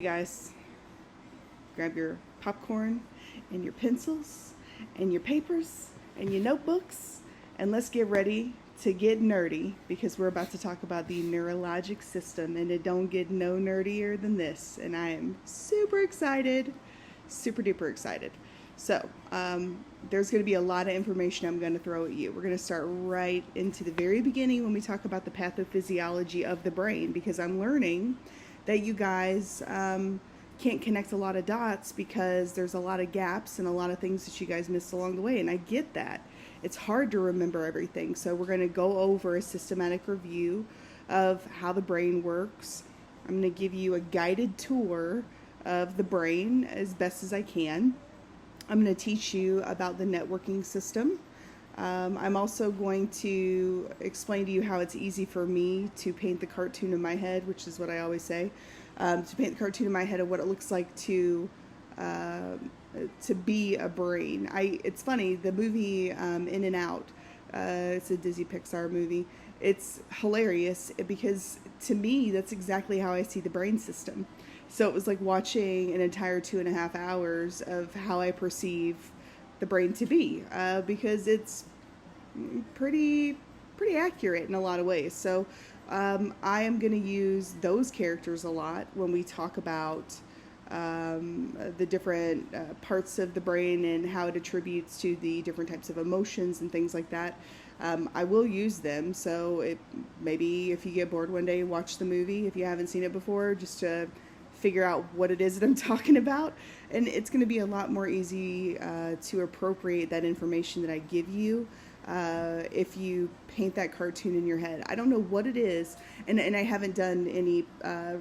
guys, grab your popcorn and your pencils and your papers and your notebooks, and let's get ready to get nerdy, because we're about to talk about the neurologic system, and it don't get no nerdier than this, and I am super excited, super duper excited. So there's going to be a lot of information I'm going to throw at you. We're going to start right into the very beginning when we talk about the pathophysiology of the brain, because I'm learning that you guys can't connect a lot of dots because there's a lot of gaps and a lot of things that you guys missed along the way, and I get that. It's hard to remember everything, so we're going to go over a systematic review of how the brain works. I'm going to give you a guided tour of the brain as best as I can. I'm going to teach you about the networking system. I'm also going to explain to you how it's easy for me to paint the cartoon in my head, which is what I always say, to paint the cartoon in my head of what it looks like to be a brain. It's funny, the movie In and Out, it's a Disney Pixar movie. It's hilarious because to me, that's exactly how I see the brain system. So it was like watching an entire 2.5 hours of how I perceive the brain to be, because it's pretty accurate in a lot of ways. So I am going to use those characters a lot when we talk about the different parts of the brain and how it attributes to the different types of emotions and things like that. I will use them, so maybe if you get bored one day, watch the movie if you haven't seen it before, just to figure out what it is that I'm talking about. And it's going to be a lot more easy to appropriate that information that I give you if you paint that cartoon in your head. I don't know what it is, and I haven't done any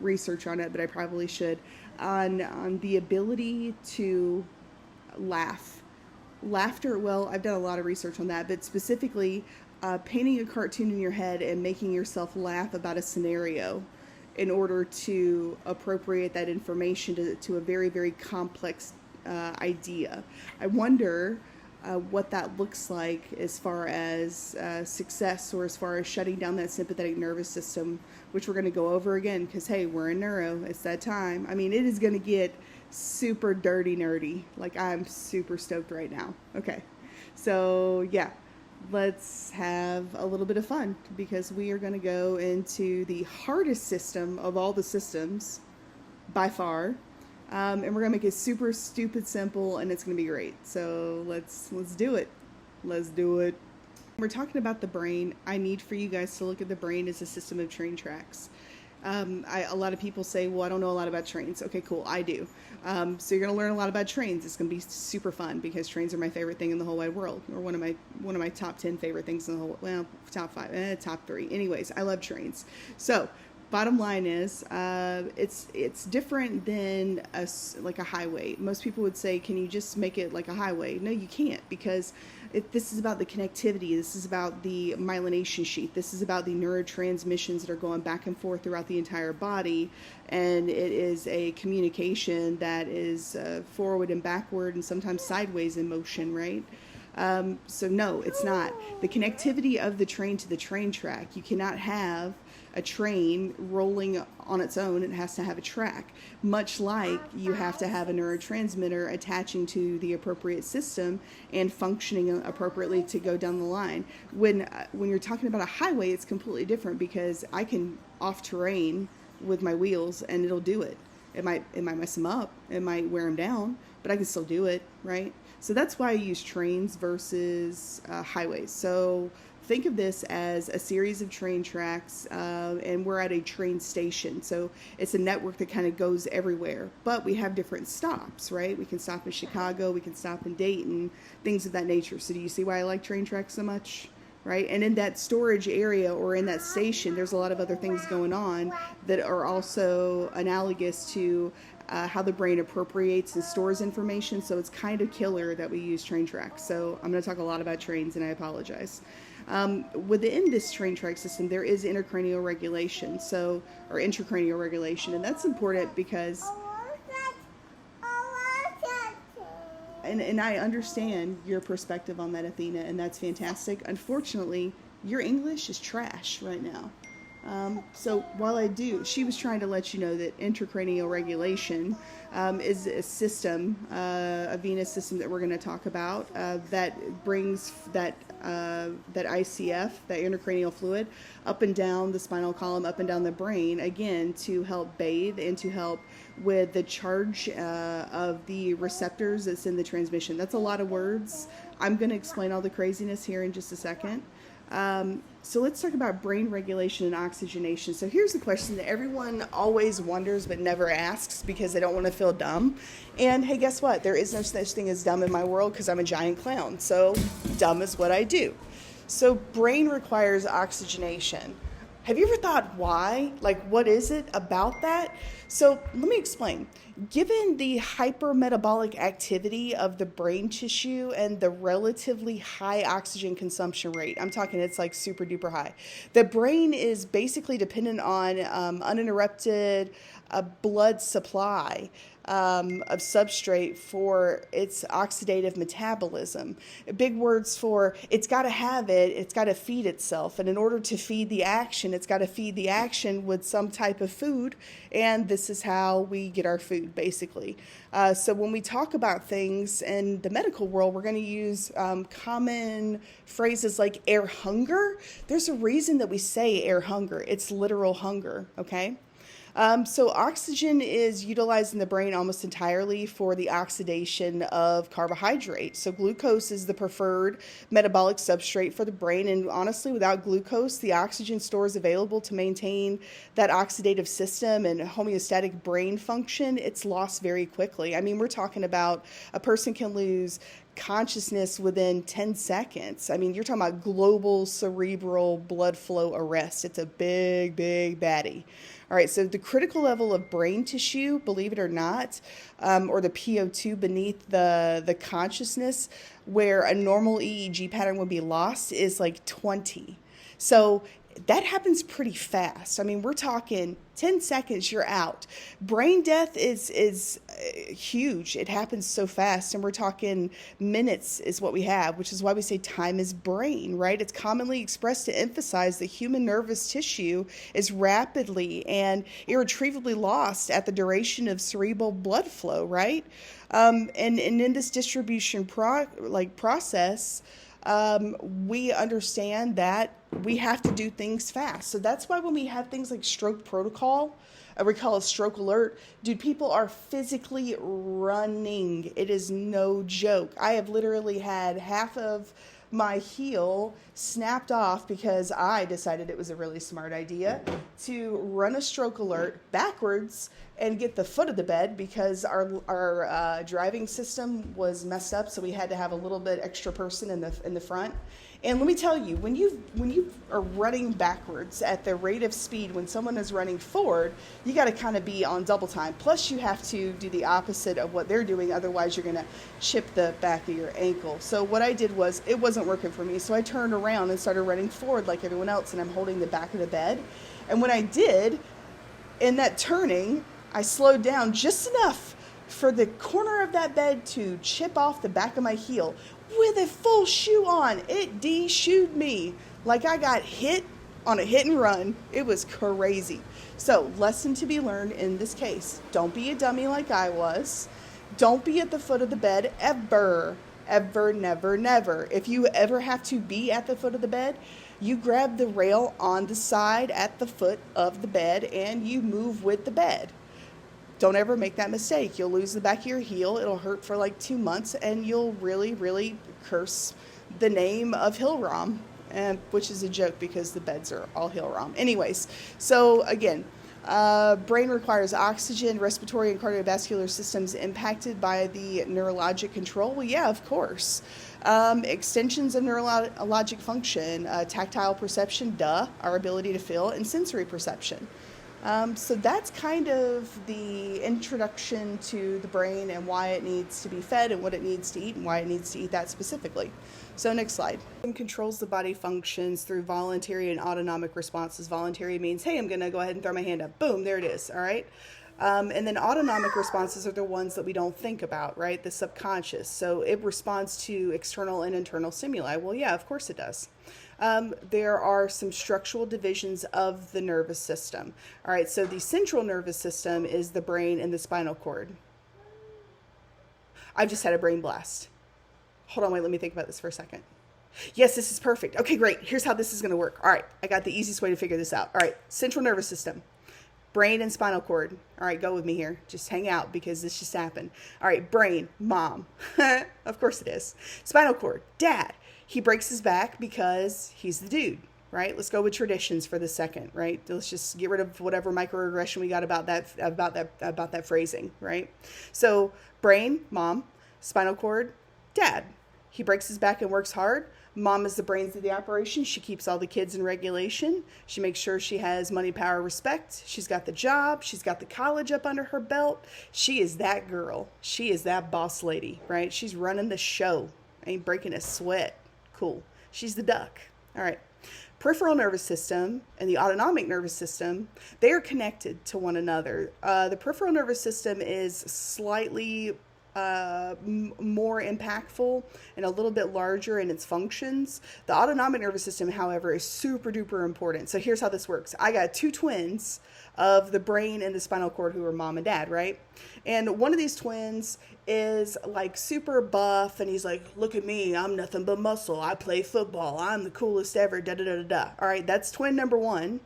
research on it, but I probably should, on the ability to laugh. Laughter, well, I've done a lot of research on that, but specifically painting a cartoon in your head and making yourself laugh about a scenario in order to appropriate that information to a very, very complex idea. I wonder what that looks like as far as success, or as far as shutting down that sympathetic nervous system, which we're going to go over again, because hey, we're in neuro, it's that time. I mean, it is going to get super dirty nerdy. Like, I'm super stoked right now. Okay, so yeah, let's have a little bit of fun, because we are going to go into the hardest system of all the systems by far, and we're going to make it super stupid simple, and it's going to be great. So let's do it. Let's do it. We're talking about the brain. I need for you guys to look at the brain as a system of train tracks. A lot of people say, well, I don't know a lot about trains. Okay, cool, I do. So you're going to learn a lot about trains. It's going to be super fun, because trains are my favorite thing in the whole wide world, or one of my top 10 favorite things in the whole, well, top 5, top 3. Anyways, I love trains. So bottom line is, it's different than like a highway. Most people would say, can you just make it like a highway? No, you can't, because this is about the connectivity. This is about the myelination sheath. This is about the neurotransmissions that are going back and forth throughout the entire body, and it is a communication that is forward and backward and sometimes sideways in motion, right? So no, it's not. The connectivity of the train to the train track, you cannot have a train rolling on its own. It has to have a track, much like you have to have a neurotransmitter attaching to the appropriate system and functioning appropriately to go down the line. When you're talking about a highway, it's completely different, because I can off terrain with my wheels and it'll do it. It might mess them up, it might wear them down, but I can still do it, right? So that's why I use trains versus highways. So think of this as a series of train tracks, and we're at a train station. So it's a network that kind of goes everywhere, but we have different stops, right? We can stop in Chicago, we can stop in Dayton, things of that nature. So do you see why I like train tracks so much? Right? And in that storage area, or in that station, there's a lot of other things going on that are also analogous to how the brain appropriates and stores information. So it's kind of killer that we use train tracks. So I'm going to talk a lot about trains, and I apologize. Within this train track system, there is intracranial regulation, or intracranial regulation, and that's important because, and I understand your perspective on that, Athena, and that's fantastic. Unfortunately, your English is trash right now. So while I do, she was trying to let you know that intracranial regulation is a system, a venous system that we're going to talk about that brings that ICF, that intracranial fluid, up and down the spinal column, up and down the brain, again to help bathe and to help with the charge of the receptors that's in the transmission. That's a lot of words. I'm going to explain all the craziness here in just a second. So let's talk about brain regulation and oxygenation. So here's the question that everyone always wonders but never asks because they don't want to feel dumb. And hey, guess what? There is no such thing as dumb in my world because I'm a giant clown. So dumb is what I do. So brain requires oxygenation. Have you ever thought why? Like, what is it about that? So let me explain. Given the hypermetabolic activity of the brain tissue and the relatively high oxygen consumption rate, I'm talking it's like super duper high, the brain is basically dependent on uninterrupted blood supply of substrate for its oxidative metabolism. Big words for it's got to have it, it's got to feed itself. And in order to feed the action, it's got to feed the action with some type of food. And this is how we get our food, basically. So when we talk about things in the medical world, we're going to use common phrases like air hunger. There's a reason that we say air hunger. It's literal hunger, okay? So oxygen is utilized in the brain almost entirely for the oxidation of carbohydrates. So glucose is the preferred metabolic substrate for the brain. And honestly, without glucose, the oxygen stores available to maintain that oxidative system and homeostatic brain function, it's lost very quickly. I mean, we're talking about a person can lose consciousness within 10 seconds. I mean, you're talking about global cerebral blood flow arrest. It's a big, big baddie. All right, so the critical level of brain tissue, believe it or not, or the PO2 beneath the consciousness, where a normal EEG pattern would be lost, is like 20. So that happens pretty fast. I mean, we're talking 10 seconds, you're out. Brain death is huge. It happens so fast, and we're talking minutes is what we have, which is why we say time is brain, right? It's commonly expressed to emphasize the human nervous tissue is rapidly and irretrievably lost at the duration of cerebral blood flow, right? And in this distribution process, we understand that we have to do things fast. So that's why when we have things like stroke protocol, we call a stroke alert, dude, people are physically running. It is no joke. I have literally had half of my heel snapped off because I decided it was a really smart idea to run a stroke alert backwards and get the foot of the bed because our driving system was messed up, so we had to have a little bit extra person in the front. And let me tell you, when you are running backwards at the rate of speed when someone is running forward, you got to kind of be on double time. Plus, you have to do the opposite of what they're doing. Otherwise, you're going to chip the back of your ankle. So what I did was, it wasn't working for me. So I turned around and started running forward like everyone else, and I'm holding the back of the bed. And when I did, in that turning, I slowed down just enough for the corner of that bed to chip off the back of my heel with a full shoe on. It de-shoed me like I got hit on a hit and run. It was crazy. So, lesson to be learned in this case. Don't be a dummy like I was. Don't be at the foot of the bed ever. Ever, never, never. If you ever have to be at the foot of the bed, you grab the rail on the side at the foot of the bed and you move with the bed. Don't ever make that mistake. You'll lose the back of your heel. It'll hurt for like 2 months, and you'll really, really curse the name of Hillrom, which is a joke because the beds are all Hillrom. Anyways, so again, brain requires oxygen, respiratory and cardiovascular systems impacted by the neurologic control. Well, yeah, of course. Extensions of neurologic function, tactile perception, our ability to feel, and sensory perception. So that's kind of the introduction to the brain and why it needs to be fed and what it needs to eat and why it needs to eat that specifically. So next slide. It controls the body functions through voluntary and autonomic responses. Voluntary means, hey, I'm going to go ahead and throw my hand up. Boom, there it is. All right. And then autonomic responses are the ones that we don't think about, right? The subconscious. So it responds to external and internal stimuli. Well, yeah, of course it does. There are some structural divisions of the nervous system. All right, so the central nervous system is the brain and the spinal cord. I've just had a brain blast. Hold on, wait, let me think about this for a second. Yes, this is perfect. Okay, great. Here's how this is going to work. All right, I got the easiest way to figure this out. All right, central nervous system, brain and spinal cord. All right, go with me here. Just hang out because this just happened. All right, brain, mom. Of course it is. Spinal cord, dad. He breaks his back because he's the dude, right? Let's go with traditions for the second, right? Let's just get rid of whatever microaggression we got about that phrasing, right? So brain, mom, spinal cord, dad. He breaks his back and works hard. Mom is the brains of the operation. She keeps all the kids in regulation. She makes sure she has money, power, respect. She's got the job. She's got the college up under her belt. She is that girl. She is that boss lady, right? She's running the show. Ain't breaking a sweat. Cool. She's the duck. All right. Peripheral nervous system and the autonomic nervous system, they are connected to one another. The peripheral nervous system is slightly more impactful and a little bit larger in its functions. The autonomic nervous system, however, is super duper important. So here's how this works. I got two twins of the brain and the spinal cord who are mom and dad, right? And one of these twins is like super buff and he's like, look at me, I'm nothing but muscle. I play football. I'm the coolest ever. Da da da da da. All right, that's twin number one,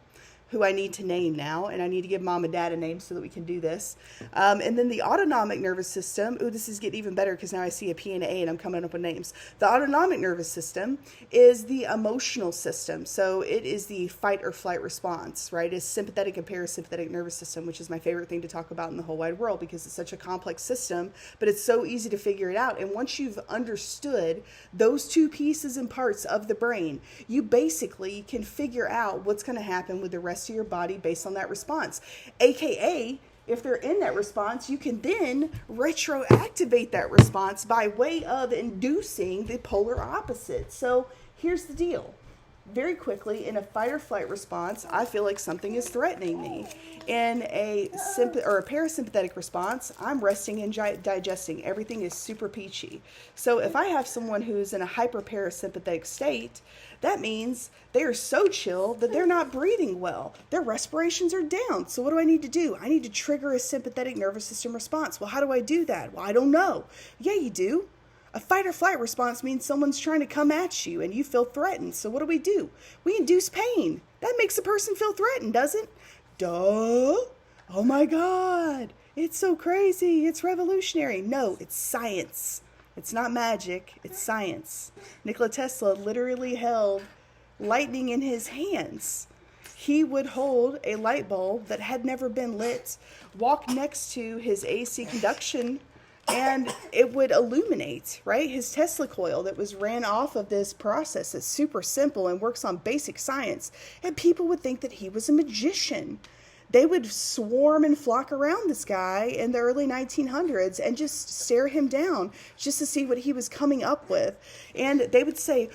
who I need to name now, and I need to give mom and dad a name so that we can do this. And then the autonomic nervous system, ooh, this is getting even better because now I see a P and an A and I'm coming up with names. The autonomic nervous system is the emotional system. So it is the fight or flight response, right? It's sympathetic and parasympathetic nervous system, which is my favorite thing to talk about in the whole wide world because it's such a complex system, but it's so easy to figure it out. And once you've understood those two pieces and parts of the brain, you basically can figure out what's going to happen with the rest of your body based on that response. AKA, if they're in that response, you can then retroactivate that response by way of inducing the polar opposite. So here's the deal. Very quickly, in a fight or flight response, I feel like something is threatening me. In a parasympathetic response, I'm resting and digesting. Everything is super peachy. So if I have someone who's in a hyperparasympathetic state, that means they are so chill that they're not breathing well. Their respirations are down. So what do I need to do? I need to trigger a sympathetic nervous system response. Well, how do I do that? Well, I don't know. Yeah, you do. A fight or flight response means someone's trying to come at you and you feel threatened. So what do? We induce pain. That makes a person feel threatened, doesn't? Duh. Oh my God. It's so crazy. It's revolutionary. No, it's science. It's not magic. It's science. Nikola Tesla literally held lightning in his hands. He would hold a light bulb that had never been lit, walk next to his AC conduction, and it would illuminate, right? His Tesla coil that was ran off of this process that's super simple and works on basic science. And people would think that he was a magician. They would swarm and flock around this guy in the early 1900s and just stare him down just to see what he was coming up with. And they would say,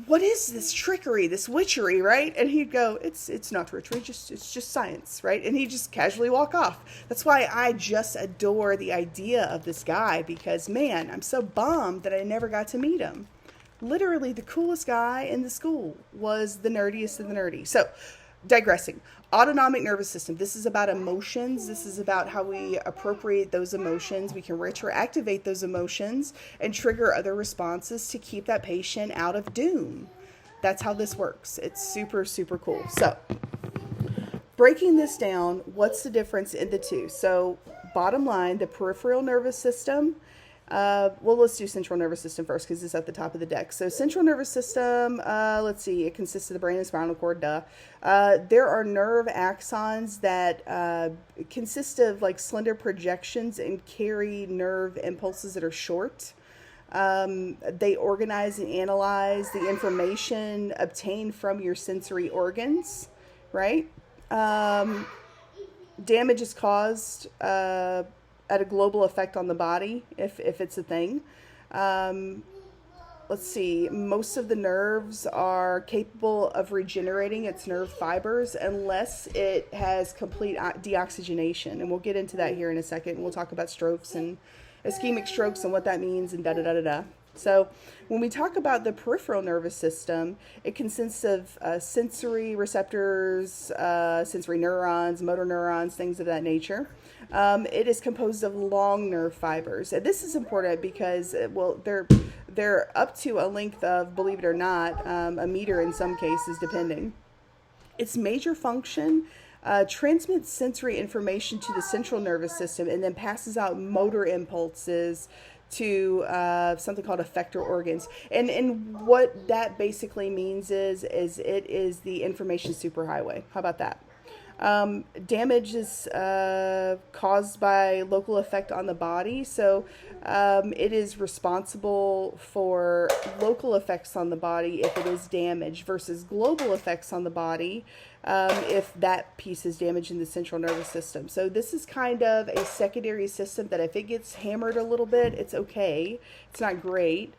what is this trickery, this witchery, right? And he'd go, it's not trickery, it's just science, right? And he'd just casually walk off. That's why I just adore the idea of this guy because, man, I'm so bummed that I never got to meet him. Literally, the coolest guy in the school was the nerdiest of the nerdy. So, digressing. Autonomic nervous system. This is about emotions. This is about how we appropriate those emotions. We can retroactivate those emotions and trigger other responses to keep that patient out of doom. That's how this works. It's super, super cool. So, breaking this down, what's the difference in the two? So, bottom line, the peripheral nervous system. Well, let's do central nervous system first because it's at the top of the deck. So central nervous system, let's see, it consists of the brain and spinal cord, there are nerve axons that consist of like slender projections and carry nerve impulses that are short. They organize and analyze the information obtained from your sensory organs, right? Damage is caused at a global effect on the body, if it's a thing. Let's see, most of the nerves are capable of regenerating its nerve fibers unless it has complete deoxygenation. And we'll get into that here in a second. We'll talk about strokes and ischemic strokes and what that means and da-da-da-da-da. So when we talk about the peripheral nervous system, it consists of sensory receptors, sensory neurons, motor neurons, things of that nature. It is composed of long nerve fibers. And this is important because, well, they're up to a length of, believe it or not, a meter in some cases, depending. Its major function transmits sensory information to the central nervous system and then passes out motor impulses to something called effector organs. And what that basically means is it is the information superhighway. How about that? Damage is caused by local effect on the body, so it is responsible for local effects on the body if it is damaged versus global effects on the body if that piece is damaged in the central nervous system. So this is kind of a secondary system that if it gets hammered a little bit, it's okay. It's not great.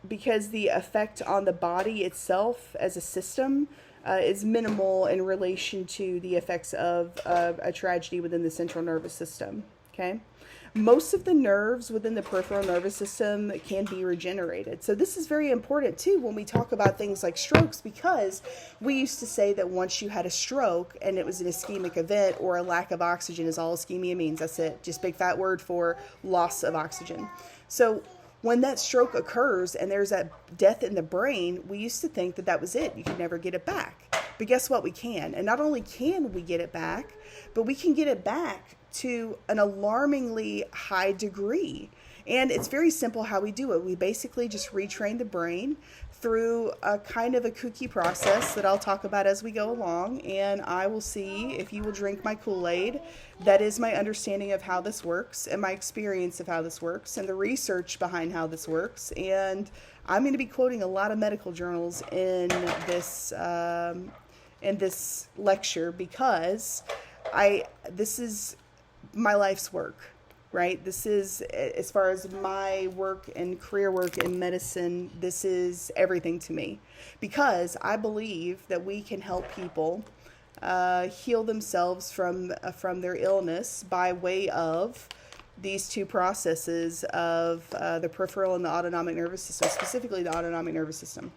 Because the effect on the body itself as a system is minimal in relation to the effects of a tragedy within the central nervous system. Okay, most of the nerves within the peripheral nervous system can be regenerated. So this is very important too when we talk about things like strokes, because we used to say that once you had a stroke and it was an ischemic event or a lack of oxygen is all ischemia means. That's it. Just big fat word for loss of oxygen. So when that stroke occurs and there's that death in the brain, we used to think that that was it. You could never get it back. But guess what? We can. And not only can we get it back, but we can get it back to an alarmingly high degree. And it's very simple how we do it. We basically just retrain the brain through a kind of a kooky process that I'll talk about as we go along, and I will see if you will drink my Kool-Aid. That is my understanding of how this works and my experience of how this works and the research behind how this works. And I'm going to be quoting a lot of medical journals in this lecture because this is my life's work. Right? This is, as far as my work and career work in medicine, this is everything to me. Because I believe that we can help people heal themselves from their illness by way of these two processes of the peripheral and the autonomic nervous system, specifically the autonomic nervous system.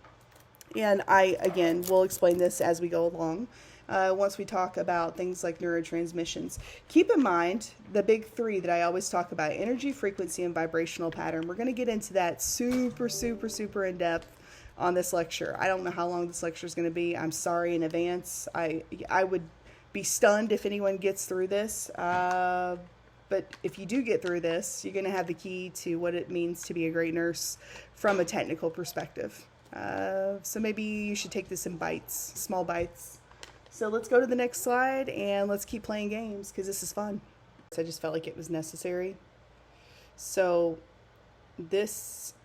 And I, again, will explain this as we go along. Once we talk about things like neurotransmissions. Keep in mind the big three that I always talk about: energy, frequency, and vibrational pattern. We're going to get into that super in depth on this lecture. I don't know how long this lecture is going to be. I'm sorry in advance. I would be stunned if anyone gets through this. But if you do get through this, you're going to have the key to what it means to be a great nurse from a technical perspective. So maybe you should take this in bites, small bites. So let's go to the next slide and let's keep playing games because this is fun. I just felt like it was necessary. So this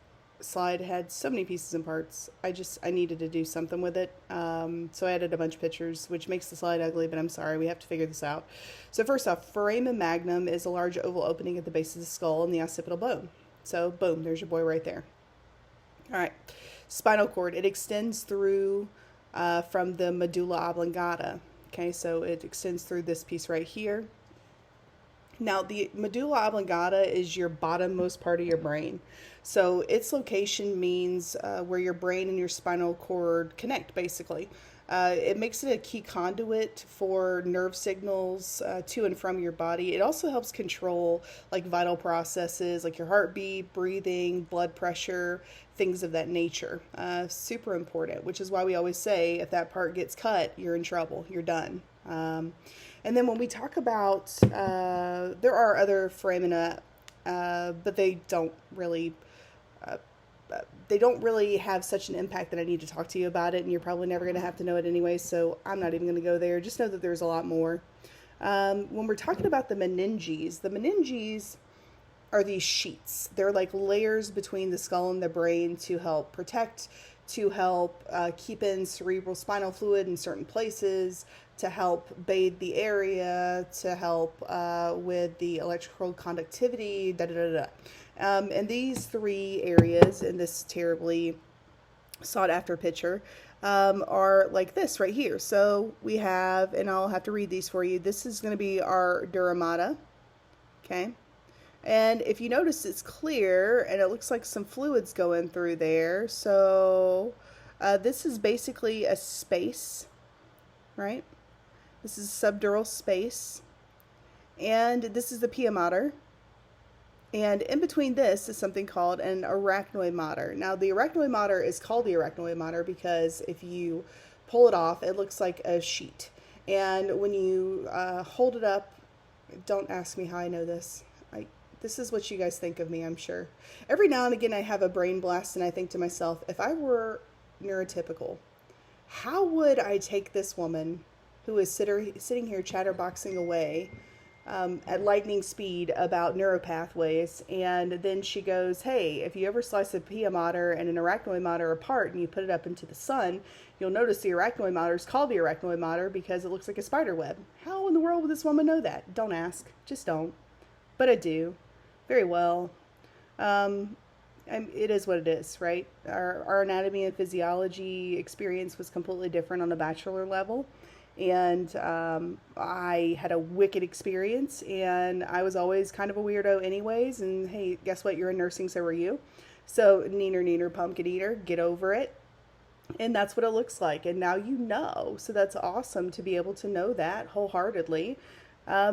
slide had so many pieces and parts. I needed to do something with it. So I added a bunch of pictures, which makes the slide ugly, but I'm sorry, we have to figure this out. So first off, foramen magnum is a large oval opening at the base of the skull and the occipital bone. So boom, there's your boy right there. All right, spinal cord, it extends through from the medulla oblongata. Okay, so it extends through this piece right here. Now, the medulla oblongata is your bottommost part of your brain. So its location means where your brain and your spinal cord connect, basically. It makes it a key conduit for nerve signals to and from your body. It also helps control like vital processes like your heartbeat, breathing, blood pressure, things of that nature. Super important, which is why we always say if that part gets cut, you're in trouble, you're done. And then when we talk about, there are other foramina, but they don't really have such an impact that I need to talk to you about it, and you're probably never going to have to know it anyway, so I'm not even going to go there. Just know that there's a lot more. When we're talking about the meninges are these sheets. They're like layers between the skull and the brain to help protect, to help keep in cerebral spinal fluid in certain places, to help bathe the area, to help with the electrical conductivity, and these three areas in this terribly sought after picture are like this right here. So we have, and I'll have to read these for you. This is going to be our dura mater. Okay. And if you notice, it's clear and it looks like some fluids going through there. So this is basically a space, right? This is subdural space. And this is the pia mater. And in between this is something called an arachnoid mater. Now, the arachnoid mater is called the arachnoid mater because if you pull it off, it looks like a sheet. And when you hold it up, don't ask me how I know this. This is what you guys think of me, I'm sure. Every now and again, I have a brain blast and I think to myself, if I were neurotypical, how would I take this woman who is sitting here chatterboxing away at lightning speed about neuropathways, and then she goes, hey, if you ever slice a pia mater and an arachnoid mater apart and you put it up into the sun, you'll notice the arachnoid mater is called the arachnoid mater because it looks like a spider web. How in the world would this woman know that? Don't ask. Just don't. But I do. Very well. It is what it is, right? Our anatomy and physiology experience was completely different on a bachelor level. And I had a wicked experience, and I was always kind of a weirdo anyways. And hey, guess what? You're in nursing, so are you. So neener, pumpkin eater, get over it. And that's what it looks like. And now you know. So that's awesome to be able to know that wholeheartedly.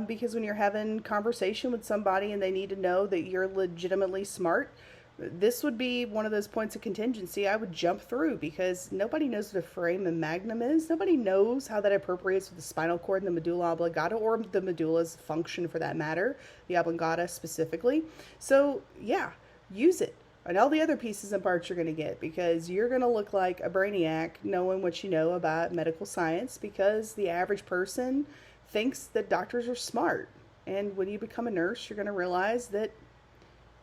Because when you're having conversation with somebody and they need to know that you're legitimately smart, this would be one of those points of contingency I would jump through, because nobody knows what a foramen magnum is. Nobody knows how that appropriates with the spinal cord and the medulla oblongata, or the medulla's function for that matter, the oblongata specifically. So yeah, use it. And all the other pieces and parts you're going to get, because you're going to look like a brainiac knowing what you know about medical science, because the average person thinks that doctors are smart. And when you become a nurse, you're going to realize that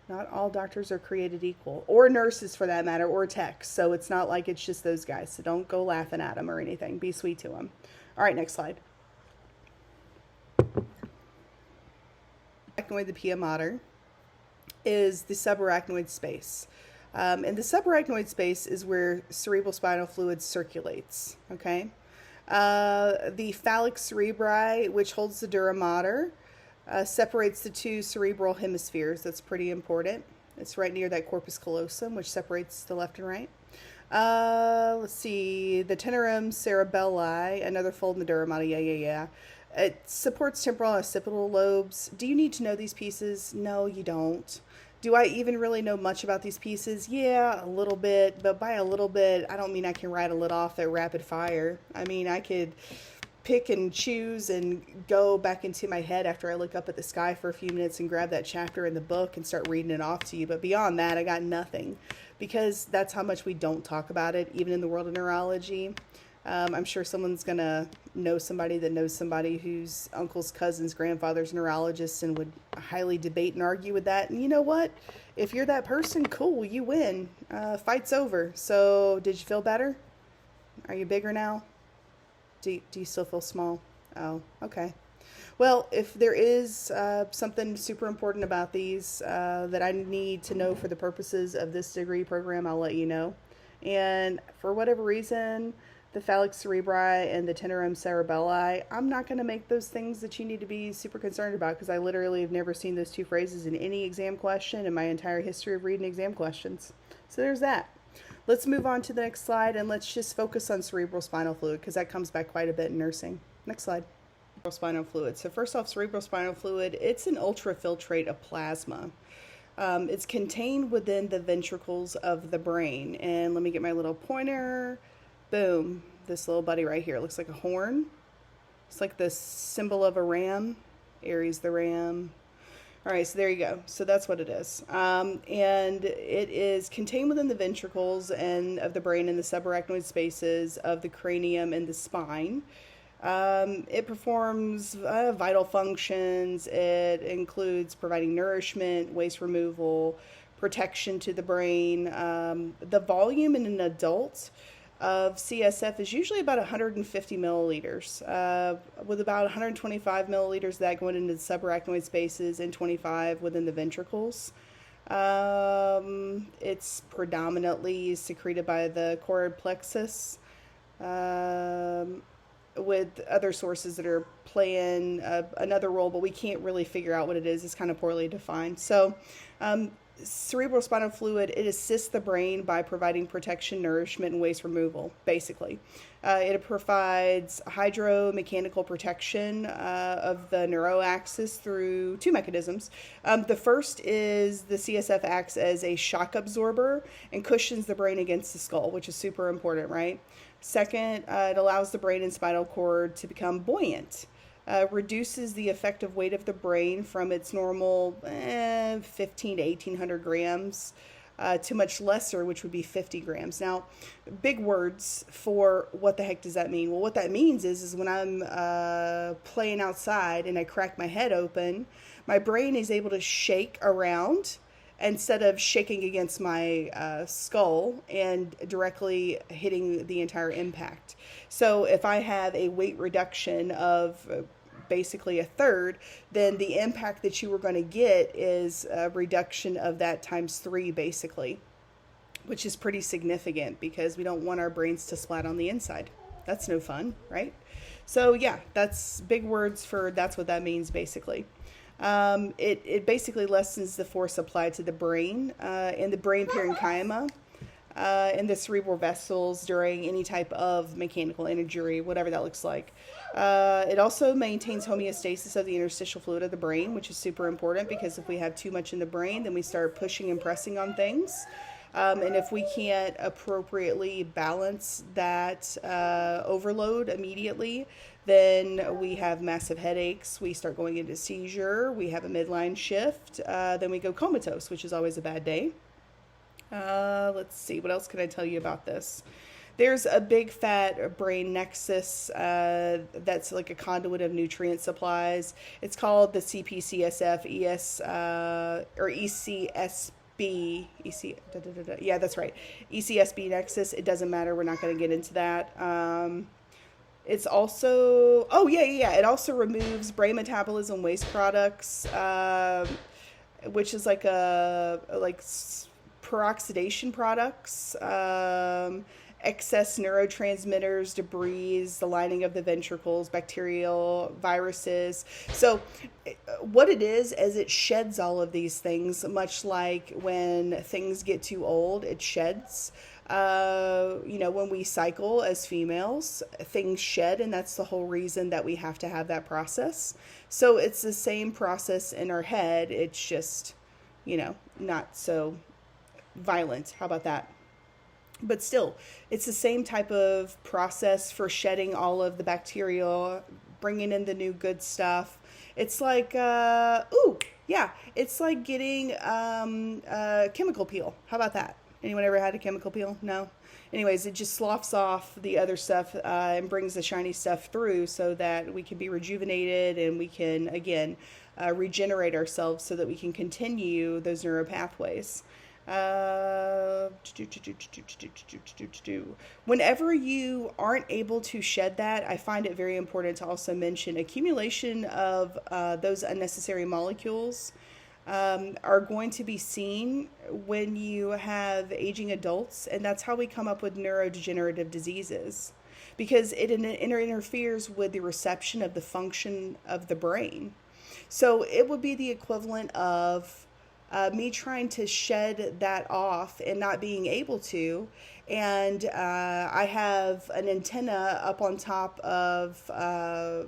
not all doctors are created equal, or nurses for that matter, or techs. So it's not like it's just those guys. So don't go laughing at them or anything. Be sweet to them. All right, next slide. The pia mater is the subarachnoid space. And the subarachnoid space is where cerebral spinal fluid circulates. Okay. The phallic cerebri, which holds the dura mater, separates the two cerebral hemispheres. That's pretty important. It's right near that corpus callosum, which separates the left and right. Let's see, the tenerum cerebelli, another fold in the dura mater. Yeah. It supports temporal and occipital lobes. Do you need to know these pieces? No, you don't. Do I even really know much about these pieces? Yeah, a little bit, but by a little bit, I don't mean I can rattle it off at rapid fire. I mean, I could pick and choose and go back into my head after I look up at the sky for a few minutes and grab that chapter in the book and start reading it off to you. But beyond that, I got nothing, because that's how much we don't talk about it, even in the world of neurology. I'm sure someone's going to know somebody that knows somebody whose uncle's cousin's grandfather's neurologist and would highly debate and argue with that. And you know what? If you're that person, cool, you win. Fight's over. So did you feel better? Are you bigger now? Do you still feel small? Oh, okay. Well, if there is something super important about these that I need to know for the purposes of this degree program, I'll let you know. And for whatever reason, the phallic cerebri and the tenerum cerebelli, I'm not going to make those things that you need to be super concerned about, because I literally have never seen those two phrases in any exam question in my entire history of reading exam questions. So there's that. Let's move on to the next slide, and let's just focus on cerebral spinal fluid, because that comes back quite a bit in nursing. Next slide. Cerebral spinal fluid. So first off, cerebral spinal fluid, it's an ultrafiltrate of plasma. It's contained within the ventricles of the brain. And let me get my little pointer. Boom. This little buddy right here. It looks like a horn. It's like the symbol of a ram. Aries the ram. All right, so there you go. So that's what it is. And it is contained within the ventricles and of the brain and the subarachnoid spaces of the cranium and the spine. It performs vital functions. It includes providing nourishment, waste removal, protection to the brain. The volume in an adult of CSF is usually about 150 milliliters, with about 125 milliliters of that going into the subarachnoid spaces and 25 within the ventricles. It's predominantly secreted by the choroid plexus. with other sources that are playing another role, but we can't really figure out what it is. It's kind of poorly defined. So, um, cerebral spinal fluid, it assists the brain by providing protection, nourishment, and waste removal, basically. It provides hydromechanical protection of the neuro axis through two mechanisms. The first is the CSF acts as a shock absorber and cushions the brain against the skull, which is super important, right? Second, it allows the brain and spinal cord to become buoyant. Reduces the effective weight of the brain from its normal 15 to 1800 grams to much lesser, which would be 50 grams. Now, big words for what the heck does that mean? Well, what that means is when I'm playing outside and I crack my head open, my brain is able to shake around instead of shaking against my skull and directly hitting the entire impact. So if I have a weight reduction of basically a third, then the impact that you were going to get is a reduction of that times 3, basically, which is pretty significant because we don't want our brains to splat on the inside. That's no fun, right? So yeah, that's big words for that's what that means, basically. It basically lessens the force applied to the brain and the brain parenchyma and the cerebral vessels during any type of mechanical injury, whatever that looks like. It also maintains homeostasis of the interstitial fluid of the brain, which is super important because if we have too much in the brain, then we start pushing and pressing on things. And if we can't appropriately balance that overload immediately, then we have massive headaches, we start going into seizure, we have a midline shift, then we go comatose, which is always a bad day. Let's see, what else can I tell you about this? There's a big fat brain nexus that's like a conduit of nutrient supplies. It's called the CPCSF or ECSB. Yeah, that's right. ECSB nexus. It doesn't matter. We're not going to get into that. It's also, it also removes brain metabolism waste products, which is like peroxidation products, excess neurotransmitters, debris, the lining of the ventricles, bacterial, viruses. So what it is it sheds all of these things, much like when things get too old, it sheds. When we cycle as females, things shed, and that's the whole reason that we have to have that process. So it's the same process in our head. It's just, not so violent. How about that? But still, it's the same type of process for shedding all of the bacteria, bringing in the new good stuff. It's like, it's like getting a chemical peel. How about that? Anyone ever had a chemical peel? No? Anyways, it just sloughs off the other stuff and brings the shiny stuff through so that we can be rejuvenated and we can, again, regenerate ourselves so that we can continue those neural pathways. Whenever you aren't able to shed that, I find it very important to also mention accumulation of those unnecessary molecules are going to be seen when you have aging adults, and that's how we come up with neurodegenerative diseases, because it interferes with the reception of the function of the brain. So it would be the equivalent of me trying to shed that off and not being able to. And I have an antenna up on top of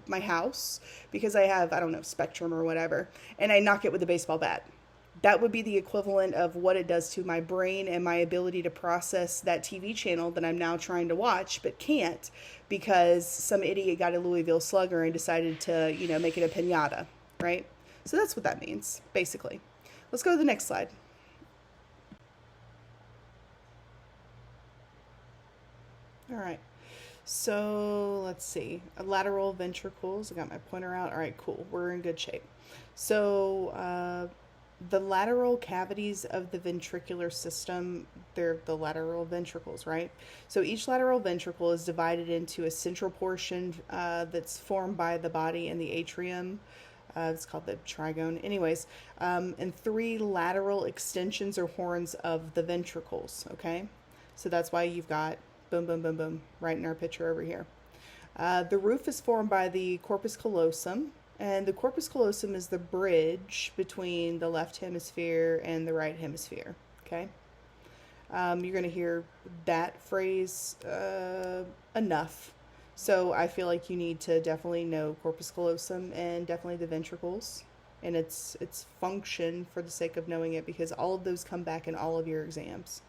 my house because I have, Spectrum or whatever, and I knock it with a baseball bat. That would be the equivalent of what it does to my brain and my ability to process that TV channel that I'm now trying to watch but can't because some idiot got a Louisville Slugger and decided to, make it a piñata, right? So that's what that means, basically. Let's go to the next slide. All right. So let's see. Lateral ventricles. I got my pointer out. All right, cool. We're in good shape. So the lateral cavities of the ventricular system, they're the lateral ventricles, right? So each lateral ventricle is divided into a central portion that's formed by the body and the atrium. It's called the trigone. Anyways, and 3 lateral extensions or horns of the ventricles, okay? So that's why you've got boom, boom, boom, boom, right in our picture over here. The roof is formed by the corpus callosum, and the corpus callosum is the bridge between the left hemisphere and the right hemisphere. Okay? You're going to hear that phrase enough. So I feel like you need to definitely know corpus callosum and definitely the ventricles and its function for the sake of knowing it, because all of those come back in all of your exams.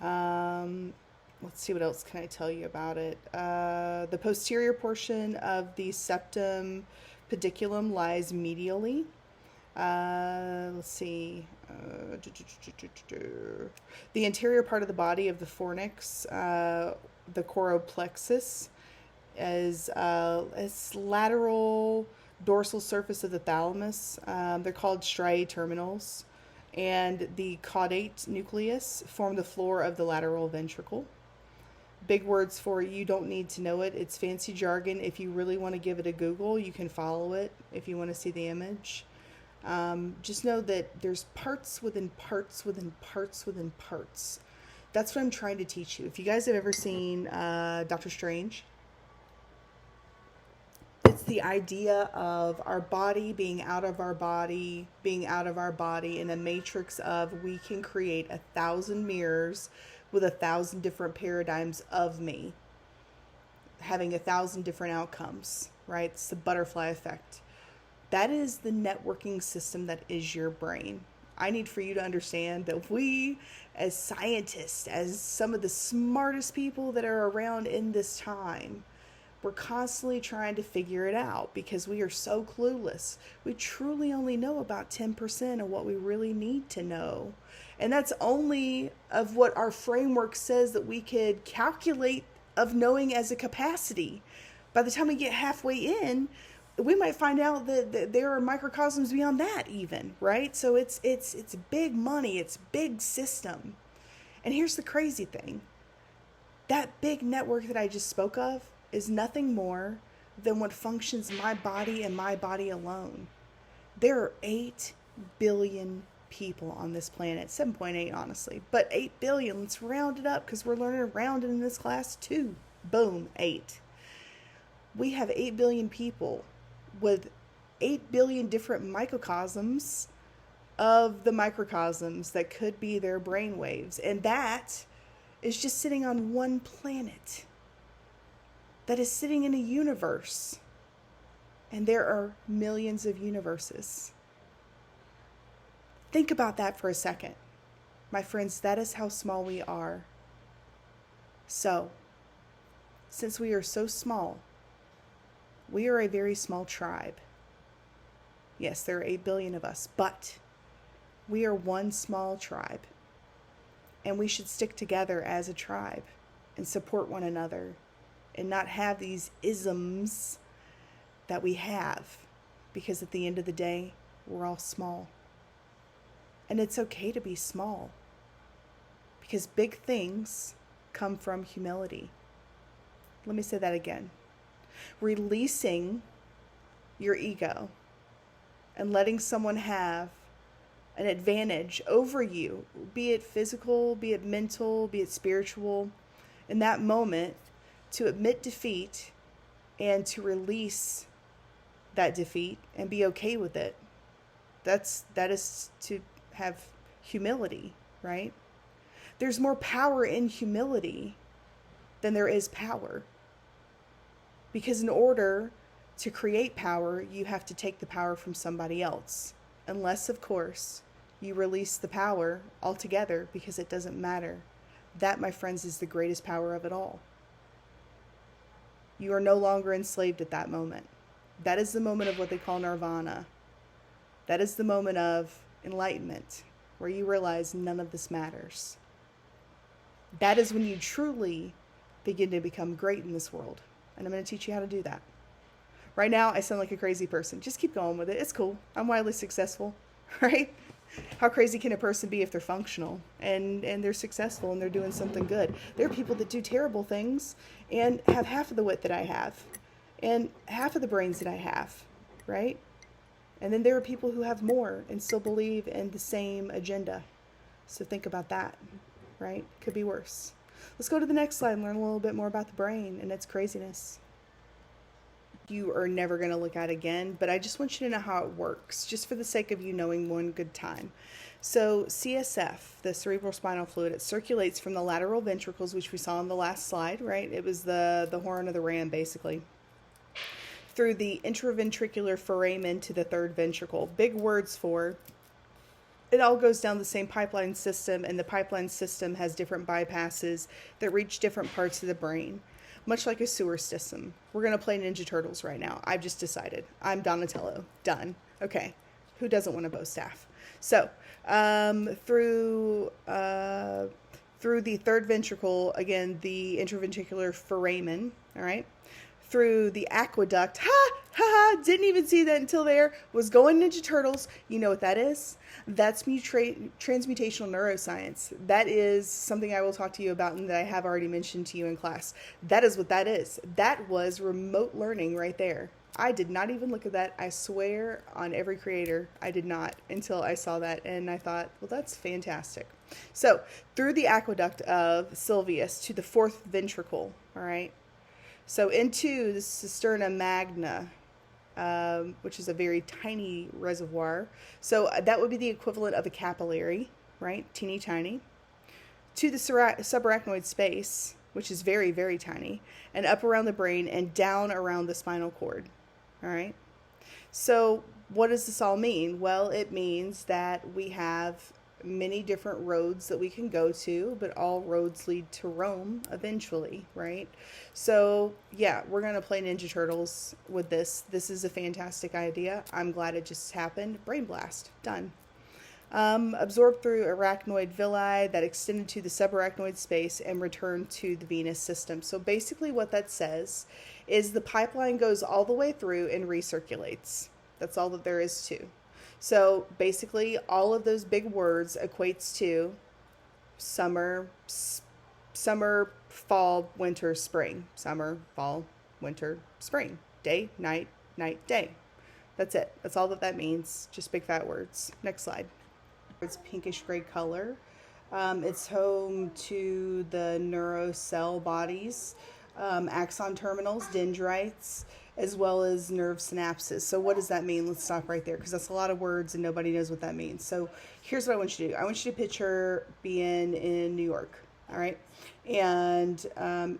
Let's see, what else can I tell you about it? The posterior portion of the septum pediculum lies medially. Let's see. The anterior part of the body of the fornix, the choroplexus, is lateral dorsal surface of the thalamus. They're called striae terminals. And the caudate nucleus form the floor of the lateral ventricle. Big words for you, don't need to know it. It's fancy jargon. If you really want to give it a Google, you can follow it if you want to see the image. Just know that there's parts within parts within parts within parts. That's what I'm trying to teach you. If you guys have ever seen Doctor Strange, it's the idea of our body being out of our body, being out of our body in a matrix of we can create 1,000 mirrors with 1,000 different paradigms of me, having 1,000 different outcomes, right? It's the butterfly effect. That is the networking system that is your brain. I need for you to understand that we, as scientists, as some of the smartest people that are around in this time, we're constantly trying to figure it out because we are so clueless. We truly only know about 10% of what we really need to know. And that's only of what our framework says that we could calculate of knowing as a capacity. By the time we get halfway in, we might find out that there are microcosms beyond that even, right? So it's big money, it's big system. And here's the crazy thing. That big network that I just spoke of is nothing more than what functions my body and my body alone. There are 8 billion people on this planet. 7.8 honestly, but 8 billion. Let's round it up because we're learning rounding in this class too. Boom, 8. We have 8 billion people with 8 billion different microcosms of the microcosms that could be their brainwaves. And that is just sitting on one planet that is sitting in a universe. And there are millions of universes. Think about that for a second. My friends, that is how small we are. So, since we are so small, we are a very small tribe. Yes, there are 8 billion of us, but we are one small tribe. And we should stick together as a tribe and support one another and not have these isms that we have, because at the end of the day, we're all small. And it's okay to be small, because big things come from humility. Let me say that again. Releasing your ego and letting someone have an advantage over you, be it physical, be it mental, be it spiritual, in that moment, to admit defeat and to release that defeat and be okay with it. That is to have humility, right? There's more power in humility than there is power. Because in order to create power, you have to take the power from somebody else. Unless, of course, you release the power altogether, because it doesn't matter. That, my friends, is the greatest power of it all. You are no longer enslaved at that moment. That is the moment of what they call nirvana. That is the moment of enlightenment, where you realize none of this matters. That is when you truly begin to become great in this world. And I'm going to teach you how to do that. Right now, I sound like a crazy person. Just keep going with it. It's cool. I'm wildly successful, right? How crazy can a person be if they're functional and they're successful and they're doing something good? There are people that do terrible things and have half of the wit that I have and half of the brains that I have, right? And then there are people who have more and still believe in the same agenda. So think about that, right? Could be worse. Let's go to the next slide and learn a little bit more about the brain and its craziness. you are never going to look at again, but I just want you to know how it works, just for the sake of you knowing one good time. So CSF, the cerebral spinal fluid, it circulates from the lateral ventricles, which we saw on the last slide, right? It was the horn of the ram, basically, through the intraventricular foramen to the third ventricle. Big words for it all goes down the same pipeline system, and the pipeline system has different bypasses that reach different parts of the brain, much like a sewer system. We're going to play Ninja Turtles right now. I've just decided. I'm Donatello. Done. Okay. Who doesn't want a bow staff? So, through the third ventricle, again, the intraventricular foramen, all right, through the aqueduct, didn't even see that until there, was going Ninja Turtles. You know what that is? That's transmutational neuroscience. That is something I will talk to you about and that I have already mentioned to you in class. That is what that is. That was remote learning right there. I did not even look at that. I swear on every creator, I did not until I saw that, and I thought, well, that's fantastic. So, through the aqueduct of Sylvius to the fourth ventricle, all right? So, into the cisterna magna, which is a very tiny reservoir. So, that would be the equivalent of a capillary, right? Teeny tiny. To the subarachnoid space, which is very, very tiny, and up around the brain and down around the spinal cord. All right. So what does this all mean? Well, it means that we have many different roads that we can go to, but all roads lead to Rome eventually, right? So yeah, we're going to play Ninja Turtles with this. This is a fantastic idea. I'm glad it just happened. Brain blast. Done. Absorbed through arachnoid villi that extended to the subarachnoid space and returned to the venous system. So basically what that says is the pipeline goes all the way through and recirculates. That's all that there is to. So basically all of those big words equates to summer, fall, winter, spring. Summer, fall, winter, spring. Day, night, night, day. That's it. That's all that means. Just big fat words. Next slide. It's pinkish gray color. It's home to the neuro cell bodies, axon terminals, dendrites, as well as nerve synapses. So what does that mean? Let's stop right there because that's a lot of words and nobody knows what that means. So here's what I want you to do. I want you to picture being in New York, all right? And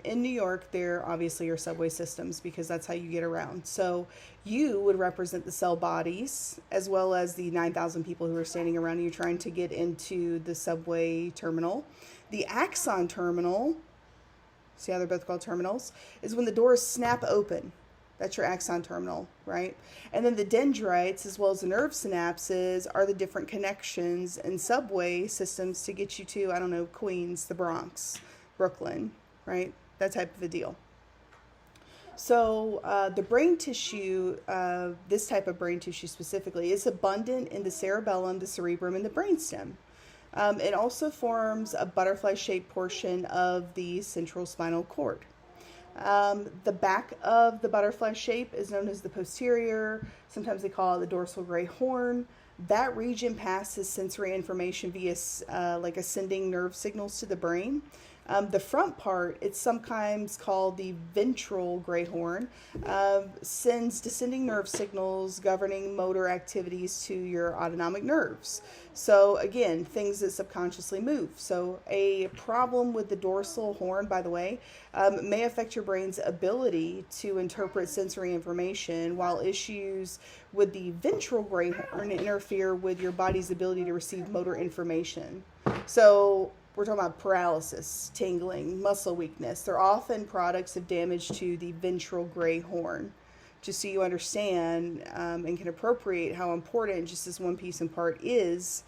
in New York, there obviously are subway systems because that's how you get around. So you would represent the cell bodies as well as the 9,000 people who are standing around you trying to get into the subway terminal. The axon terminal, see how they're both called terminals, is when the doors snap open. That's your axon terminal, right? And then the dendrites, as well as the nerve synapses, are the different connections and subway systems to get you to, I don't know, Queens, the Bronx, Brooklyn, right? That type of a deal. So the brain tissue, this type of brain tissue specifically, is abundant in the cerebellum, the cerebrum, and the brainstem. It also forms a butterfly-shaped portion of the central spinal cord. The back of the butterfly shape is known as the posterior. Sometimes they call it the dorsal gray horn. That region passes sensory information via like ascending nerve signals to the brain. The front part, it's sometimes called the ventral gray horn, sends descending nerve signals governing motor activities to your autonomic nerves. So again, things that subconsciously move. So a problem with the dorsal horn, by the way, may affect your brain's ability to interpret sensory information, while issues with the ventral gray horn interfere with your body's ability to receive motor information. So we're talking about paralysis, tingling, muscle weakness. They're often products of damage to the ventral gray horn, just so you understand and can appropriate how important just this one piece and part is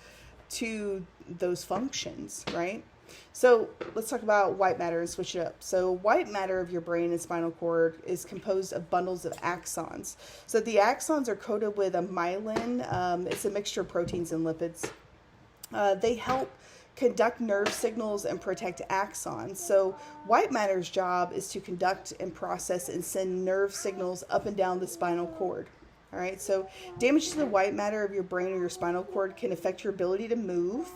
to those functions, right? So let's talk about white matter and switch it up. So white matter of your brain and spinal cord is composed of bundles of axons. So the axons are coated with a myelin. It's a mixture of proteins and lipids. They help conduct nerve signals and protect axons. So white matter's job is to conduct and process and send nerve signals up and down the spinal cord. All right, so damage to the white matter of your brain or your spinal cord can affect your ability to move,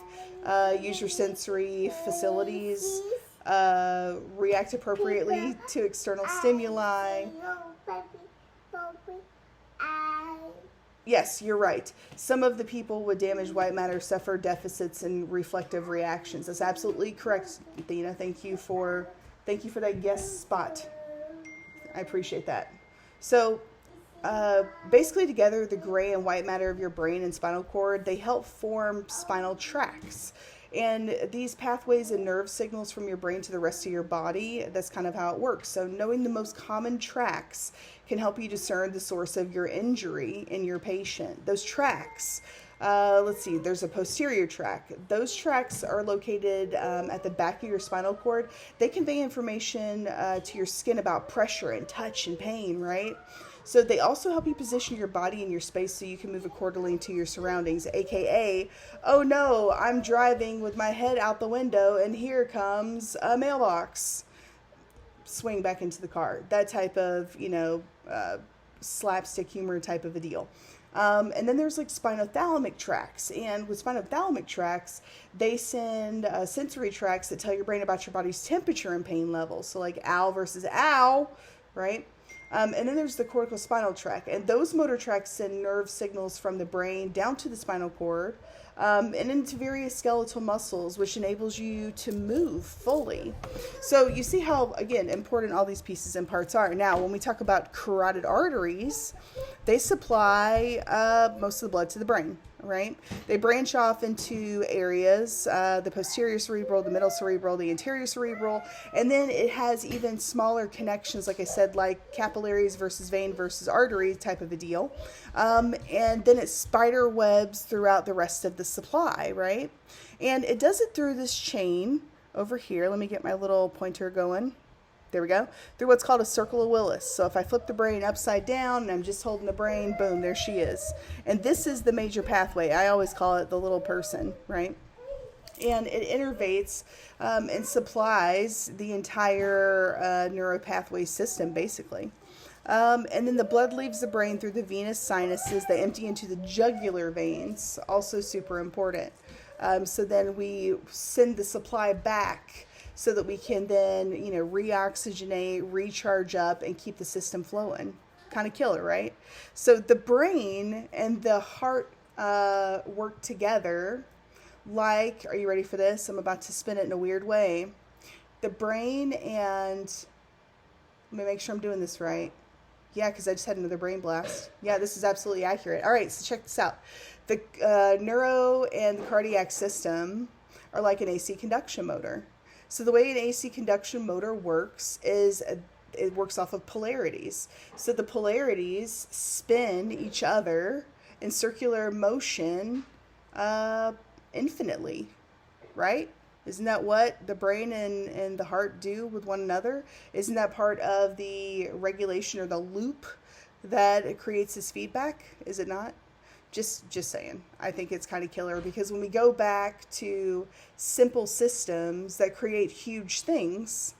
use your sensory facilities, react appropriately to external stimuli, Yes, you're right. Some of the people with damaged white matter suffer deficits in reflective reactions. That's absolutely correct, Athena. Thank you for that guest spot. I appreciate that. So, basically, together, the gray and white matter of your brain and spinal cord, they help form spinal tracts. And these pathways and nerve signals from your brain to the rest of your body, that's kind of how it works. So, knowing the most common tracks can help you discern the source of your injury in your patient. Those tracks, let's see, there's a posterior track. Those tracks are located at the back of your spinal cord. They convey information to your skin about pressure and touch and pain, right? So they also help you position your body in your space so you can move accordingly to your surroundings, aka, oh no, I'm driving with my head out the window and here comes a mailbox. Swing back into the car. That type of, slapstick humor type of a deal. And then there's like spinothalamic tracts. And with spinothalamic tracts, they send sensory tracts that tell your brain about your body's temperature and pain levels. So like ow versus ow, right? And then there's the corticospinal tract. And those motor tracts send nerve signals from the brain down to the spinal cord and into various skeletal muscles, which enables you to move fully. So you see how, again, important all these pieces and parts are. Now, when we talk about carotid arteries, they supply most of the blood to the brain, right? They branch off into areas, the posterior cerebral, the middle cerebral, the anterior cerebral, and then it has even smaller connections, like I said, like capillaries versus vein versus artery type of a deal. And then it spider webs throughout the rest of the supply, right? And it does it through this chain over here. Let me get my little pointer going. There we go. Through what's called a circle of Willis. So if I flip the brain upside down and I'm just holding the brain, boom, there she is. And this is the major pathway. I always call it the little person, right? And it innervates and supplies the entire neuropathway system, basically. And then the blood leaves the brain through the venous sinuses. They empty into the jugular veins, also super important. So then we send the supply back so that we can then, reoxygenate, recharge up, and keep the system flowing. Kind of killer, right? So the brain and the heart work together like, are you ready for this? I'm about to spin it in a weird way. The brain and, let me make sure I'm doing this right. Yeah, because I just had another brain blast. Yeah, this is absolutely accurate. All right, so check this out. The neuro and the cardiac system are like an AC conduction motor. So the way an AC conduction motor works is it works off of polarities. So the polarities spin each other in circular motion infinitely, right? Isn't that what the brain and the heart do with one another? Isn't that part of the regulation or the loop that creates this feedback? Is it not? Just saying. I think it's kind of killer because when we go back to simple systems that create huge things,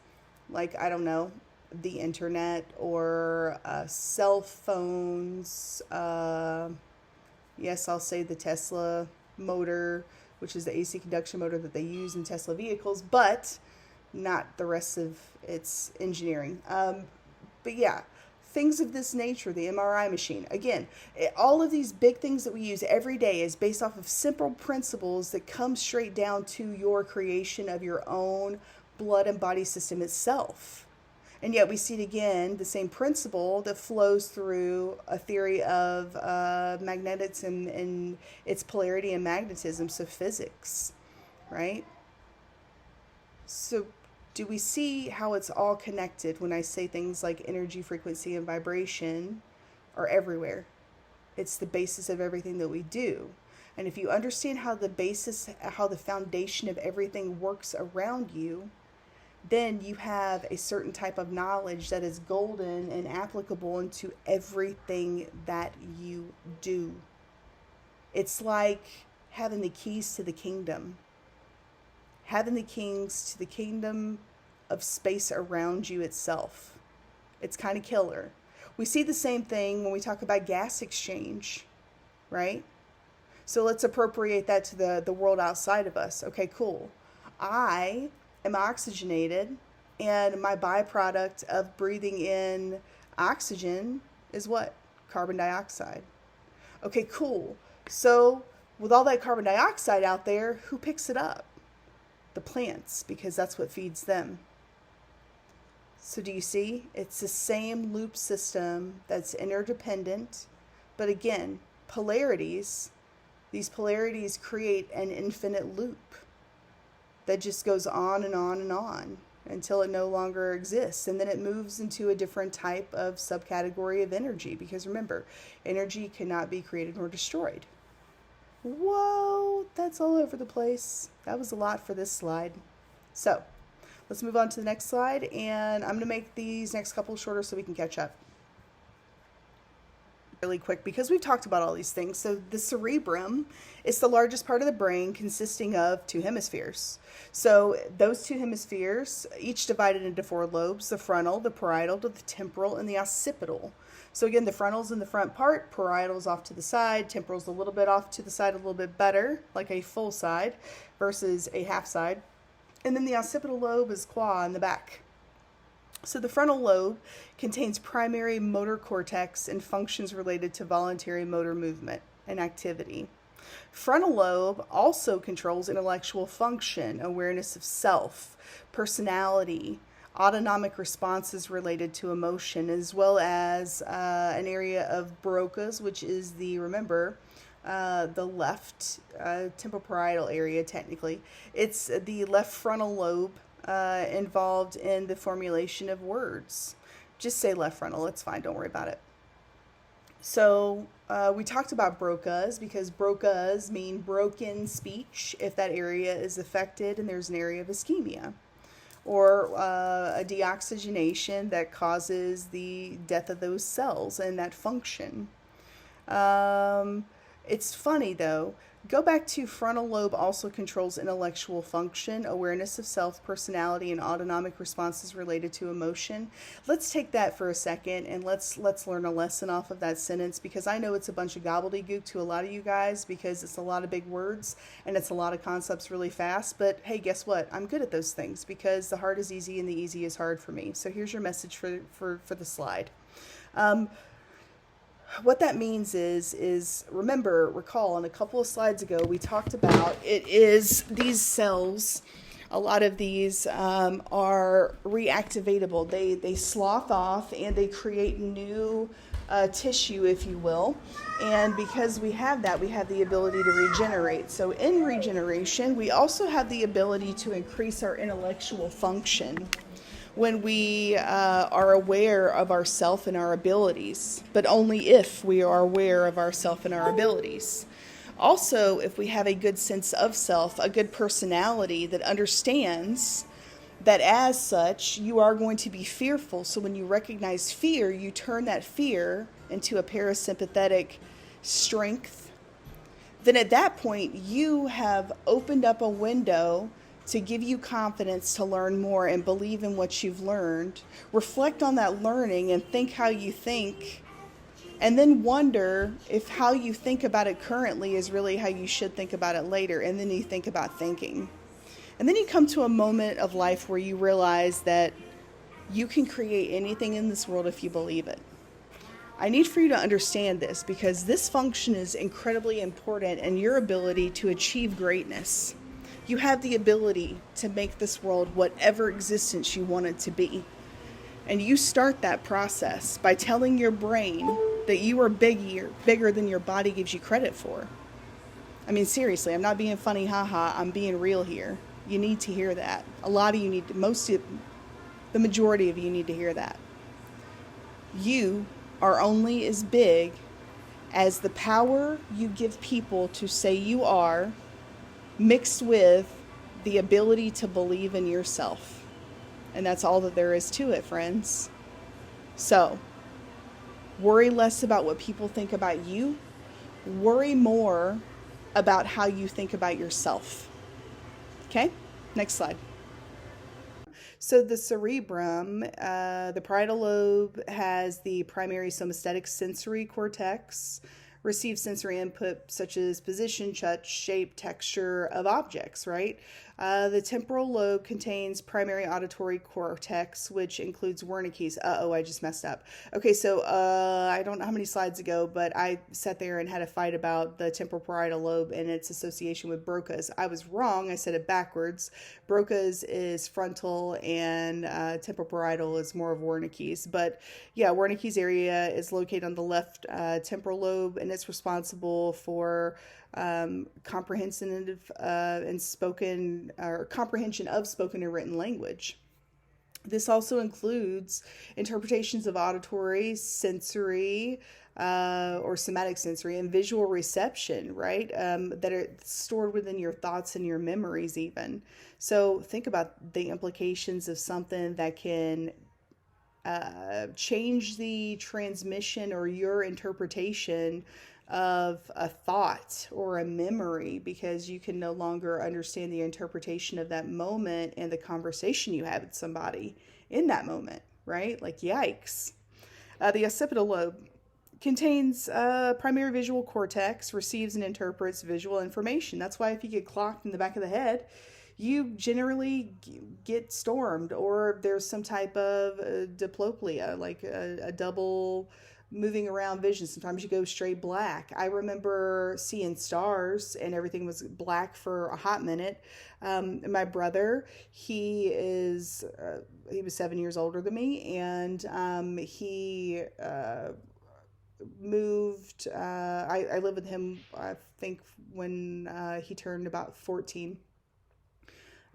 like, I don't know, the internet or cell phones, yes, I'll say the Tesla motor, which is the AC conduction motor that they use in Tesla vehicles, but not the rest of its engineering. But yeah, things of this nature, the MRI machine, again, all of these big things that we use every day is based off of simple principles that come straight down to your creation of your own blood and body system itself. And yet we see it again, the same principle that flows through a theory of magnetics and its polarity and magnetism, so physics, right? So do we see how it's all connected when I say things like energy, frequency, and vibration are everywhere? It's the basis of everything that we do. And if you understand how the foundation of everything works around you, then you have a certain type of knowledge that is golden and applicable into everything that you do. It's like having the keys to the kingdom. Having the keys to the kingdom of space around you itself. It's kind of killer. We see the same thing when we talk about gas exchange, right? So let's appropriate that to the world outside of us. Okay, cool. I am oxygenated, and my byproduct of breathing in oxygen is what? Carbon dioxide. Okay, cool. So with all that carbon dioxide out there, who picks it up? The plants, because that's what feeds them. So do you see? It's the same loop system that's interdependent. But again, polarities, these polarities create an infinite loop that just goes on and on and on until it no longer exists. And then it moves into a different type of subcategory of energy. Because remember, energy cannot be created nor destroyed. Whoa, that's all over the place. That was a lot for this slide. So let's move on to the next slide, and I'm going to make these next couple shorter so we can catch up really quick because we've talked about all these things. So the cerebrum is the largest part of the brain, consisting of two hemispheres. So those two hemispheres, each divided into four lobes: the frontal, the parietal, the temporal, and the occipital. So again, the frontal's in the front part, parietal's off to the side, temporal's a little bit off to the side, a little bit better, like a full side versus a half side. And then the occipital lobe is qua in the back. So the frontal lobe contains primary motor cortex and functions related to voluntary motor movement and activity. Frontal lobe also controls intellectual function, awareness of self, personality, autonomic responses related to emotion, as well as an area of Broca's, which is the left tempoparietal area, technically. It's the left frontal lobe involved in the formulation of words. Just say left frontal, it's fine, don't worry about it. So we talked about Broca's because Broca's mean broken speech if that area is affected and there's an area of ischemia, or a deoxygenation that causes the death of those cells and that function. It's funny though. Go back to frontal lobe also controls intellectual function, awareness of self, personality, and autonomic responses related to emotion. Let's take that for a second and let's learn a lesson off of that sentence, because I know it's a bunch of gobbledygook to a lot of you guys because it's a lot of big words and it's a lot of concepts really fast. But hey, guess what? I'm good at those things because the hard is easy and the easy is hard for me. So here's your message for the slide. What that means is recall on a couple of slides ago, we talked about it is these cells, a lot of these are reactivatable. They slough off and they create new tissue, if you will. And because we have that, we have the ability to regenerate. So in regeneration, we also have the ability to increase our intellectual function when we are aware of ourself and our abilities, but only if we are aware of ourself and our abilities. Also, if we have a good sense of self, a good personality that understands that as such, you are going to be fearful. So when you recognize fear, you turn that fear into a parasympathetic strength. Then at that point, you have opened up a window to give you confidence to learn more and believe in what you've learned. Reflect on that learning and think how you think, and then wonder if how you think about it currently is really how you should think about it later. And then you think about thinking. And then you come to a moment of life where you realize that you can create anything in this world if you believe it. I need for you to understand this because this function is incredibly important in your ability to achieve greatness. You have the ability to make this world whatever existence you want it to be. And you start that process by telling your brain that you are bigger than your body gives you credit for. I mean, seriously, I'm not being funny, haha, I'm being real here. You need to hear that. A lot of you need to, the majority of you need to hear that. You are only as big as the power you give people to say you are, mixed with the ability to believe in yourself. And that's all that there is to it, friends. So, worry less about what people think about you. Worry more about how you think about yourself. Okay? Next slide. So the cerebrum, the parietal lobe has the primary somesthetic sensory cortex receive sensory input such as position, touch, shape, texture of objects, right? The temporal lobe contains primary auditory cortex, which includes Wernicke's. Uh-oh, I just messed up. Okay, so I don't know how many slides ago, but I sat there and had a fight about the temporal parietal lobe and its association with Broca's. I was wrong. I said it backwards. Broca's is frontal and temporal parietal is more of Wernicke's. But yeah, Wernicke's area is located on the left temporal lobe, and it's responsible for comprehensive and spoken or comprehension of spoken and written language. This also includes interpretations of auditory, sensory, or somatic sensory, and visual reception, right? That are stored within your thoughts and your memories, even. So think about the implications of something that can change the transmission or your interpretation of a thought or a memory, because you can no longer understand the interpretation of that moment and the conversation you had with somebody in that moment, right? Like, yikes. The occipital lobe contains primary visual cortex, receives and interprets visual information. That's why if you get clocked in the back of the head, you generally get stormed, or there's some type of diplopia, like a double moving around vision. Sometimes you go straight black. I remember seeing stars and everything was black for a hot minute. My brother, he was 7 years older than me, and he moved. I lived with him, I think, when he turned about 14.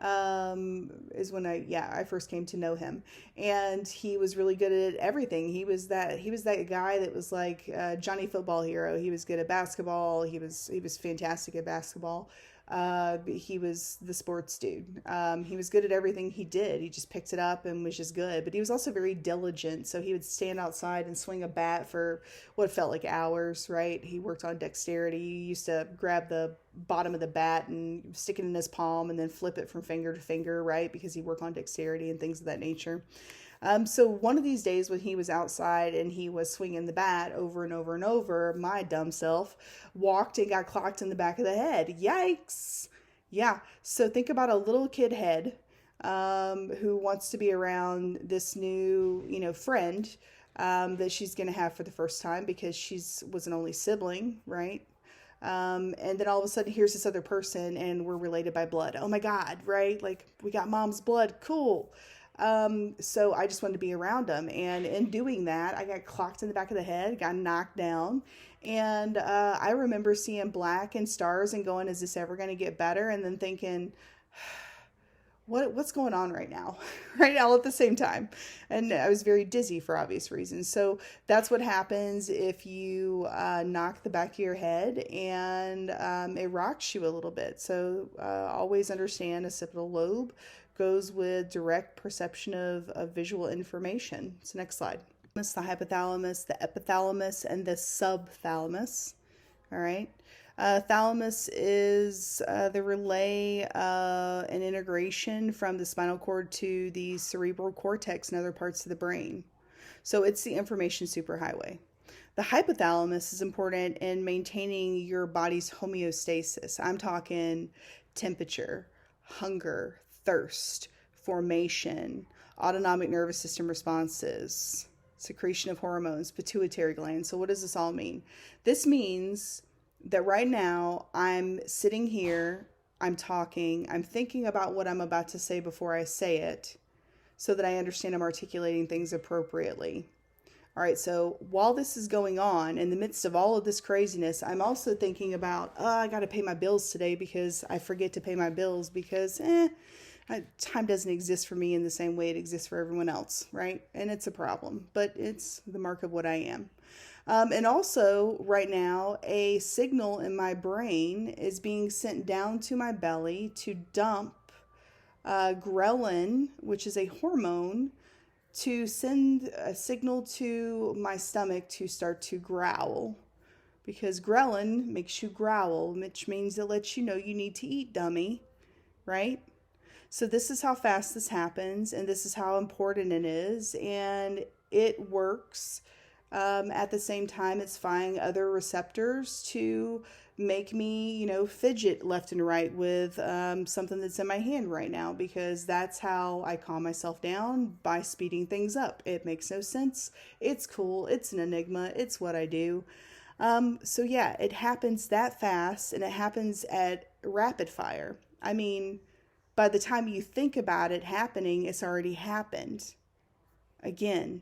Is when I first came to know him, and he was really good at everything. He was that guy that was like Johnny Football Hero. He was good at basketball. He was fantastic at basketball. He was the sports dude. He was good at everything he did. He just picked it up and was just good. But he was also very diligent. So he would stand outside and swing a bat for what felt like hours, right? He worked on dexterity. He used to grab the bottom of the bat and stick it in his palm and then flip it from finger to finger, right? Because he worked on dexterity and things of that nature. So one of these days when he was outside and he was swinging the bat over and over and over, my dumb self walked and got clocked in the back of the head. Yikes. Yeah. So think about a little kid head who wants to be around this new, friend that she's going to have for the first time because was an only sibling, right? And then all of a sudden here's this other person and we're related by blood. Oh my God, right? Like, we got mom's blood. Cool. So I just wanted to be around them. And in doing that, I got clocked in the back of the head, got knocked down. And I remember seeing black and stars and going, is this ever going to get better? And then thinking, what's going on right now? Right now at the same time. And I was very dizzy for obvious reasons. So that's what happens if you knock the back of your head and it rocks you a little bit. So always understand occipital lobe goes with direct perception of visual information. So next slide. The hypothalamus, the epithalamus, and the subthalamus. All right. Thalamus is the relay and integration from the spinal cord to the cerebral cortex and other parts of the brain. So it's the information superhighway. The hypothalamus is important in maintaining your body's homeostasis. I'm talking temperature, hunger, thirst, formation, autonomic nervous system responses, secretion of hormones, pituitary gland. So what does this all mean? This means that right now I'm sitting here, I'm talking, I'm thinking about what I'm about to say before I say it so that I understand I'm articulating things appropriately. All right, so while this is going on, in the midst of all of this craziness, I'm also thinking about, I got to pay my bills today because I forget to pay my bills because, time doesn't exist for me in the same way it exists for everyone else, right? And it's a problem, but it's the mark of what I am. And also, right now, a signal in my brain is being sent down to my belly to dump ghrelin, which is a hormone, to send a signal to my stomach to start to growl. Because ghrelin makes you growl, which means it lets you know you need to eat, dummy, right? So this is how fast this happens, and this is how important it is, and it works At the same time, it's finding other receptors to make me, fidget left and right with something that's in my hand right now, because that's how I calm myself down, by speeding things up. It makes no sense. It's cool. It's an enigma. It's what I do. So yeah, it happens that fast, and it happens at rapid fire. I mean, by the time you think about it happening, it's already happened. Again,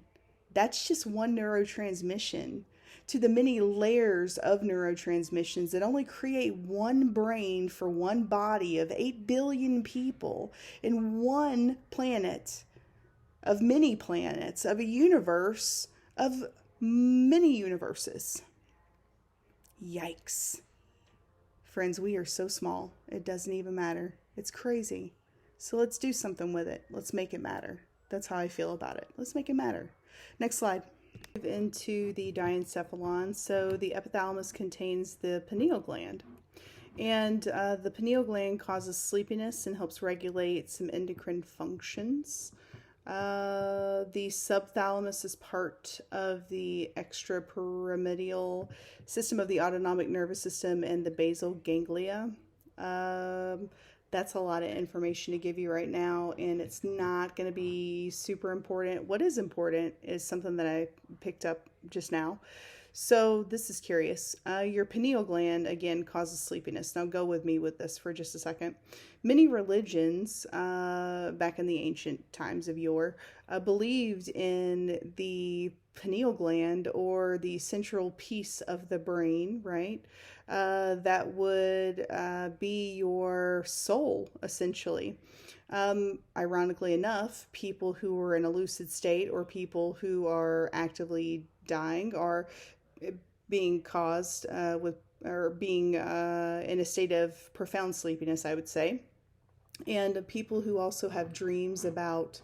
that's just one neurotransmission to the many layers of neurotransmissions that only create one brain for one body of 8 billion people in one planet, of many planets, of a universe of many universes. Yikes. Friends, we are so small, it doesn't even matter. It's crazy. So let's do something with it. Let's make it matter. That's how I feel about it. Let's make it matter. Next slide. Into the diencephalon. So the epithalamus contains the pineal gland. And the pineal gland causes sleepiness and helps regulate some endocrine functions. The subthalamus is part of the extrapyramidal system of the autonomic nervous system and the basal ganglia. That's a lot of information to give you right now, and it's not going to be super important. What is important is something that I picked up just now. So this is curious. Your pineal gland, again, causes sleepiness. Now go with me with this for just a second. Many religions, back in the ancient times of yore, believed in the pineal gland, or the central piece of the brain, right? That would be your soul, essentially. Ironically enough, people who are in a lucid state, or people who are actively dying, are being caused or being in a state of profound sleepiness, I would say. And people who also have dreams about,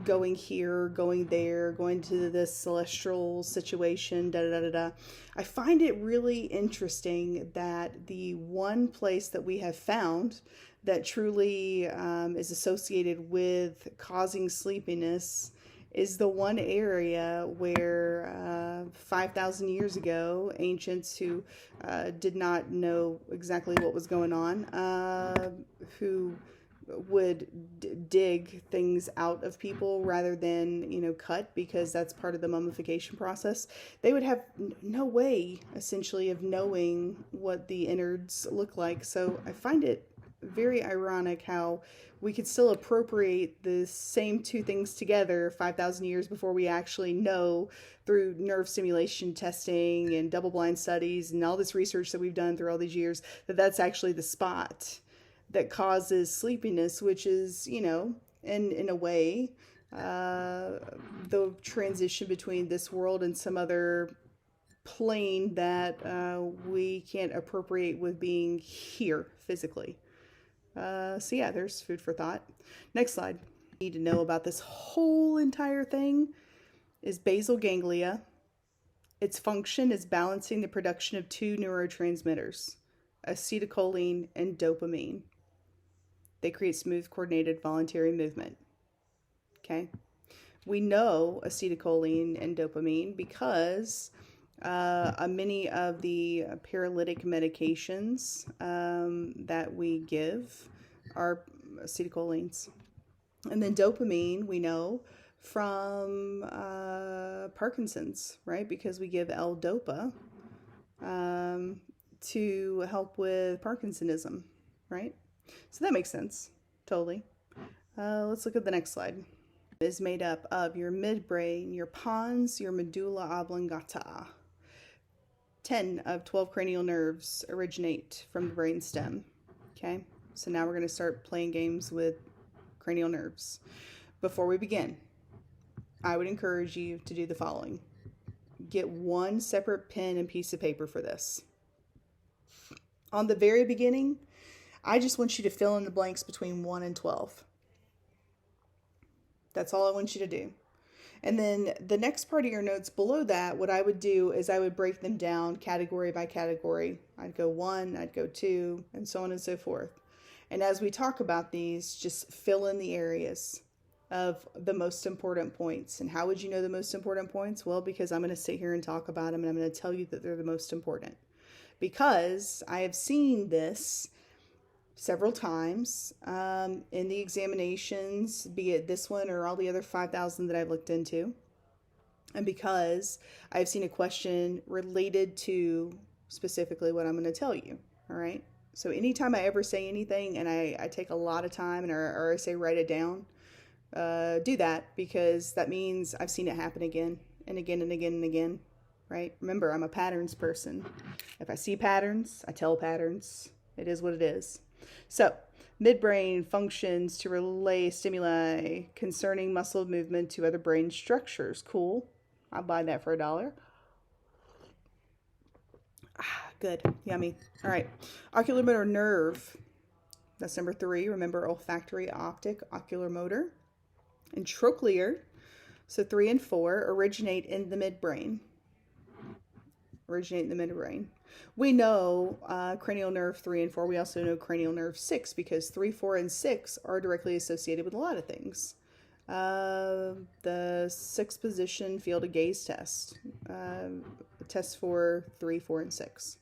going here, going there, going to this celestial situation, da da da da. I find it really interesting that the one place that we have found that truly is associated with causing sleepiness is the one area where 5,000 years ago, ancients who did not know exactly what was going on, who would dig things out of people rather than, cut, because that's part of the mummification process. They would have no way, essentially, of knowing what the innards look like. So I find it very ironic how we could still appropriate the same two things together 5,000 years before we actually know, through nerve stimulation testing and double-blind studies and all this research that we've done through all these years, that that's actually the spot that causes sleepiness, which is, in a way, the transition between this world and some other plane that we can't appropriate with being here physically. So yeah, there's food for thought. Next slide. You need to know about this whole entire thing is basal ganglia. Its function is balancing the production of two neurotransmitters, acetylcholine and dopamine. They create smooth, coordinated, voluntary movement. Okay? We know acetylcholine and dopamine because many of the paralytic medications that we give are acetylcholines. And then dopamine, we know from Parkinson's, right? Because we give L-Dopa to help with Parkinsonism, right? So that makes sense, totally. Let's look at the next slide. It is made up of your midbrain, your pons, your medulla oblongata. 10 of 12 cranial nerves originate from the brain stem. Okay, so now we're going to start playing games with cranial nerves. Before we begin, I would encourage you to do the following. Get one separate pen and piece of paper for this. On the very beginning, I just want you to fill in the blanks between 1 and 12. That's all I want you to do. And then the next part of your notes below that, what I would do is I would break them down category by category. I'd go 1, I'd go 2, and so on and so forth. And as we talk about these, just fill in the areas. of the most important points. And how would you know the most important points? Well, because I'm going to sit here and talk about them, and I'm going to tell you that they're the most important. Because I have seen this several times in the examinations, be it this one or all the other 5,000 that I've looked into. And because I've seen a question related to specifically what I'm going to tell you. All right. So anytime I ever say anything and I take a lot of time or I say write it down, do that, because that means I've seen it happen again and again and again and again. Right? Remember, I'm a patterns person. If I see patterns, I tell patterns. It is what it is. So, midbrain functions to relay stimuli concerning muscle movement to other brain structures. Cool. I'll buy that for $1. Good. Yummy. All right. Oculomotor nerve. That's number 3. Remember, olfactory, optic, oculomotor. And trochlear, so 3 and 4, originate in the midbrain. We know cranial nerve 3 and 4. We also know cranial nerve 6, because 3, 4, and 6 are directly associated with a lot of things. The 6th position field of gaze test. Test for 3, 4, and 6.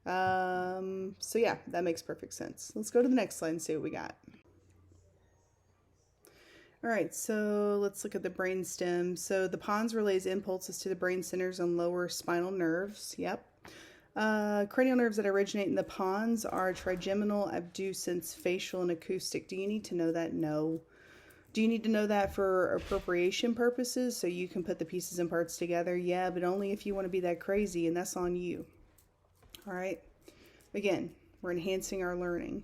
So yeah, that makes perfect sense. Let's go to the next slide and see what we got. All right, so let's look at the brainstem. So the pons relays impulses to the brain centers on lower spinal nerves. Yep. Cranial nerves that originate in the pons are trigeminal, abducens, facial, and acoustic. Do you need to know that? No. Do you need to know that for appropriation purposes so you can put the pieces and parts together? Yeah, but only if you want to be that crazy, and that's on you. All right. Again, we're enhancing our learning.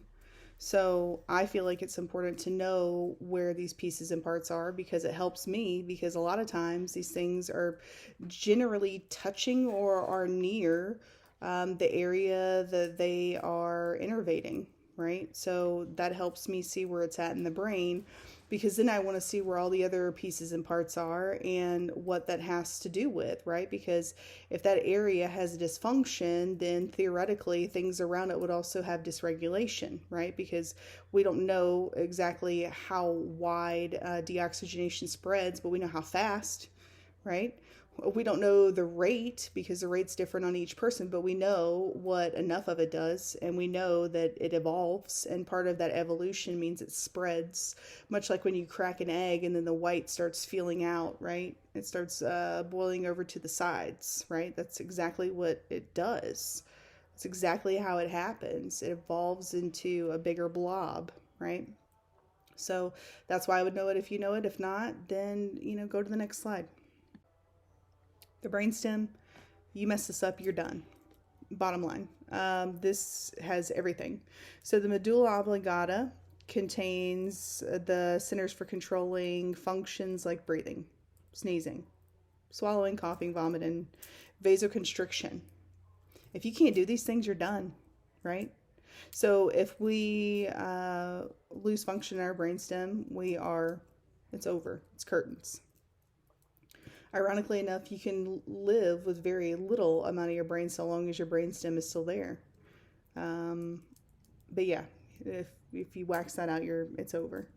So I feel like it's important to know where these pieces and parts are, because it helps me, because a lot of times these things are generally touching or are near the area that they are innervating, right? So that helps me see where it's at in the brain, because then I want to see where all the other pieces and parts are and what that has to do with, right? Because if that area has dysfunction, then theoretically things around it would also have dysregulation, right? Because we don't know exactly how wide deoxygenation spreads, but we know how fast, right? We don't know the rate, because the rate's different on each person, but we know what enough of it does, and we know that it evolves, and part of that evolution means it spreads, much like when you crack an egg and then the white starts feeling out, right? It starts boiling over to the sides, right? That's exactly what it does. It's exactly how it happens. It evolves into a bigger blob, right? So that's why I would know it if you know it. If not, then, go to the next slide. The brainstem, you mess this up, you're done. Bottom line, this has everything. So the medulla oblongata contains the centers for controlling functions like breathing, sneezing, swallowing, coughing, vomiting, vasoconstriction. If you can't do these things, you're done, right? So if we lose function in our brainstem, it's over. It's curtains. Ironically enough, you can live with very little amount of your brain so long as your brainstem is still there. But yeah, if you wax that out, it's over.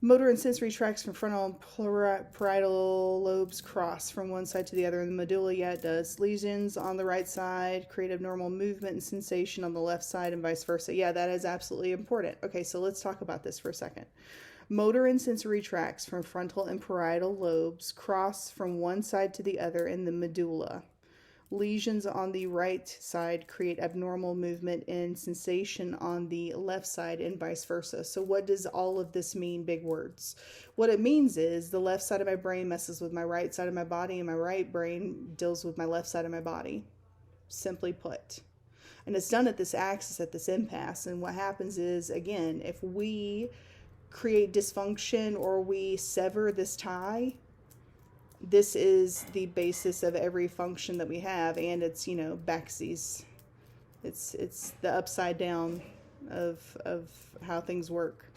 Motor and sensory tracts from frontal and parietal lobes cross from one side to the other in the medulla. Yeah, it does. Lesions on the right side create abnormal movement and sensation on the left side, and vice versa. Yeah, that is absolutely important. Okay, so let's talk about this for a second. Motor and sensory tracts from frontal and parietal lobes cross from one side to the other in the medulla. Lesions on the right side create abnormal movement and sensation on the left side, and vice versa. So what does all of this mean? Big words. What it means is the left side of my brain messes with my right side of my body, and my right brain deals with my left side of my body. Simply put. And it's done at this axis, at this impasse. And what happens is, again, if we create dysfunction or we sever this tie, this is the basis of every function that we have, and it's backsies. It's the upside down of how things work.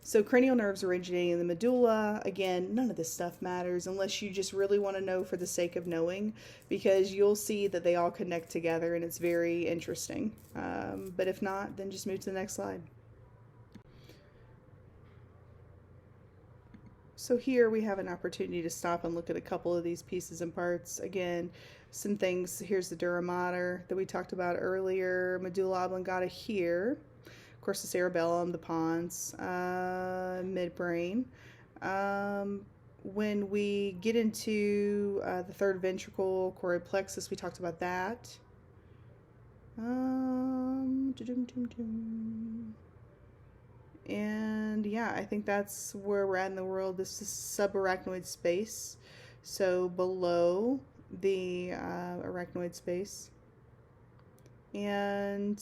So cranial nerves originating in the medulla. Again, none of this stuff matters unless you just really want to know for the sake of knowing, because you'll see that they all connect together and it's very interesting. But if not, then just move to the next slide. So here we have an opportunity to stop and look at a couple of these pieces and parts. Again, some things. Here's the dura mater that we talked about earlier, medulla oblongata here. Of course, the cerebellum, the pons, midbrain. When we get into the third ventricle, choroid plexus, we talked about that. And yeah, I think that's where we're at in the world. This is subarachnoid space, so below the arachnoid space. And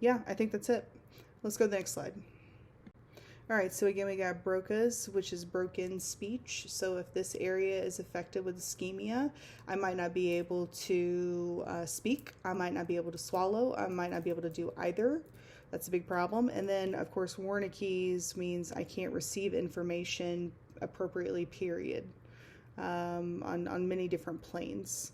yeah, I think that's it. Let's go to the next slide. All right, so again, we got Broca's, which is broken speech. So if this area is affected with ischemia, I might not be able to speak. I might not be able to swallow. I might not be able to do either. That's a big problem. And then, of course, Wernicke's means I can't receive information appropriately, period, on many different planes.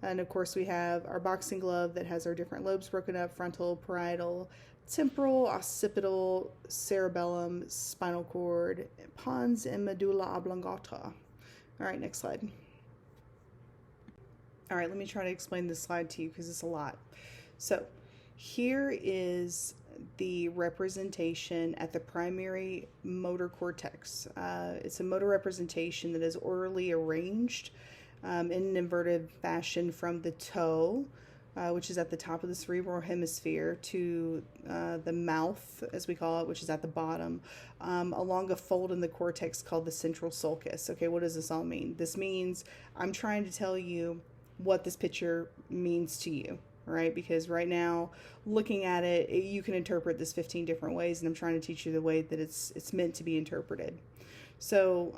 And of course, we have our boxing glove that has our different lobes broken up: frontal, parietal, temporal, occipital, cerebellum, spinal cord, pons, and medulla oblongata. All right, next slide. All right, let me try to explain this slide to you because it's a lot. So here is the representation at the primary motor cortex. It's a motor representation that is orderly arranged in an inverted fashion from the toe, which is at the top of the cerebral hemisphere, to the mouth, as we call it, which is at the bottom, along a fold in the cortex called the central sulcus. Okay, what does this all mean? This means I'm trying to tell you what this picture means to you, right? Because right now, looking at it, you can interpret this 15 different ways, and I'm trying to teach you the way that it's meant to be interpreted. So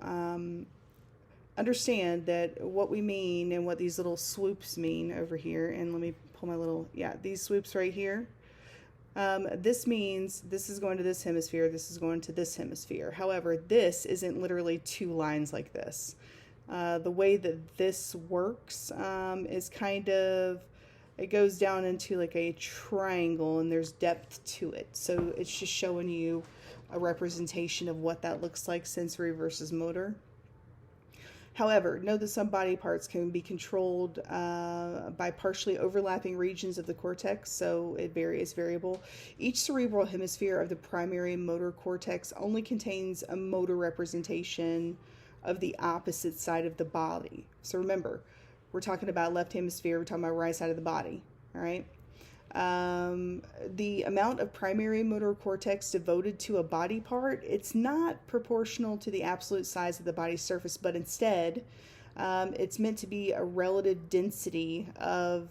understand that what we mean and what these little swoops mean over here, and let me pull my little, these swoops right here. This means this is going to this hemisphere, this is going to this hemisphere. However, this isn't literally two lines like this. The way that this works is kind of, it goes down into like a triangle, and there's depth to it. So it's just showing you a representation of what that looks like, sensory versus motor. However, know that some body parts can be controlled by partially overlapping regions of the cortex, so it is variable. Each cerebral hemisphere of the primary motor cortex only contains a motor representation of the opposite side of the body. So remember, we're talking about left hemisphere, we're talking about right side of the body, all right? The amount of primary motor cortex devoted to a body part, it's not proportional to the absolute size of the body's surface, but instead, it's meant to be a relative density of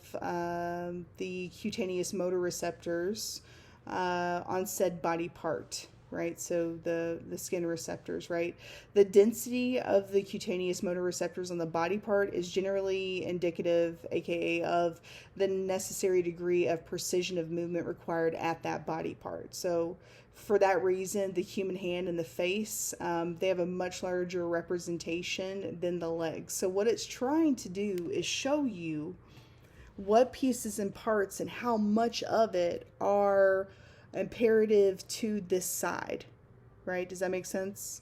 the cutaneous motor receptors on said body part, right? So the skin receptors, right? The density of the cutaneous motor receptors on the body part is generally indicative, aka of the necessary degree of precision of movement required at that body part. So for that reason, the human hand and the face, they have a much larger representation than the legs. So what it's trying to do is show you what pieces and parts and how much of it are imperative to this side, right? Does that make sense?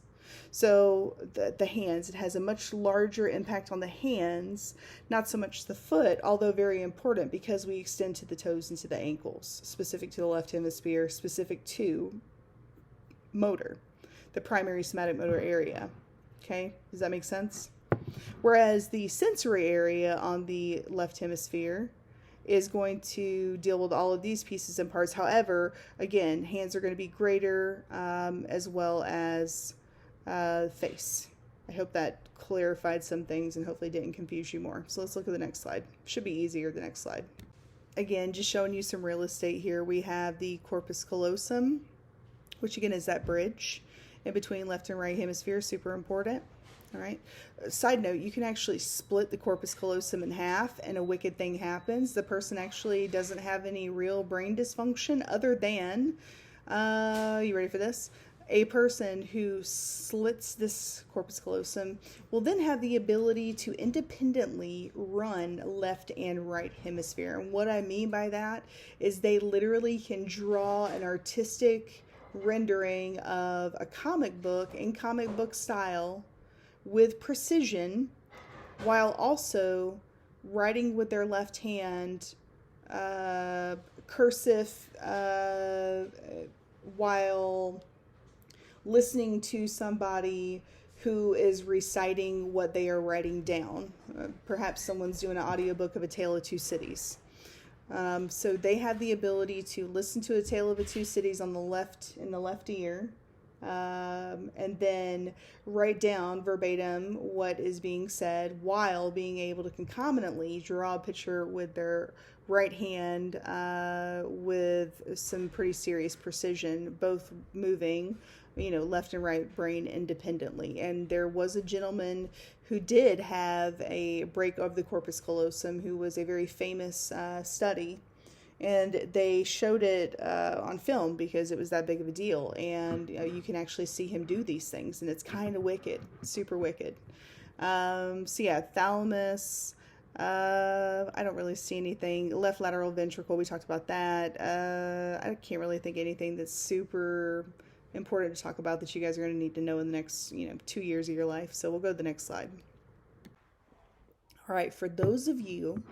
So the hands, it has a much larger impact on the hands, not so much the foot, although very important because we extend to the toes and to the ankles, specific to the left hemisphere, specific to motor, the primary somatic motor area. Okay, does that make sense? Whereas the sensory area on the left hemisphere is going to deal with all of these pieces and parts. However, again, hands are going to be greater, as well as face. I hope that clarified some things and hopefully didn't confuse you more. So let's look at the next slide. Should be easier, the next slide. Again, just showing you some real estate here. We have the corpus callosum, which again is that bridge in between left and right hemisphere, super important. All right. Side note, you can actually split the corpus callosum in half and a wicked thing happens. The person actually doesn't have any real brain dysfunction other than, you ready for this? A person who slits this corpus callosum will then have the ability to independently run left and right hemisphere. And what I mean by that is they literally can draw an artistic rendering of a comic book in comic book style with precision, while also writing with their left hand, cursive, while listening to somebody who is reciting what they are writing down. Perhaps someone's doing an audiobook of A Tale of Two Cities. So they have the ability to listen to A Tale of Two Cities on the left, in the left ear, and then write down verbatim what is being said, while being able to concomitantly draw a picture with their right hand, with some pretty serious precision, both moving, left and right brain independently. And there was a gentleman who did have a break of the corpus callosum, who was a very famous study. And they showed it on film because it was that big of a deal. And you can actually see him do these things. And it's kind of wicked, super wicked. So yeah, thalamus. I don't really see anything. Left lateral ventricle, we talked about that. I can't really think anything that's super important to talk about that you guys are going to need to know in the next 2 years of your life. So we'll go to the next slide. All right, for those of you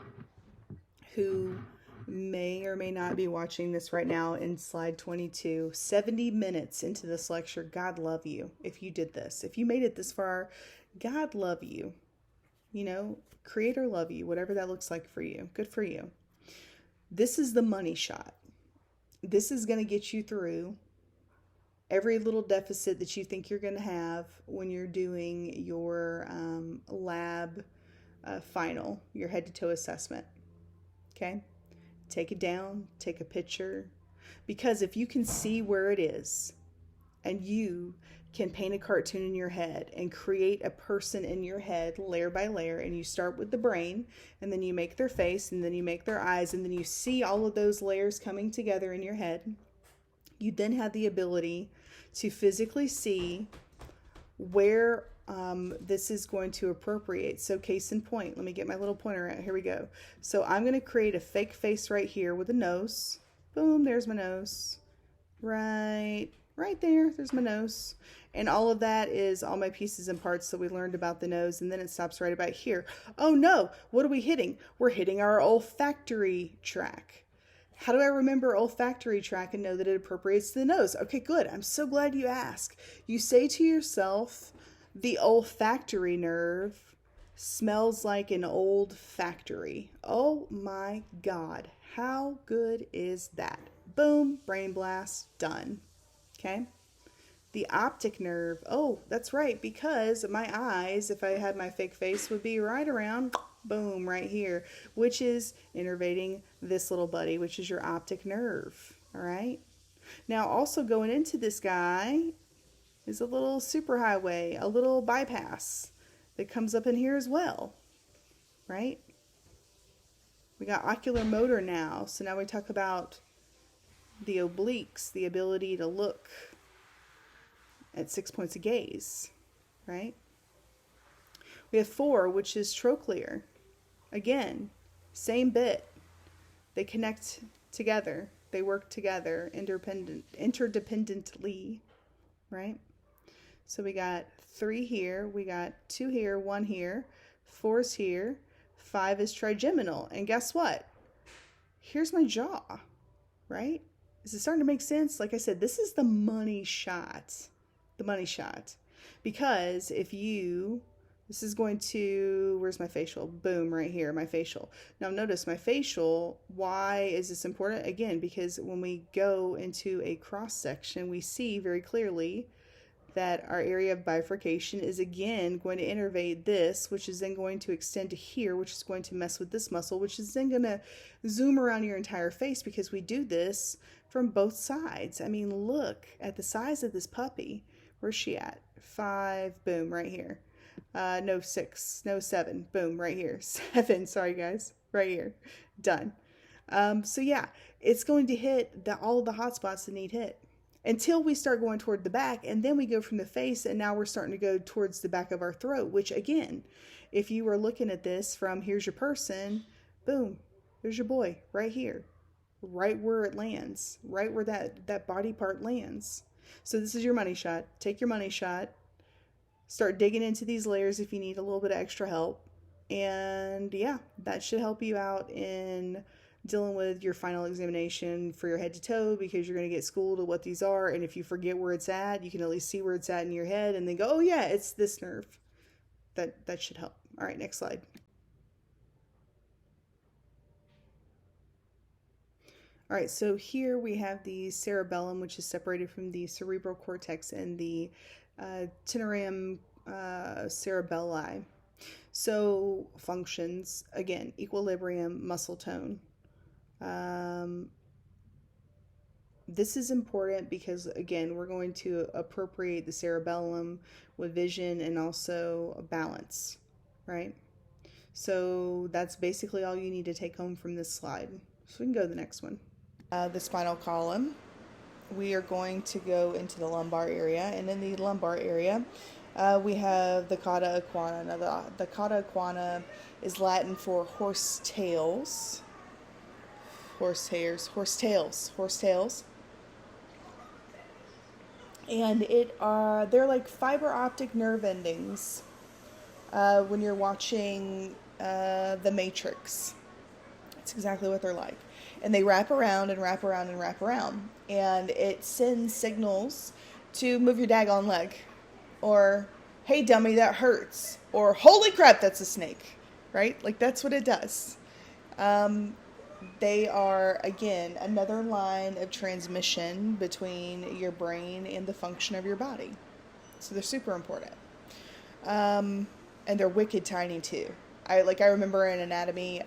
who may or may not be watching this right now in slide 22, 70 minutes into this lecture, God love you if you did this. If you made it this far, God love you. Creator love you, whatever that looks like for you. Good for you. This is the money shot. This is going to get you through every little deficit that you think you're going to have when you're doing your lab final, your head to toe assessment. Okay? Take it down, take a picture, because if you can see where it is and you can paint a cartoon in your head and create a person in your head layer by layer, and you start with the brain and then you make their face and then you make their eyes and then you see all of those layers coming together in your head, you then have the ability to physically see where this is going to appropriate. So case in point, let me get my little pointer out. Here we go. So I'm going to create a fake face right here with a nose. Boom, there's my nose. Right there, there's my nose. And all of that is all my pieces and parts that we learned about the nose, and then it stops right about here. Oh no, what are we hitting? We're hitting our olfactory tract. How do I remember olfactory tract and know that it appropriates to the nose? Okay, good. I'm so glad you asked. You say to yourself, the olfactory nerve smells like an old factory. Oh my God. How good is that? Boom, brain blast, done. Okay. The optic nerve. Oh, that's right. Because my eyes, if I had my fake face, would be right around, boom, right here, which is innervating this little buddy, which is your optic nerve. All right. Now, also going into this guy is a little superhighway, a little bypass that comes up in here as well. Right. We got ocular motor now. So now we talk about the obliques, the ability to look at 6 points of gaze, right? We have 4, which is trochlear. Again, same bit. They connect together. They work together interdependently, right? So we got 3 here. We got 2 here, 1 here. 4's here. 5 is trigeminal. And guess what? Here's my jaw, right? Is it starting to make sense? Like I said, this is the money shot. The money shot. Because if you, this is going to, where's my facial? Boom, right here, my facial. Now notice my facial, why is this important? Again, because when we go into a cross section, we see very clearly that our area of bifurcation is again going to innervate this, which is then going to extend to here, which is going to mess with this muscle, which is then going to zoom around your entire face, because we do this from both sides. I mean, look at the size of this puppy. Where's she at? 5, boom, right here. No 6, no 7, boom, right here. 7, sorry guys, right here. Done. So yeah, it's going to hit all of the hot spots that need hit until we start going toward the back, and then we go from the face, and now we're starting to go towards the back of our throat, which again, if you were looking at this from here's your person, boom, there's your boy right here, right where it lands, right where that body part lands. So this is your money shot. Take your money shot. Start digging into these layers if you need a little bit of extra help. And yeah, that should help you out in dealing with your final examination for your head to toe, because you're going to get schooled of what these are. And if you forget where it's at, you can at least see where it's at in your head and then go, oh yeah, it's this nerve. That should help. All right, next slide. All right, so here we have the cerebellum, which is separated from the cerebral cortex, and the tenorium cerebelli. So functions, again, equilibrium, muscle tone. This is important because, again, we're going to appropriate the cerebellum with vision and also balance, right? So that's basically all you need to take home from this slide. So we can go to the next one. The spinal column. We are going to go into the lumbar area, and in the lumbar area, we have the cauda equina. Now, the cauda equina is Latin for horse tails. And they're like fiber optic nerve endings when you're watching The Matrix. That's exactly what they're like. And they wrap around and wrap around and wrap around. And it sends signals to move your daggone leg. Or, hey dummy, that hurts. Or, holy crap, that's a snake. Right? Like, that's what it does. They are, again, another line of transmission between your brain and the function of your body. So they're super important. And they're wicked tiny too. I remember in anatomy,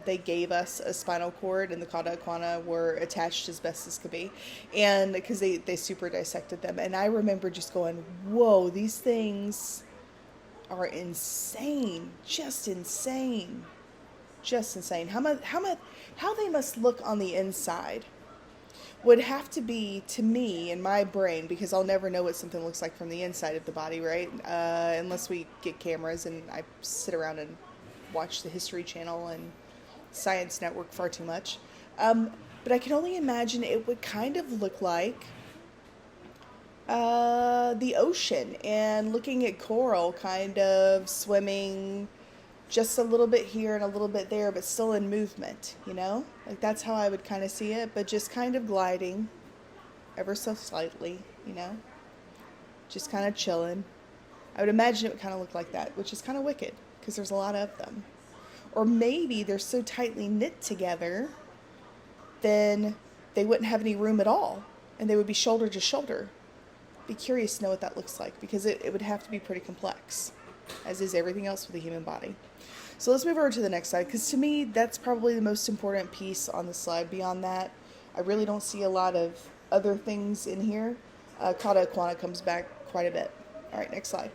they gave us a spinal cord, and the cauda equina were attached as best as could be, and because they super dissected them. And I remember just going, whoa, these things are insane. Just insane. How they must look on the inside would have to be, to me, in my brain, because I'll never know what something looks like from the inside of the body, right? Unless we get cameras and I sit around and watch the History Channel and Science Network far too much. But I can only imagine it would kind of look like the ocean, and looking at coral kind of swimming just a little bit here and a little bit there, but still in movement, you know? Like, that's how I would kind of see it, but just kind of gliding ever so slightly, you know? Just kind of chilling. I would imagine it would kind of look like that, which is kind of wicked, because there's a lot of them. Or maybe they're so tightly knit together, then they wouldn't have any room at all, and they would be shoulder to shoulder. Be curious to know what that looks like, because it would have to be pretty complex, as is everything else with the human body. So let's move over to the next slide, because to me, that's probably the most important piece on the slide. Beyond that, I really don't see a lot of other things in here. Cauda equina comes back quite a bit. All right, next slide.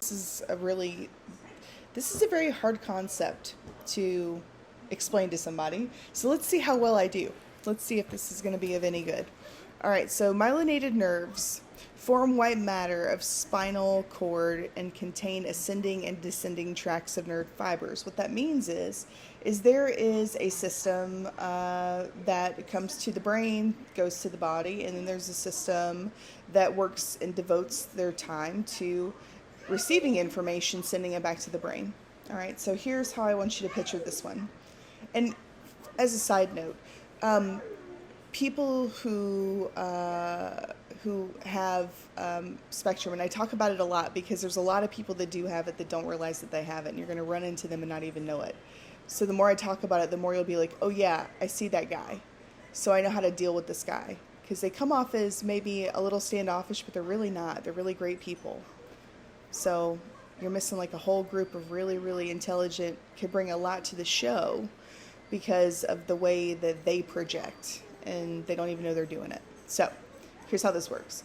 This is a very hard concept to explain to somebody. So let's see how well I do. Let's see if this is going to be of any good. All right, so myelinated nerves form white matter of spinal cord and contain ascending and descending tracts of nerve fibers. What that means is there is a system that comes to the brain, goes to the body, and then there's a system that works and devotes their time to receiving information, sending it back to the brain. All right, so here's how I want you to picture this one. And as a side note, people who have spectrum, and I talk about it a lot because there's a lot of people that do have it that don't realize that they have it, and you're going to run into them and not even know it. So the more I talk about it, the more you'll be like, oh yeah, I see that guy. So I know how to deal with this guy. Because they come off as maybe a little standoffish, but they're really not. They're really great people. So you're missing like a whole group of really, really intelligent, could bring a lot to the show because of the way that they project, and they don't even know they're doing it. So here's how this works.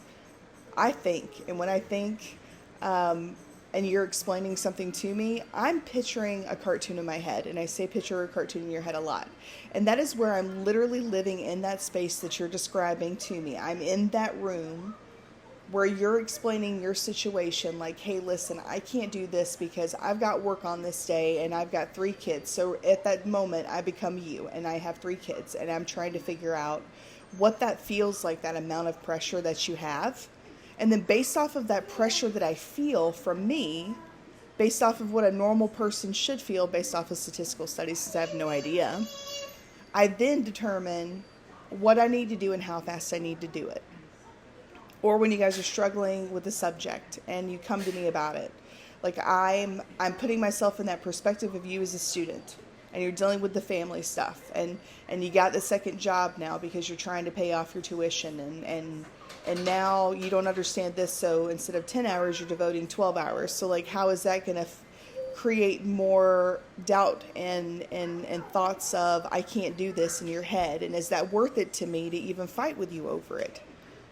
I think, and when I think, and you're explaining something to me, I'm picturing a cartoon in my head, and I say picture a cartoon in your head a lot. And that is where I'm literally living in that space that you're describing to me. I'm in that room where you're explaining your situation, like, hey, listen, I can't do this because I've got work on this day and I've got 3 kids. So at that moment, I become you and I have 3 kids and I'm trying to figure out what that feels like, that amount of pressure that you have. And then based off of that pressure that I feel from me, based off of what a normal person should feel based off of statistical studies, since I have no idea, I then determine what I need to do and how fast I need to do it. Or when you guys are struggling with a subject and you come to me about it, like I'm putting myself in that perspective of you as a student, and you're dealing with the family stuff, and you got the second job now because you're trying to pay off your tuition, and now you don't understand this, so instead of 10 hours, you're devoting 12 hours. So like, how is that going to create more doubt and thoughts of, I can't do this in your head, and is that worth it to me to even fight with you over it,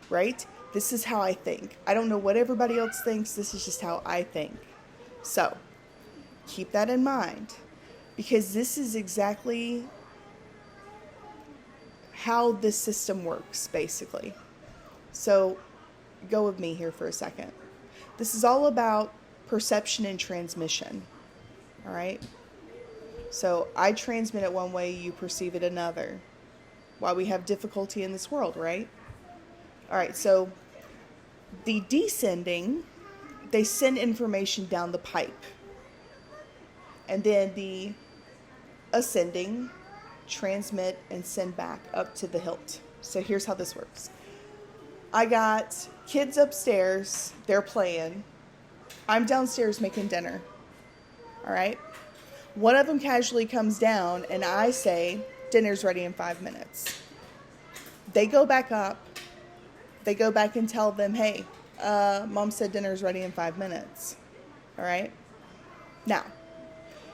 right? This is how I think. I don't know what everybody else thinks. This is just how I think. So keep that in mind, because this is exactly how this system works, basically. So go with me here for a second. This is all about perception and transmission. All right? So I transmit it one way, you perceive it another. Why we have difficulty in this world, right? All right, so the descending, they send information down the pipe. And then the ascending transmit and send back up to the hilt. So here's how this works. I got kids upstairs, they're playing. I'm downstairs making dinner. All right? One of them casually comes down and I say, dinner's ready in 5 minutes. They go back up. They go back and tell them, hey, Mom said dinner's ready in 5 minutes. All right? Now,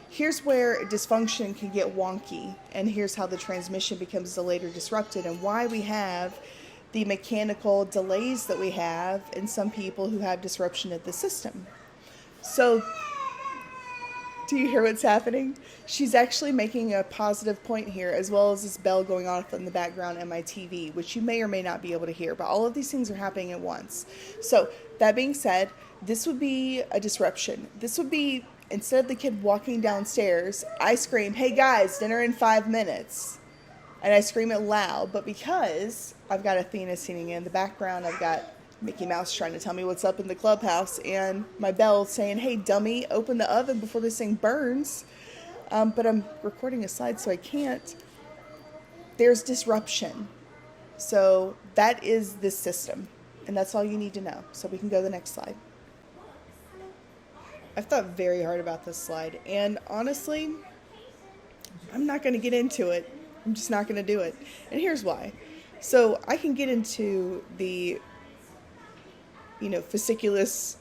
here's where dysfunction can get wonky, and here's how the transmission becomes delayed or disrupted, and why we have the mechanical delays that we have in some people who have disruption of the system. So, do you hear what's happening? She's actually making a positive point here, as well as this bell going off in the background and my TV, which you may or may not be able to hear, but all of these things are happening at once. So, that being said, this would be a disruption. This would be, instead of the kid walking downstairs, I scream, hey guys, dinner in 5 minutes. And I scream it loud, but because I've got Athena singing in the background, I've got Mickey Mouse trying to tell me what's up in the clubhouse, and my bell saying, hey dummy, open the oven before this thing burns. But I'm recording a slide, so I can't. There's disruption. So that is this system, and that's all you need to know. So we can go to the next slide. I've thought very hard about this slide, and honestly, I'm not going to get into it. I'm just not going to do it. And here's why. So I can get into the, fasciculus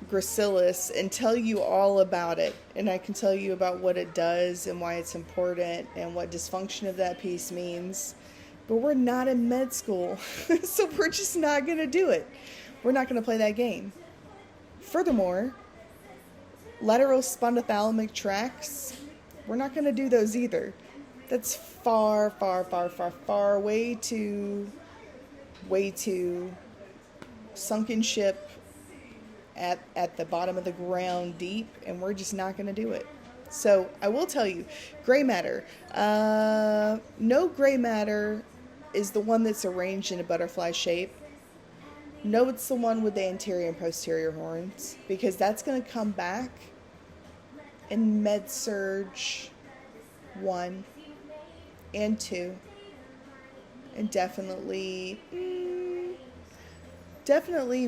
gracilis and tell you all about it. And I can tell you about what it does and why it's important and what dysfunction of that piece means. But we're not in med school, so we're just not going to do it. We're not going to play that game. Furthermore, lateral spondothalamic tracts, we're not going to do those either. That's far, way too sunken ship at the bottom of the ground deep, and we're just not going to do it. So I will tell you, gray matter. No gray matter is the one that's arranged in a butterfly shape. No, it's the one with the anterior and posterior horns, because that's going to come back in Med-Surg 1 and 2, and definitely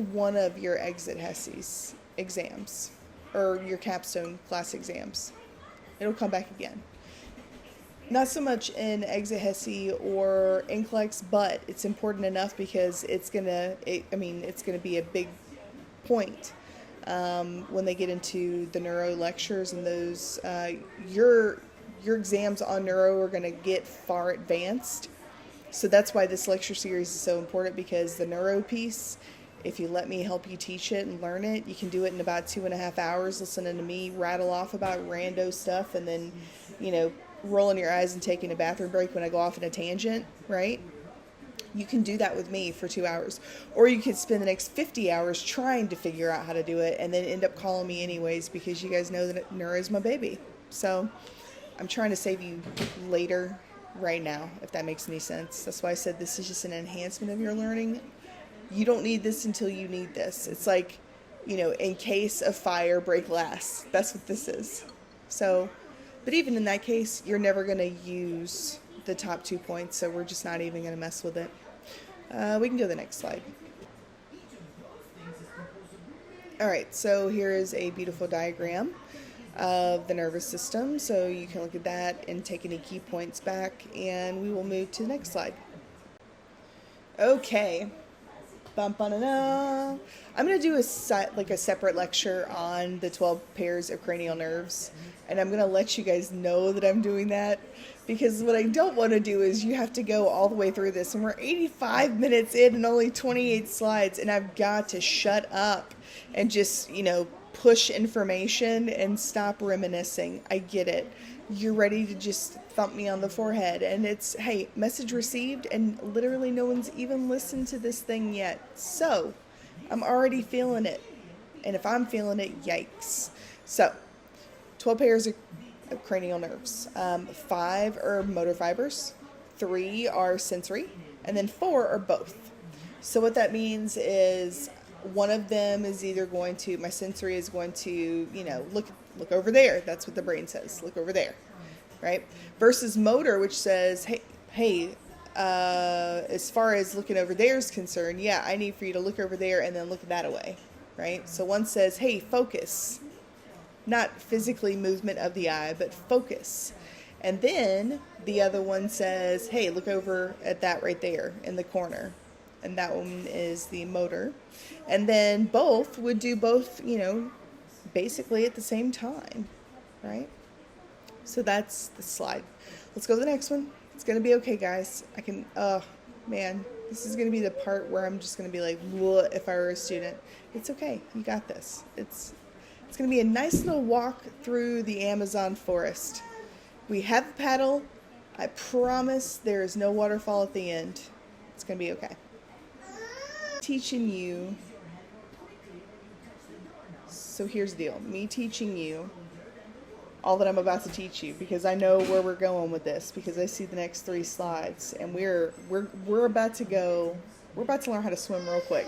one of your exit HESIs exams, or your capstone class exams. It'll come back again. Not so much in exit HESI or NCLEX, but it's important enough because it's gonna be a big point when they get into the neuro lectures, and those your exams on neuro are going to get far advanced. So that's why this lecture series is so important, because the neuro piece, if you let me help you teach it and learn it, you can do it in about 2.5 hours listening to me rattle off about rando stuff, and then, rolling your eyes and taking a bathroom break when I go off in a tangent, right? You can do that with me for 2 hours. Or you could spend the next 50 hours trying to figure out how to do it and then end up calling me anyways because you guys know that neuro is my baby. So I'm trying to save you later right now, if that makes any sense. That's why I said this is just an enhancement of your learning. You don't need this until you need this. It's like, in case of fire, break glass. That's what this is. So, but even in that case, you're never going to use the top 2 points, so we're just not even going to mess with it. We can go to the next slide. All right, so here is a beautiful diagram of the nervous system, so you can look at that and take any key points back, and we will move to the next slide. Okay. Bum, ba, da, da. I'm going to do a separate lecture on the 12 pairs of cranial nerves, and I'm going to let you guys know that I'm doing that, because what I don't want to do is you have to go all the way through this, and we're 85 minutes in and only 28 slides, and I've got to shut up and just, push information and stop reminiscing. I get it. You're ready to just thump me on the forehead, and it's, hey, message received, and literally no one's even listened to this thing yet. So I'm already feeling it, and if I'm feeling it, yikes. So 12 pairs of cranial nerves. 5 are motor fibers, 3 are sensory, and then 4 are both. So what that means is one of them is either going to, my sensory is going to, look over there. That's what the brain says. Look over there, right? Versus motor, which says, hey, as far as looking over there is concerned, yeah, I need for you to look over there and then look that away, right? So one says, hey, focus. Not physically movement of the eye, but focus. And then the other one says, hey, look over at that right there in the corner. And that one is the motor. And then both would do both, basically at the same time, right? So that's the slide. Let's go to the next one. It's going to be okay, guys. This is going to be the part where I'm just going to be like, what if I were a student? It's okay. You got this. It's going to be a nice little walk through the Amazon forest. We have a paddle. I promise there is no waterfall at the end. It's going to be okay. Teaching you. So here's the deal. Me teaching you all that I'm about to teach you, because I know where we're going with this, because I see the next 3 slides, and we're about to go. We're about to learn how to swim real quick.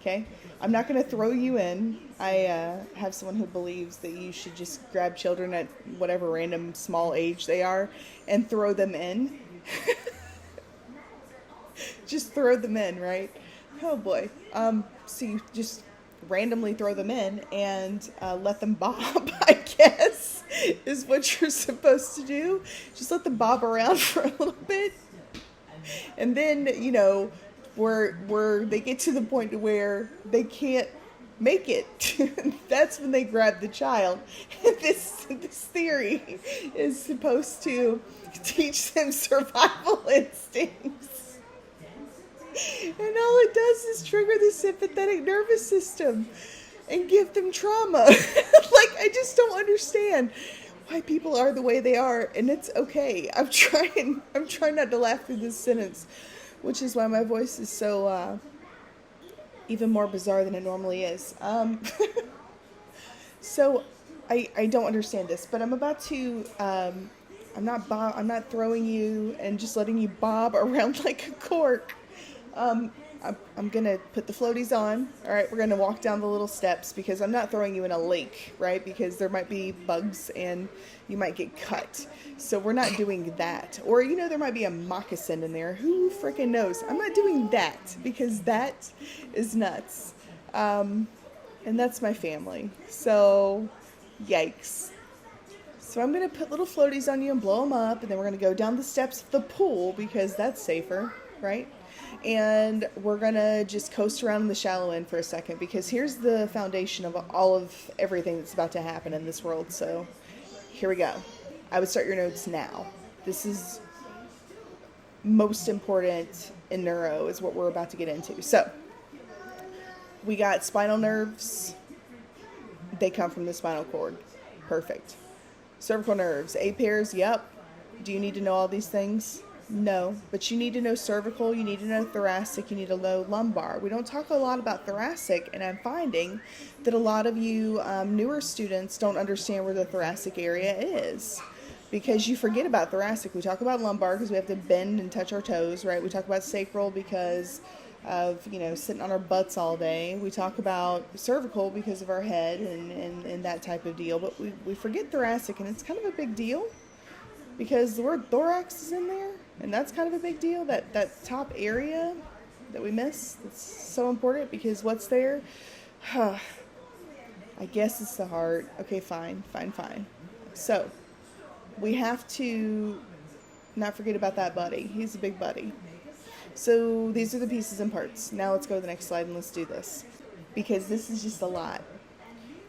Okay? I'm not going to throw you in. I have someone who believes that you should just grab children at whatever random small age they are and throw them in. Just throw them in, right? Oh boy. So you just randomly throw them in and let them bob, I guess, is what you're supposed to do. Just let them bob around for a little bit. And then, where they get to the point where they can't make it, that's when they grab the child. And this theory is supposed to teach them survival instincts. And all it does is trigger the sympathetic nervous system and give them trauma. I just don't understand why people are the way they are, and it's okay. I'm trying not to laugh through this sentence, which is why my voice is so even more bizarre than it normally is. So I don't understand this, but I'm about to. I'm not throwing you and just letting you bob around like a cork. I'm gonna put the floaties on. All right, we're gonna walk down the little steps, because I'm not throwing you in a lake, right? Because there might be bugs and you might get cut. So we're not doing that. Or, there might be a moccasin in there. Who freaking knows? I'm not doing that, because that is nuts. And that's my family. So, yikes. So I'm gonna put little floaties on you and blow them up, and then we're gonna go down the steps of the pool, because that's safer, right? And we're going to just coast around in the shallow end for a second, because here's the foundation of all of everything that's about to happen in this world. So here we go. I would start your notes now. This is most important in neuro, is what we're about to get into. So we got spinal nerves. They come from the spinal cord. Perfect. Cervical nerves, 8 pairs. Yep. Do you need to know all these things? No, but you need to know cervical, you need to know thoracic, you need to know lumbar. We don't talk a lot about thoracic, and I'm finding that a lot of you newer students don't understand where the thoracic area is because you forget about thoracic. We talk about lumbar because we have to bend and touch our toes, right? We talk about sacral because of, sitting on our butts all day. We talk about cervical because of our head and that type of deal, but we forget thoracic, and it's kind of a big deal because the word thorax is in there, and that's kind of a big deal. That top area that we miss, it's so important because what's there? I guess it's the heart. Okay, fine. So we have to not forget about that buddy. He's a big buddy. So these are the pieces and parts. Now let's go to the next slide and let's do this because this is just a lot.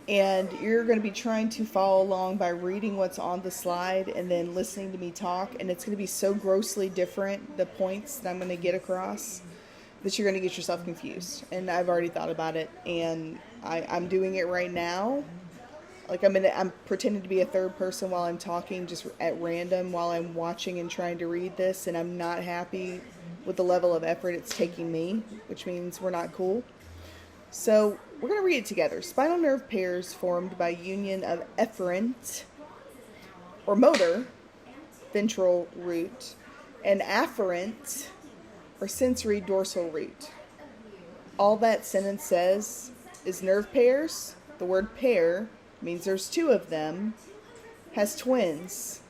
And you're going to be trying to follow along by reading what's on the slide and then listening to me talk. And it's going to be so grossly different, the points that I'm going to get across, that you're going to get yourself confused. And I've already thought about it. And I'm doing it right now. Like I'm pretending to be a third person while I'm talking just at random while I'm watching and trying to read this. And I'm not happy with the level of effort it's taking me, which means we're not cool. So we're going to read it together. Spinal nerve pairs formed by union of efferent or motor ventral root and afferent or sensory dorsal root. All that sentence says is nerve pairs. The word pair means there's two of them, has twins.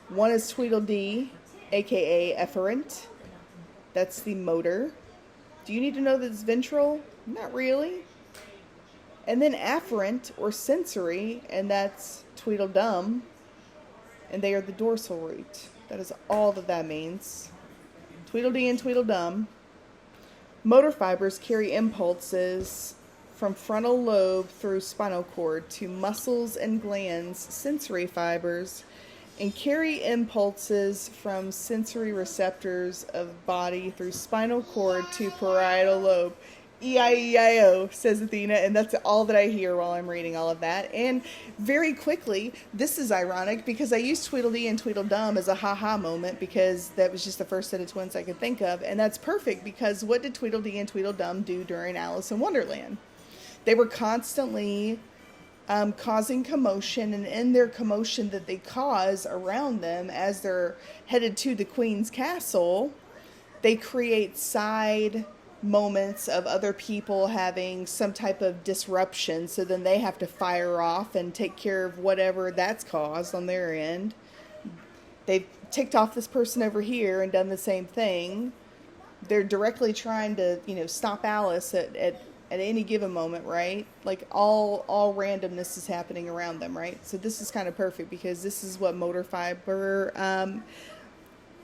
One is Tweedledee, aka efferent. That's the motor. Do you need to know that it's ventral? Not really. And then afferent or sensory, and that's Tweedledum, and they are the dorsal root. That is all that means. Tweedledee and Tweedledum. Motor fibers carry impulses from frontal lobe through spinal cord to muscles and glands, sensory fibers, and carry impulses from sensory receptors of body through spinal cord to parietal lobe. E-I-E-I-O, says Athena, and that's all that I hear while I'm reading all of that. And very quickly, this is ironic because I used Tweedledee and Tweedledum as a ha-ha moment because that was just the first set of twins I could think of, and that's perfect because what did Tweedledee and Tweedledum do during Alice in Wonderland? They were constantly causing commotion, and in their commotion that they cause around them as they're headed to the Queen's castle, they create side moments of other people having some type of disruption, so then they have to fire off and take care of whatever that's caused on their end. They've ticked off this person over here and done the same thing. They're directly trying to, stop Alice at any given moment, right? Like all randomness is happening around them, right? So this is kind of perfect because this is what motor fiber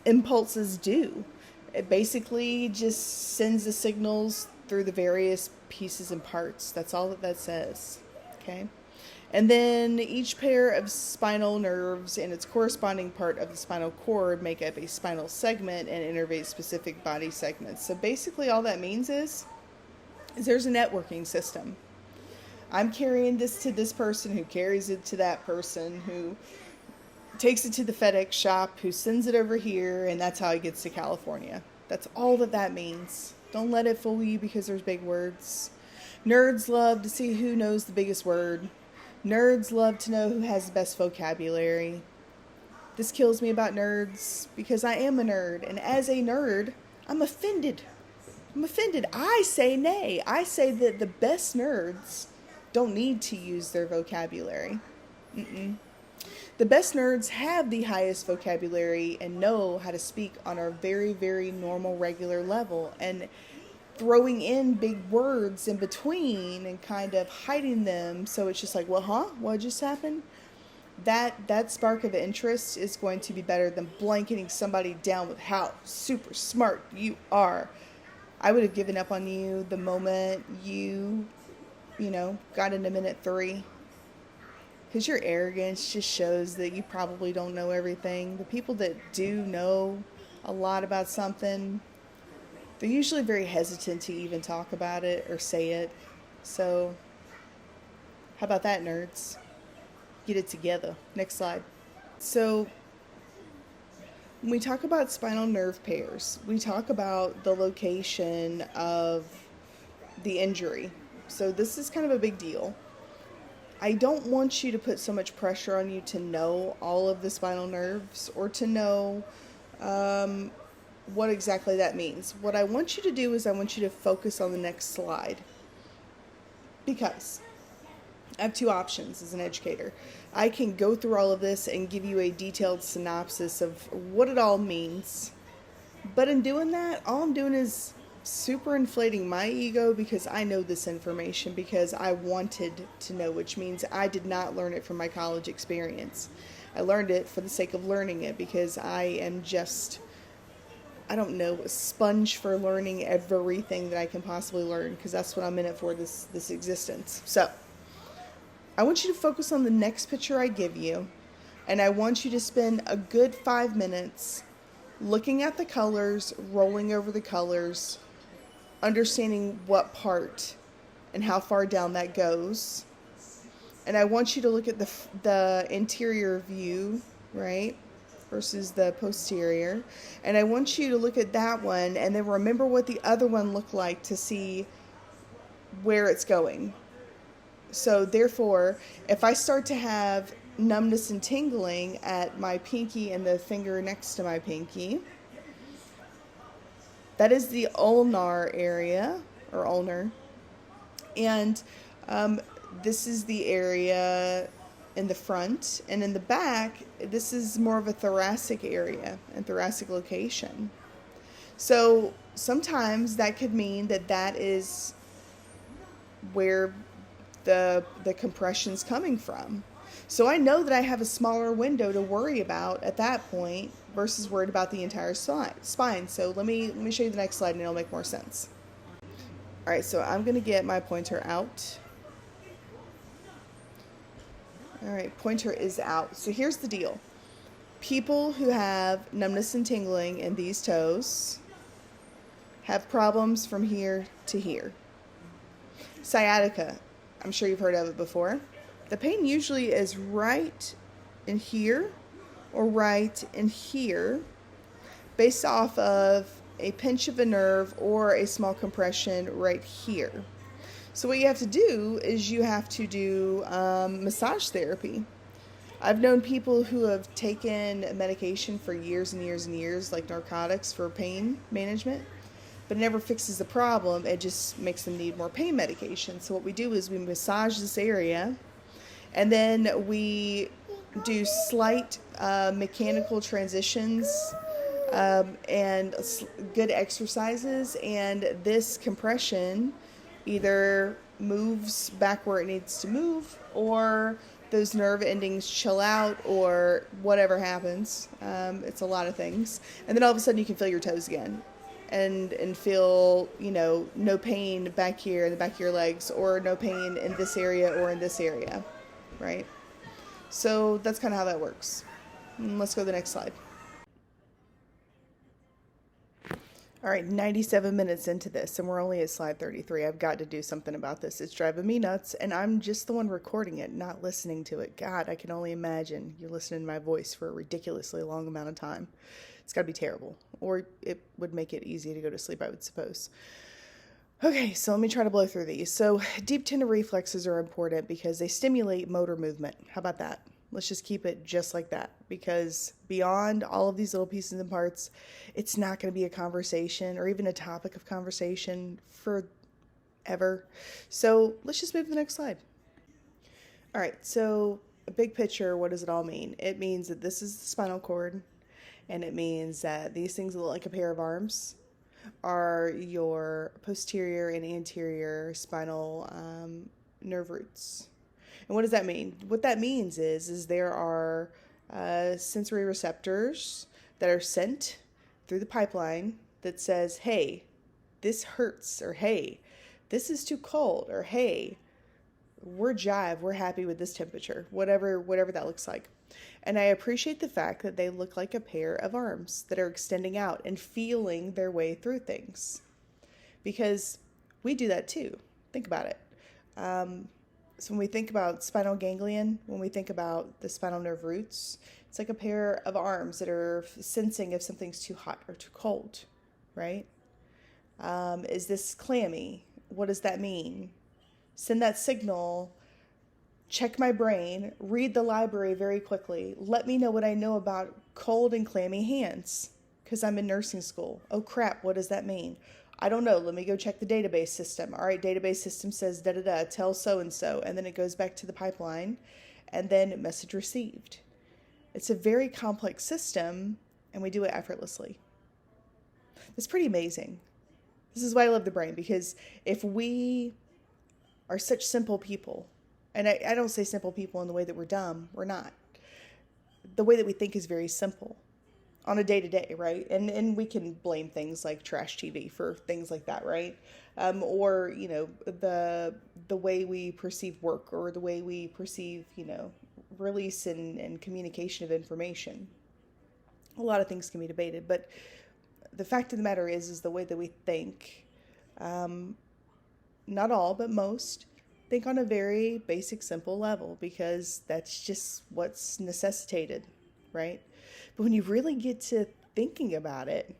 impulses do. It basically just sends the signals through the various pieces and parts. That's all that says, okay? And then each pair of spinal nerves and its corresponding part of the spinal cord make up a spinal segment and innervate specific body segments. So basically all that means is there's a networking system. I'm carrying this to this person who carries it to that person who takes it to the FedEx shop, who sends it over here, and that's how it gets to California. That's all that means. Don't let it fool you because there's big words. Nerds love to see who knows the biggest word. Nerds love to know who has the best vocabulary. This kills me about nerds because I am a nerd, and as a nerd, I'm offended. I say nay. I say that the best nerds don't need to use their vocabulary. The best nerds have the highest vocabulary and know how to speak on a very, very normal, regular level. And throwing in big words in between and kind of hiding them so it's just like, well, what just happened? That spark of interest is going to be better than blanketing somebody down with how super smart you are. I would have given up on you the moment you got into minute 3. Because your arrogance just shows that you probably don't know everything. The people that do know a lot about something, they're usually very hesitant to even talk about it or say it. So, how about that, nerds? Get it together. Next slide. So, When we talk about spinal nerve pairs, we talk about the location of the injury. So this is kind of a big deal. I don't want you to put so much pressure on you to know all of the spinal nerves or to know um, what exactly that means. What I want you to do is I want you to focus on the next slide, because I have two options as an educator. I can go through all of this and give you a detailed synopsis of what it all means. But in doing that, all I'm doing is super inflating my ego, because I know this information because I wanted to know, which means I did not learn it from my college experience. I learned it for the sake of learning it because I am just, I don't know, a sponge for learning everything that I can possibly learn, because that's what I'm in it for, this existence. So I want you to focus on the next picture I give you, and I want you to spend a good 5 minutes looking at the colors, rolling over the colors, understanding what part and how far down that goes. And I want you to look at the interior view, right, versus the posterior. And I want you to look at that one and then remember what the other one looked like to see where it's going. So therefore, if I start to have numbness and tingling at my pinky and the finger next to my pinky, that is the ulnar area, or ulnar. And this is the area in the front. And in the back, this is more of a thoracic area and thoracic location. So sometimes that could mean that that is where the compression's coming from. So I know that I have a smaller window to worry about at that point versus worried about the entire spine. So let me show you the next slide and it'll make more sense. All right, so I'm going to get my pointer out. All right, pointer is out. So here's the deal. People who have numbness and tingling in these toes have problems from here to here. Sciatica, I'm sure you've heard of it before. The pain usually is right in here or right in here, based off of a pinch of a nerve or a small compression right here. So what you have to do is you have to do massage therapy. I've known people who have taken medication for years and years and years, like narcotics for pain management, but it never fixes the problem. It just makes them need more pain medication. So what we do is we massage this area, and then we do slight mechanical transitions and good exercises, and this compression either moves back where it needs to move, or those nerve endings chill out, or whatever happens. It's a lot of things. And then all of a sudden you can feel your toes again. And feel, no pain back here in the back of your legs, or no pain in this area or in this area, right? So that's kind of how that works. Let's go to the next slide. All right, 97 minutes into this, and we're only at slide 33. I've got to do something about this. It's driving me nuts, and I'm just the one recording it, not listening to it. God, I can only imagine you're listening to my voice for a ridiculously long amount of time. It's got to be terrible, or it would make it easy to go to sleep, I would suppose. Okay, so let me try to blow through these. So deep tendon reflexes are important because they stimulate motor movement. How about that? Let's just keep it just like that, because beyond all of these little pieces and parts, it's not going to be a conversation or even a topic of conversation forever. So let's just move to the next slide. All right, so a big picture, what does it all mean? It means that this is the spinal cord, and it means that these things that look like a pair of arms are your posterior and anterior spinal nerve roots. And what does that mean? What that means is there are sensory receptors that are sent through the pipeline that says, hey, this hurts, or hey, this is too cold, or hey, we're happy with this temperature, whatever that looks like. And I appreciate the fact that they look like a pair of arms that are extending out and feeling their way through things, because we do that too. Think about it. So when we think about spinal ganglion, when we think about the spinal nerve roots, It's like a pair of arms that are sensing if something's too hot or too cold, right? Is this clammy? What does that mean? Send that signal, check my brain, read the library very quickly. Let me know what I know about cold and clammy hands because I'm in nursing school. Oh crap, what does that mean? I don't know. Let me go check the database system. All right, database system says da-da-da, tell so-and-so. And then it goes back to the pipeline and then message received. It's a very complex system and we do it effortlessly. It's pretty amazing. This is why I love the brain, because if we are such simple people, and I don't say simple people in the way that we're dumb, we're not. The way that we think is very simple on a day-to-day, right? And we can blame things like trash TV for things like that, right? Or, you know, the way we perceive work or the way we perceive, you know, release and communication of information. A lot of things can be debated, but the fact of the matter is the way that we think, not all, but most, think on a very basic, simple level because that's just what's necessitated, right? But when you really get to thinking about it,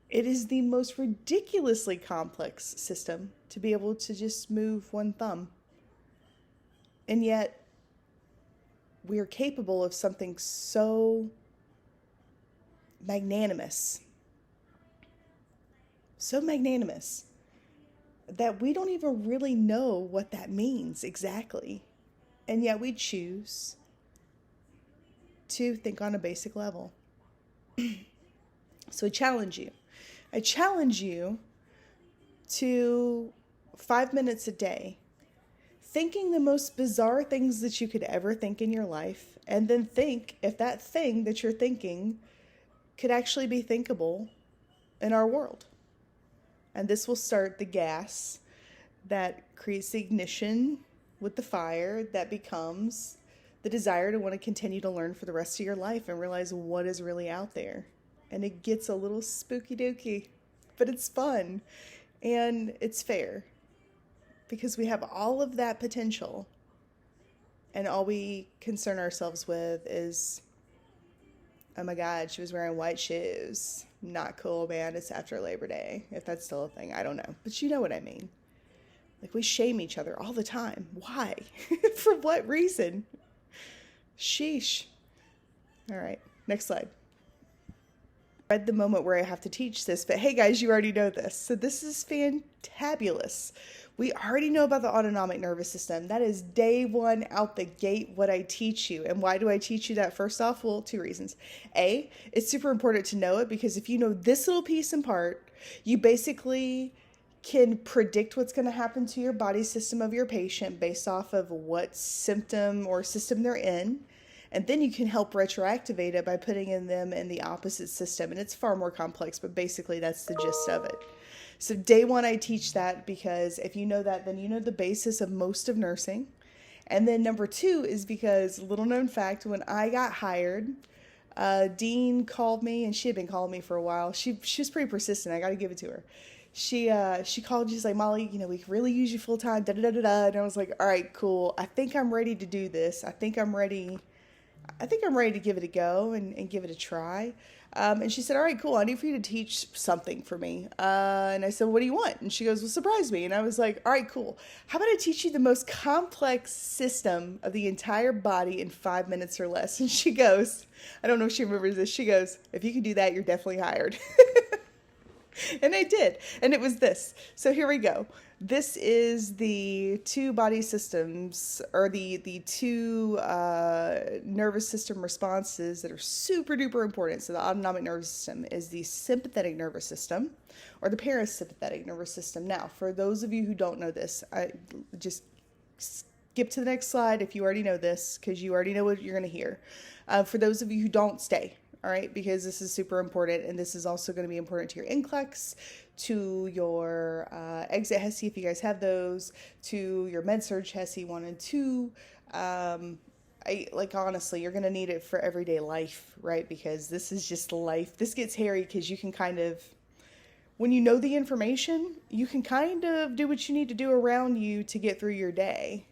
it is the most ridiculously complex system to be able to just move one thumb. And yet, we are capable of something so magnanimous that we don't even really know what that means exactly. And yet we choose to think on a basic level. So I challenge you to 5 minutes a day, thinking the most bizarre things that you could ever think in your life, and then think if that thing that you're thinking could actually be thinkable in our world. And this will start the gas that creates the ignition with the fire that becomes the desire to want to continue to learn for the rest of your life and realize what is really out there. And it gets a little spooky dooky, but it's fun and it's fair because we have all of that potential and all we concern ourselves with is, oh my God, she was wearing white shoes. Not cool, man. It's after Labor Day. If that's still a thing, I don't know. But you know what I mean. Like, we shame each other all the time. Why? For what reason? Sheesh. All right, next slide. I read the moment where I have to teach this, but hey guys, you already know this. So this is fantabulous. We already know about the autonomic nervous system. That is day one out the gate what I teach you. And why do I teach you that? First off, well, 2 reasons. A, it's super important to know it because if you know this little piece in part, you basically can predict what's going to happen to your body system of your patient based off of what symptom or system they're in. And then you can help retroactivate it by putting them in the opposite system. And it's far more complex, but basically that's the gist of it. So day one, I teach that because if you know that, then you know the basis of most of nursing. And then number 2 is because, little known fact, when I got hired, Dean called me, and she had been calling me for a while. She was pretty persistent. I got to give it to her. She called, she's like, Molly, you know, we can really use you full time, da-da-da-da-da. And I was like, all right, cool. I think I'm ready to do this. I think I'm ready to give it a go and give it a try. And she said, all right, cool. I need for you to teach something for me. And I said, what do you want? And she goes, well, surprise me. And I was like, all right, cool. How about I teach you the most complex system of the entire body in 5 minutes or less? And she goes, I don't know if she remembers this. She goes, if you can do that, you're definitely hired. And I did. And it was this. So here we go. This is the 2 body systems, or the 2 nervous system responses that are super duper important. So the autonomic nervous system is the sympathetic nervous system or the parasympathetic nervous system. Now, for those of you who don't know this, I just skip to the next slide if you already know this, because you already know what you're going to hear. For those of you who don't, stay. All right, because this is super important, and this is also going to be important to your NCLEX, to your exit HESI if you guys have those, to your med-surg HESI 1 and 2. Honestly, you're going to need it for everyday life, right? Because this is just life. This gets hairy because you can kind of, when you know the information, you can kind of do what you need to do around you to get through your day.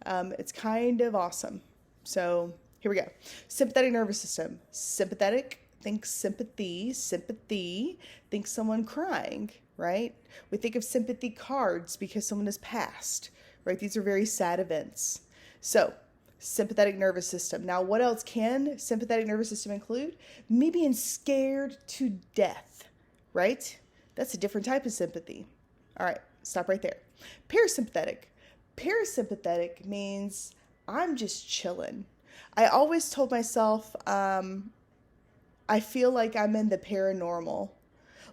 It's kind of awesome. So Here we go. Sympathetic nervous system. Sympathetic, think sympathy. Sympathy, think someone crying, right? We think of sympathy cards because someone has passed, right? These are very sad events. So, sympathetic nervous system. Now, what else can sympathetic nervous system include? Me being scared to death, right? That's a different type of sympathy. All right, stop right there. Parasympathetic. Parasympathetic means I'm just chilling. I always told myself I feel like I'm in the paranormal,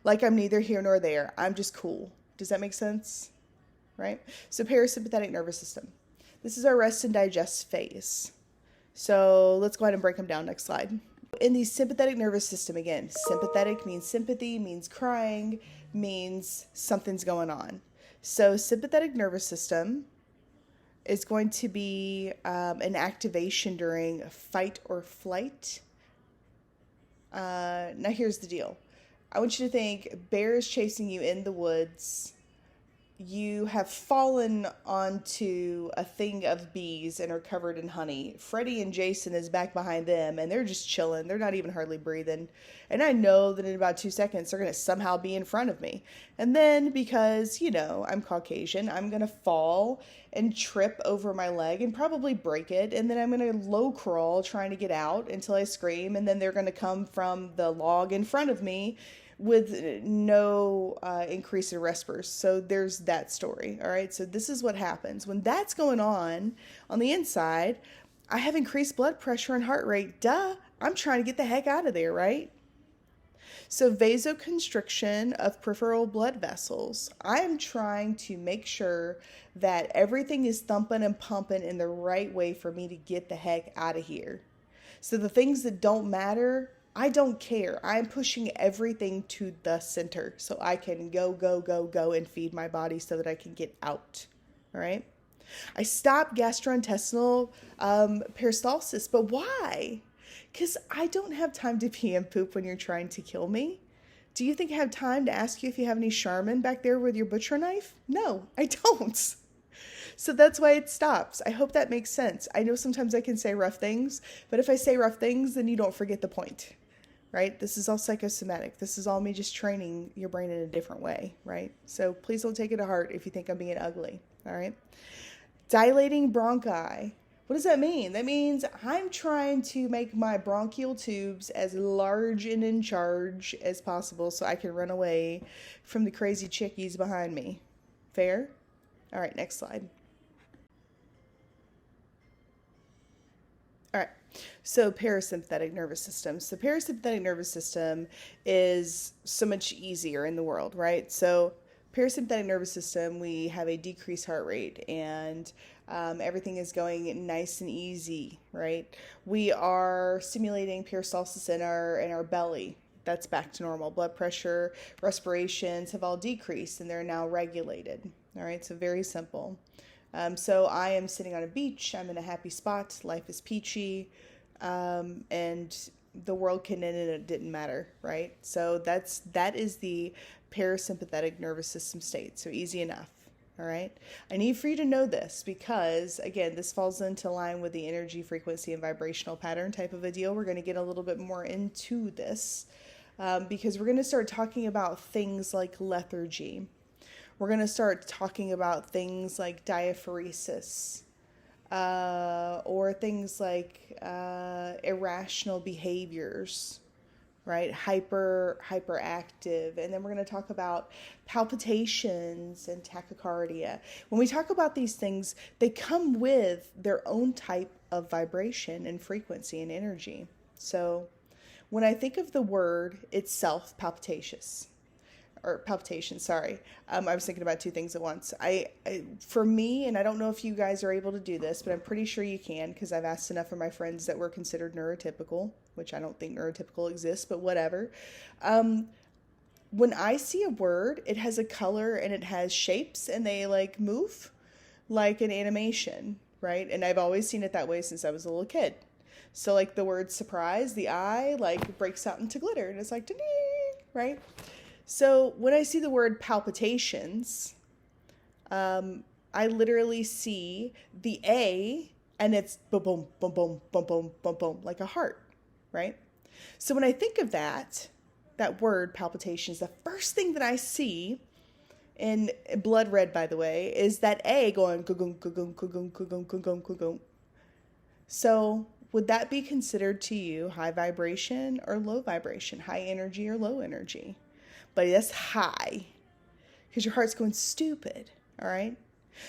like I'm neither here nor there. I'm just cool. Does that make sense? Right? So parasympathetic nervous system. This is our rest and digest phase. So let's go ahead and break them down. Next slide. In the sympathetic nervous system, again, sympathetic means sympathy, means crying, means something's going on. So sympathetic nervous system is going to be an activation during fight or flight. Now here's the deal. I want you to think bear is chasing you in the woods. You have fallen onto a thing of bees and are covered in honey. Freddie and Jason is back behind them, and they're just chilling. They're not even hardly breathing. And I know that in about 2 seconds, they're going to somehow be in front of me. And then, because, I'm Caucasian, I'm going to fall and trip over my leg and probably break it. And then I'm going to low crawl trying to get out until I scream. And then they're going to come from the log in front of me with no increase in respirators. So there's that story. All right. So this is what happens when that's going on the inside. I have increased blood pressure and heart rate. Duh. I'm trying to get the heck out of there. Right. So vasoconstriction of peripheral blood vessels. I am trying to make sure that everything is thumping and pumping in the right way for me to get the heck out of here. So the things that don't matter, I don't care. I'm pushing everything to the center so I can go and feed my body so that I can get out. All right. I stopped gastrointestinal peristalsis, but why? Because I don't have time to pee and poop when you're trying to kill me. Do you think I have time to ask you if you have any Charmin back there with your butcher knife? No, I don't. So that's why it stops. I hope that makes sense. I know sometimes I can say rough things, but if I say rough things, then you don't forget the point. Right? This is all psychosomatic. This is all me just training your brain in a different way, right? So please don't take it to heart if you think I'm being ugly, all right? Dilating bronchi. What does that mean? That means I'm trying to make my bronchial tubes as large and in charge as possible so I can run away from the crazy chickies behind me. Fair? All right, next slide. All right. So parasympathetic nervous system. So parasympathetic nervous system is so much easier in the world, right? So parasympathetic nervous system, we have a decreased heart rate and everything is going nice and easy, right? We are stimulating peristalsis in our belly. That's back to normal. Blood pressure, respirations have all decreased and they're now regulated. All right, so very simple. So I am sitting on a beach. I'm in a happy spot. Life is peachy. And the world can end and it didn't matter, right? So that is the parasympathetic nervous system state. So easy enough. All right. I need for you to know this because, again, this falls into line with the energy, frequency, and vibrational pattern type of a deal. We're going to get a little bit more into this because we're going to start talking about things like lethargy. We're going to start talking about things like diaphoresis or things like irrational behaviors, right? Hyperactive. And then we're going to talk about palpitations and tachycardia. When we talk about these things, they come with their own type of vibration and frequency and energy. So when I think of the word itself, palpitation, sorry. I was thinking about two things at once. For me, and I don't know if you guys are able to do this, but I'm pretty sure you can because I've asked enough of my friends that were considered neurotypical, which I don't think neurotypical exists, but whatever. When I see a word, it has a color and it has shapes and they like move like an animation, right? And I've always seen it that way since I was a little kid. So like the word surprise, the eye like breaks out into glitter and it's like, ding, right? So when I see the word palpitations, I literally see the A and it's boom, boom, boom, boom, boom, boom, boom, boom, like a heart, right? So when I think of that word palpitations, the first thing that I see in blood red, by the way, is that A going goom, goom, goom, goom, goom, goom. So would that be considered to you high vibration or low vibration, high energy or low energy? But that's high because your heart's going stupid, all right?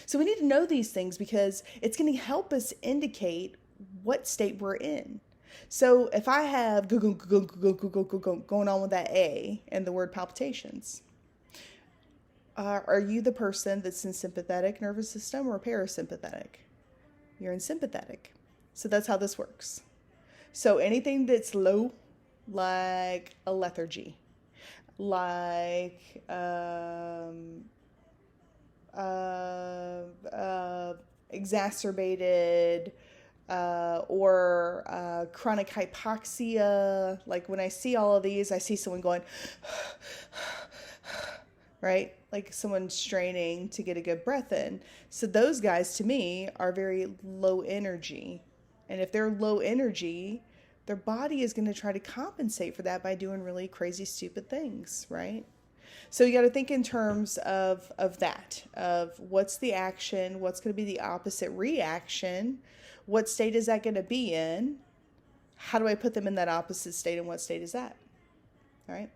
So we need to know these things because it's going to help us indicate what state we're in. So if I have going on with that A and the word palpitations, are you the person that's in sympathetic nervous system or parasympathetic? You're in sympathetic. So that's how this works. So anything that's low, like a lethargy, like exacerbated or chronic hypoxia. Like when I see all of these, I see someone going, right? Like someone straining to get a good breath in. So those guys to me are very low energy. And if they're low energy, their body is going to try to compensate for that by doing really crazy, stupid things, right? So you got to think in terms of that, of what's the action, what's going to be the opposite reaction, what state is that going to be in, how do I put them in that opposite state, and what state is that? All right,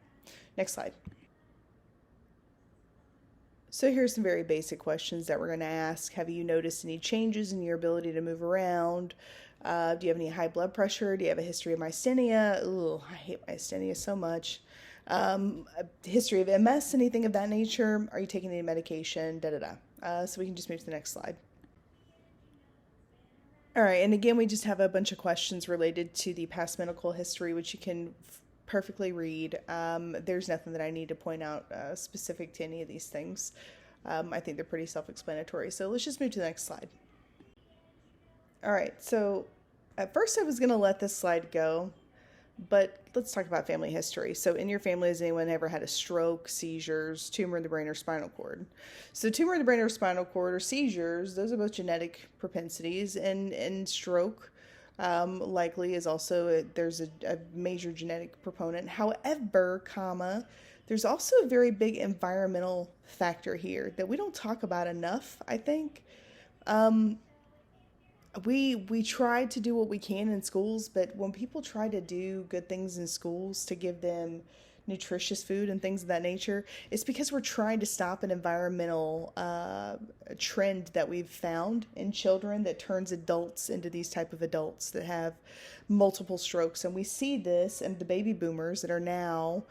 next slide. So here's some very basic questions that we're going to ask. Have you noticed any changes in your ability to move around? Do you have any high blood pressure? Do you have a history of myasthenia? Ooh, I hate myasthenia so much. A history of MS, anything of that nature? Are you taking any medication? So we can just move to the next slide. All right, and again, we just have a bunch of questions related to the past medical history, which you can perfectly read. There's nothing that I need to point out specific to any of these things. I think they're pretty self-explanatory. So let's just move to the next slide. All right, so at first I was going to let this slide go, but let's talk about family history. So in your family, has anyone ever had a stroke, seizures, tumor in the brain or spinal cord? So tumor in the brain or spinal cord or seizures, those are both genetic propensities, and stroke likely is also, there's a major genetic proponent. However, there's also a very big environmental factor here that we don't talk about enough, I think. We try to do what we can in schools, but when people try to do good things in schools to give them nutritious food and things of that nature, it's because we're trying to stop an environmental trend that we've found in children that turns adults into these type of adults that have multiple strokes. And we see this in the baby boomers that are now,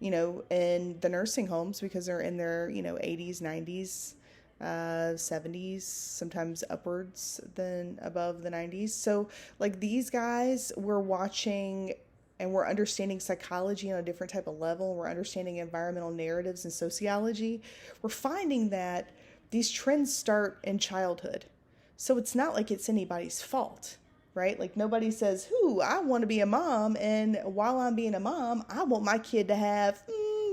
in the nursing homes because they're in their, 80s, 90s. 70s, sometimes upwards than above the 90s. So like these guys, we're watching and we're understanding psychology on a different type of level. We're understanding environmental narratives and sociology. We're finding that these trends start in childhood. So it's not like it's anybody's fault, right? Like nobody says, I want to be a mom. And while I'm being a mom, I want my kid to have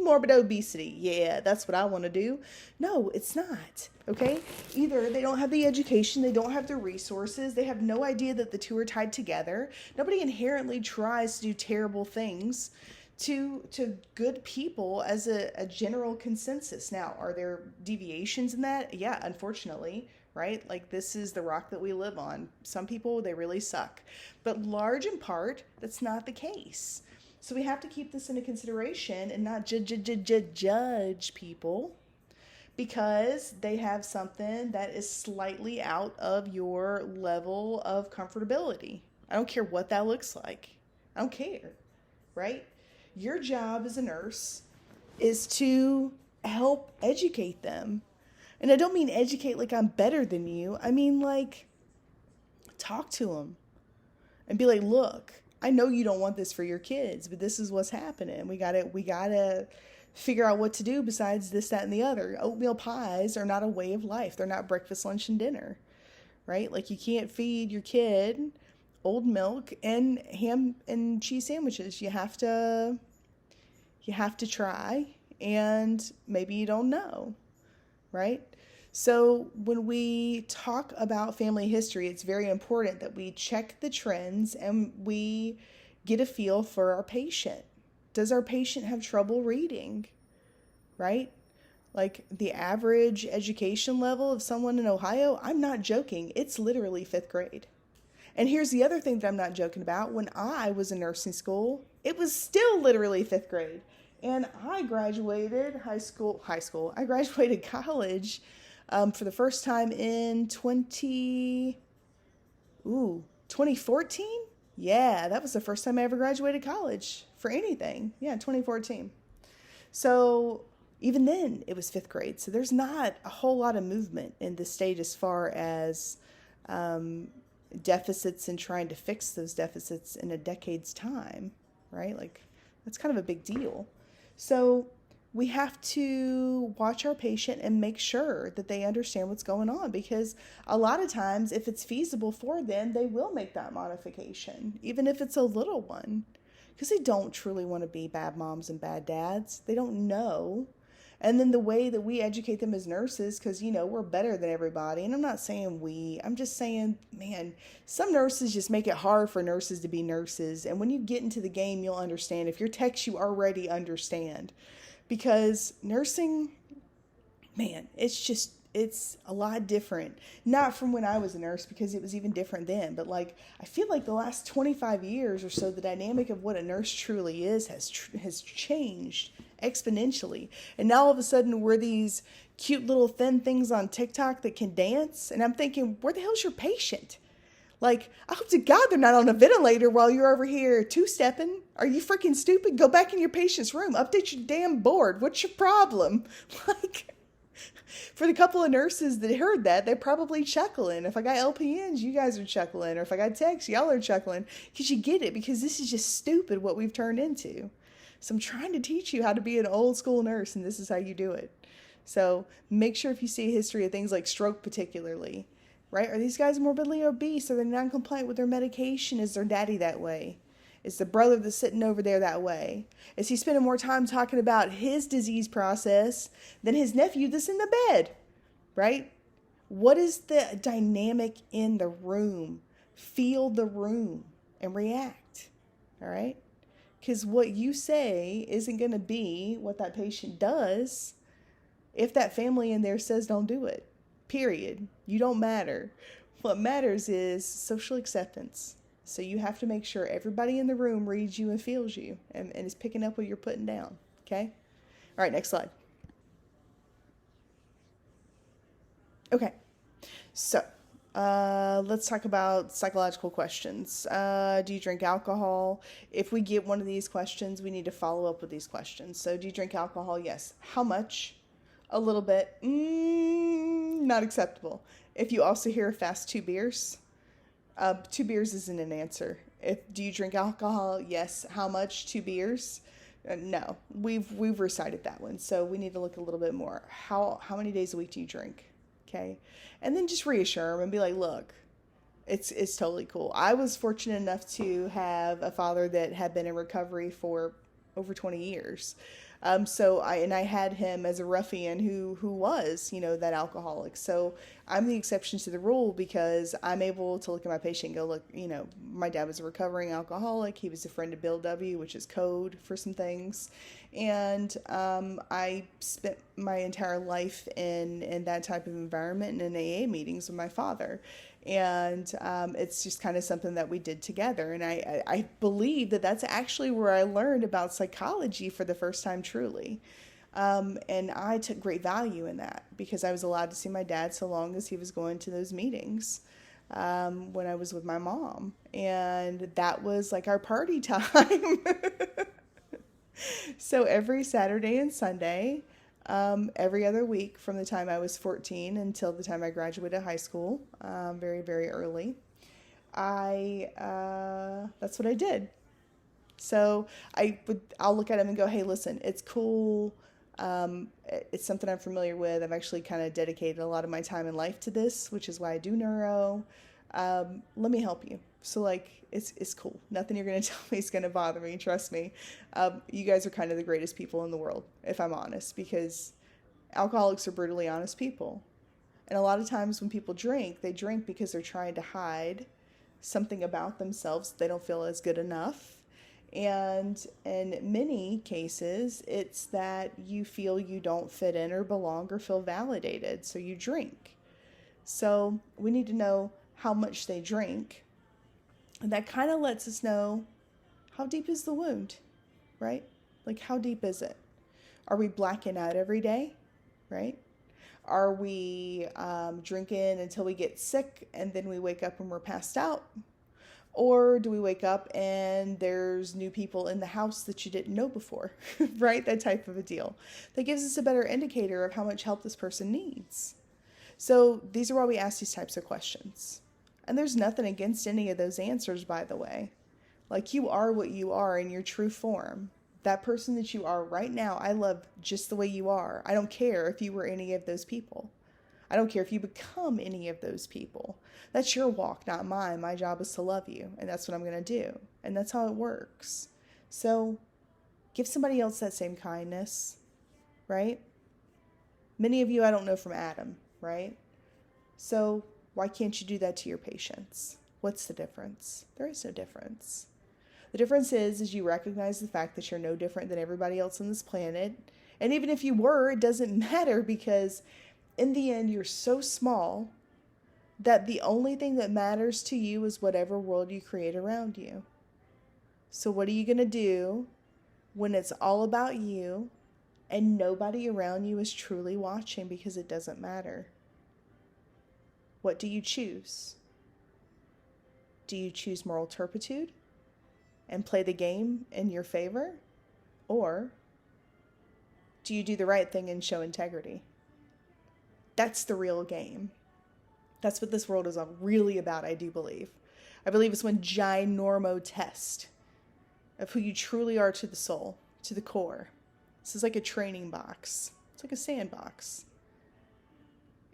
morbid obesity. Yeah, that's what I want to do. No, it's not. Okay? Either they don't have the education, they don't have the resources, they have no idea that the two are tied together. Nobody inherently tries to do terrible things to good people as a general consensus. Now, are there deviations in that? Yeah, unfortunately, right? Like this is the rock that we live on. Some people, they really suck. But large in part, that's not the case. So we have to keep this into consideration and not judge people because they have something that is slightly out of your level of comfortability. I don't care what that looks like. I don't care, right? Your job as a nurse is to help educate them. And I don't mean educate like I'm better than you. I mean like talk to them and be like, look, I know you don't want this for your kids, but this is what's happening. We gotta figure out what to do besides this, that, and the other. Oatmeal pies are not a way of life. They're not breakfast, lunch, and dinner, right? Like you can't feed your kid old milk and ham and cheese sandwiches. You have to try, and maybe you don't know, right? So when we talk about family history, it's very important that we check the trends and we get a feel for our patient. Does our patient have trouble reading? Right? Like the average education level of someone in Ohio, I'm not joking, it's literally fifth grade. And here's the other thing that I'm not joking about. When I was in nursing school, it was still literally fifth grade. And I graduated I graduated college for the first time in 2014? Yeah, that was the first time I ever graduated college for anything. Yeah, 2014. So even then, it was fifth grade. So there's not a whole lot of movement in the state as far as um, deficits and trying to fix those deficits in a decade's time, right? Like, that's kind of a big deal. So we have to watch our patient and make sure that they understand what's going on, because a lot of times, if it's feasible for them, they will make that modification, even if it's a little one, because they don't truly want to be bad moms and bad dads. They don't know. And then the way that we educate them as nurses, because, we're better than everybody. And I'm not saying I'm just saying, man, some nurses just make it hard for nurses to be nurses. And when you get into the game, you'll understand. If you're techs, you already understand. Because nursing, man, it's a lot different. Not from when I was a nurse, because it was even different then, but like I feel like the last 25 years or so, the dynamic of what a nurse truly is has changed exponentially. And now all of a sudden we're these cute little thin things on TikTok that can dance, and I'm thinking, where the hell's your patient? Like, I hope to God they're not on a ventilator while you're over here two-stepping. Are you freaking stupid? Go back in your patient's room. Update your damn board. What's your problem? Like, for the couple of nurses that heard that, they're probably chuckling. If I got LPNs, you guys are chuckling. Or if I got techs, y'all are chuckling. Because you get it, because this is just stupid what we've turned into. So I'm trying to teach you how to be an old school nurse, and this is how you do it. So make sure, if you see a history of things like stroke particularly, right? Are these guys morbidly obese? Are they non-compliant with their medication? Is their daddy that way? Is the brother that's sitting over there that way? Is he spending more time talking about his disease process than his nephew that's in the bed, right? What is the dynamic in the room? Feel the room and react, all right? Because what you say isn't going to be what that patient does if that family in there says don't do it. Period. You don't matter. What matters is social acceptance. So you have to make sure everybody in the room reads you and feels you and is picking up what you're putting down. Okay? All right, next slide. Okay. So let's talk about psychological questions. Do you drink alcohol? If we get one of these questions, we need to follow up with these questions. So do you drink alcohol? Yes. How much? A little bit. Not acceptable. If you also hear fast 2 beers, 2 beers isn't an answer. Do you drink alcohol? Yes. How much? 2 beers? No. We've recited that one, so we need to look a little bit more. How many days a week do you drink? Okay, and then just reassure them and be like, look, it's totally cool. I was fortunate enough to have a father that had been in recovery for over 20 years. So I had him as a ruffian who was, that alcoholic. So I'm the exception to the rule, because I'm able to look at my patient and go, look, my dad was a recovering alcoholic. He was a friend of Bill W., which is code for some things. And I spent my entire life in that type of environment and in AA meetings with my father. And it's just kind of something that we did together. And I believe that that's actually where I learned about psychology for the first time, truly. And I took great value in that, because I was allowed to see my dad so long as he was going to those meetings when I was with my mom. And that was like our party time. So every Saturday and Sunday, every other week from the time I was 14 until the time I graduated high school, very, very early, that's what I did. So I'll look at him and go, hey, listen, it's cool. It's something I'm familiar with. I've actually kind of dedicated a lot of my time in life to this, which is why I do neuro. Let me help you. So it's cool. Nothing you're going to tell me is going to bother me. Trust me. You guys are kind of the greatest people in the world, if I'm honest, because alcoholics are brutally honest people. And a lot of times when people drink, they drink because they're trying to hide something about themselves they don't feel is good enough. And in many cases, it's that you feel you don't fit in or belong or feel validated, so you drink. So we need to know how much they drink. And that kind of lets us know, how deep is the wound, right? Like, how deep is it? Are we blacking out every day, right? Are we drinking until we get sick and then we wake up and we're passed out? Or do we wake up and there's new people in the house that you didn't know before, right? That type of a deal. That gives us a better indicator of how much help this person needs. So these are why we ask these types of questions. And there's nothing against any of those answers, by the way. Like, you are what you are in your true form. That person that you are right now, I love just the way you are. I don't care if you were any of those people. I don't care if you become any of those people. That's your walk, not mine. My job is to love you, and that's what I'm going to do. And that's how it works. So give somebody else that same kindness, right? Many of you I don't know from Adam, right? So why can't you do that to your patients? What's the difference? There is no difference. The difference is you recognize the fact that you're no different than everybody else on this planet. And even if you were, it doesn't matter, because in the end, you're so small that the only thing that matters to you is whatever world you create around you. So what are you going to do when it's all about you and nobody around you is truly watching, because it doesn't matter? What do you choose? Do you choose moral turpitude and play the game in your favor? Or do you do the right thing and show integrity? That's the real game. That's what this world is really about, I do believe. I believe it's one ginormo test of who you truly are to the soul, to the core. This is like a training box. It's like a sandbox.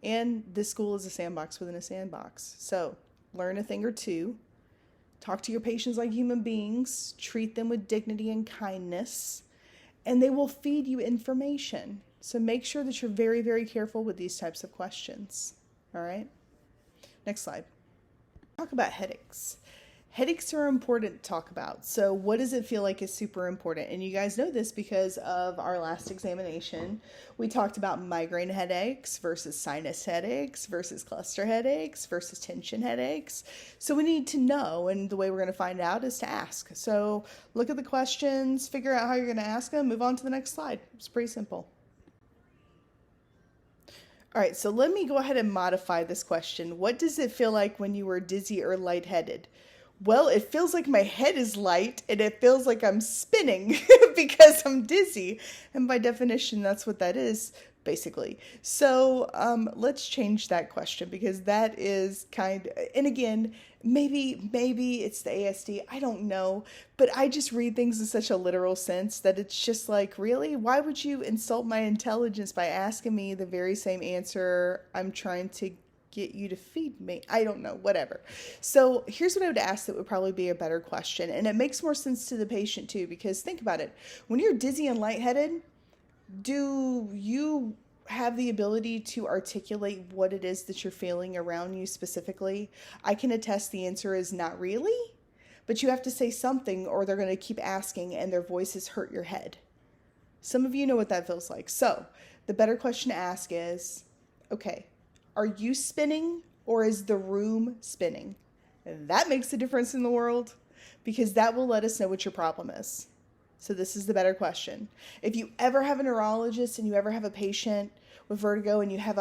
And this school is a sandbox within a sandbox. So learn a thing or two. Talk to your patients like human beings. Treat them with dignity and kindness. And they will feed you information. So make sure that you're very, very careful with these types of questions. All right? Next slide. Talk about headaches. Headaches are important to talk about. So what does it feel like is super important? And you guys know this because of our last examination. We talked about migraine headaches versus sinus headaches versus cluster headaches versus tension headaches. So we need to know, and the way we're going to find out is to ask. So look at the questions, figure out how you're going to ask them, move on to the next slide. It's pretty simple. All right, so let me go ahead and modify this question. What does it feel like when you were dizzy or lightheaded? Well, it feels like my head is light and it feels like I'm spinning because I'm dizzy. And by definition, that's what that is, basically. So let's change that question, because that is and again, maybe it's the ASD, I don't know. But I just read things in such a literal sense that it's just like, really? Why would you insult my intelligence by asking me the very same answer I'm trying to get you to feed me? I don't know, whatever. So here's what I would ask that would probably be a better question. And it makes more sense to the patient too, because think about it. When you're dizzy and lightheaded, do you have the ability to articulate what it is that you're feeling around you specifically? I can attest the answer is not really, but you have to say something or they're going to keep asking and their voices hurt your head. Some of you know what that feels like. So the better question to ask is, okay, are you spinning or is the room spinning? And that makes a difference in the world, because that will let us know what your problem is. So this is the better question. If you ever have a neurologist and you ever have a patient with vertigo and you have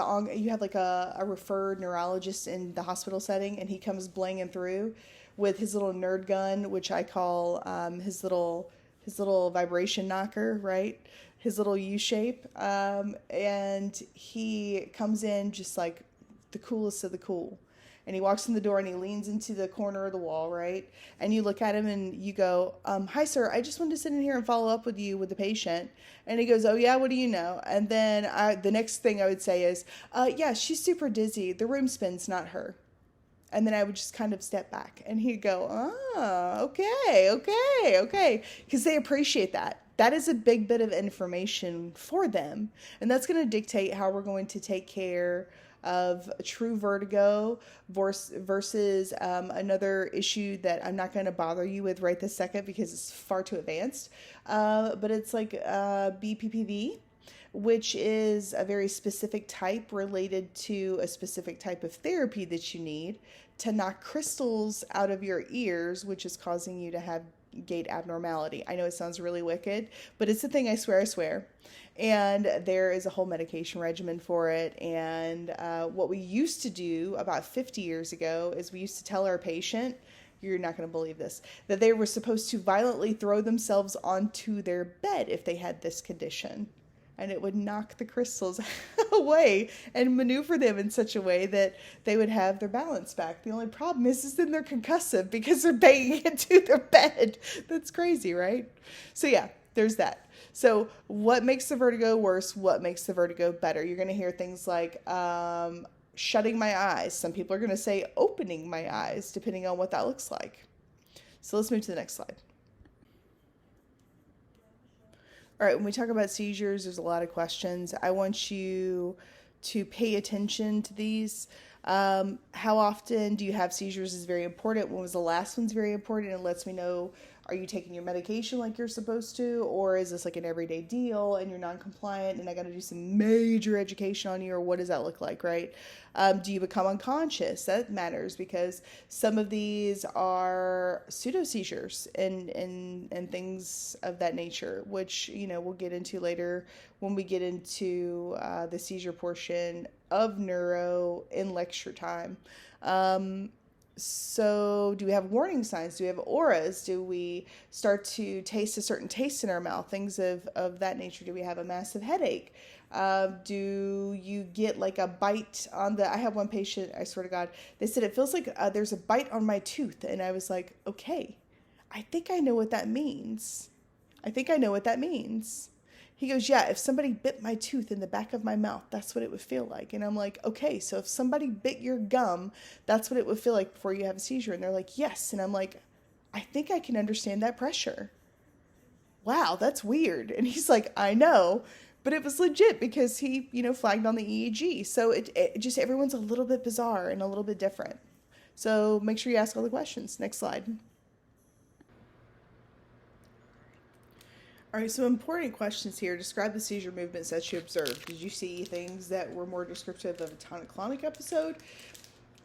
like a referred neurologist in the hospital setting and he comes blanging through with his little nerd gun, which I call his little vibration knocker, right? His little U-shape. And he comes in just like the coolest of the cool. And he walks in the door and he leans into the corner of the wall, right? And you look at him and you go, hi, sir, I just wanted to sit in here and follow up with you with the patient. And he goes, oh, yeah, what do you know? And then the next thing I would say is, yeah, she's super dizzy. The room spins, not her. And then I would just kind of step back. And he'd go, okay. Because they appreciate that. That is a big bit of information for them. And that's going to dictate how we're going to take care of true vertigo versus another issue that I'm not going to bother you with right this second because it's far too advanced. But it's like BPPV, which is a very specific type related to a specific type of therapy that you need to knock crystals out of your ears, which is causing you to have gait abnormality. I know it sounds really wicked, but it's a thing, I swear, I swear. And there is a whole medication regimen for it. And what we used to do about 50 years ago is we used to tell our patient, you're not going to believe this, that they were supposed to violently throw themselves onto their bed if they had this condition. And it would knock the crystals away and maneuver them in such a way that they would have their balance back. The only problem is then they're concussive because they're banging into their bed. That's crazy, right? So yeah, there's that. So what makes the vertigo worse? What makes the vertigo better? You're going to hear things like shutting my eyes. Some people are going to say opening my eyes, depending on what that looks like. So let's move to the next slide. All right, when we talk about seizures, there's a lot of questions. I want you to pay attention to these. How often do you have seizures is very important. When was the last one's very important? It lets me know, are you taking your medication like you're supposed to? Or is this like an everyday deal and you're non-compliant and I got to do some major education on you? Or what does that look like, right? Do you become unconscious? That matters because some of these are pseudo seizures and things of that nature, which, you know, we'll get into later when we get into the seizure portion of neuro in lecture time. So do we have warning signs? Do we have auras? Do we start to taste a certain taste in our mouth? Things of that nature. Do we have a massive headache? Do you get like a bite on I have one patient, I swear to God, they said it feels like there's a bite on my tooth. And I was like, okay, I think I know what that means. He goes, yeah, if somebody bit my tooth in the back of my mouth, that's what it would feel like. And I'm like, okay, so if somebody bit your gum, that's what it would feel like before you have a seizure. And they're like, yes. And I'm like, I think I can understand that pressure. Wow, that's weird. And he's like, I know, but it was legit because he, flagged on the EEG. So it just, everyone's a little bit bizarre and a little bit different. So make sure you ask all the questions. Next slide. All right, so important questions here. Describe the seizure movements that you observed. Did you see things that were more descriptive of a tonic-clonic episode?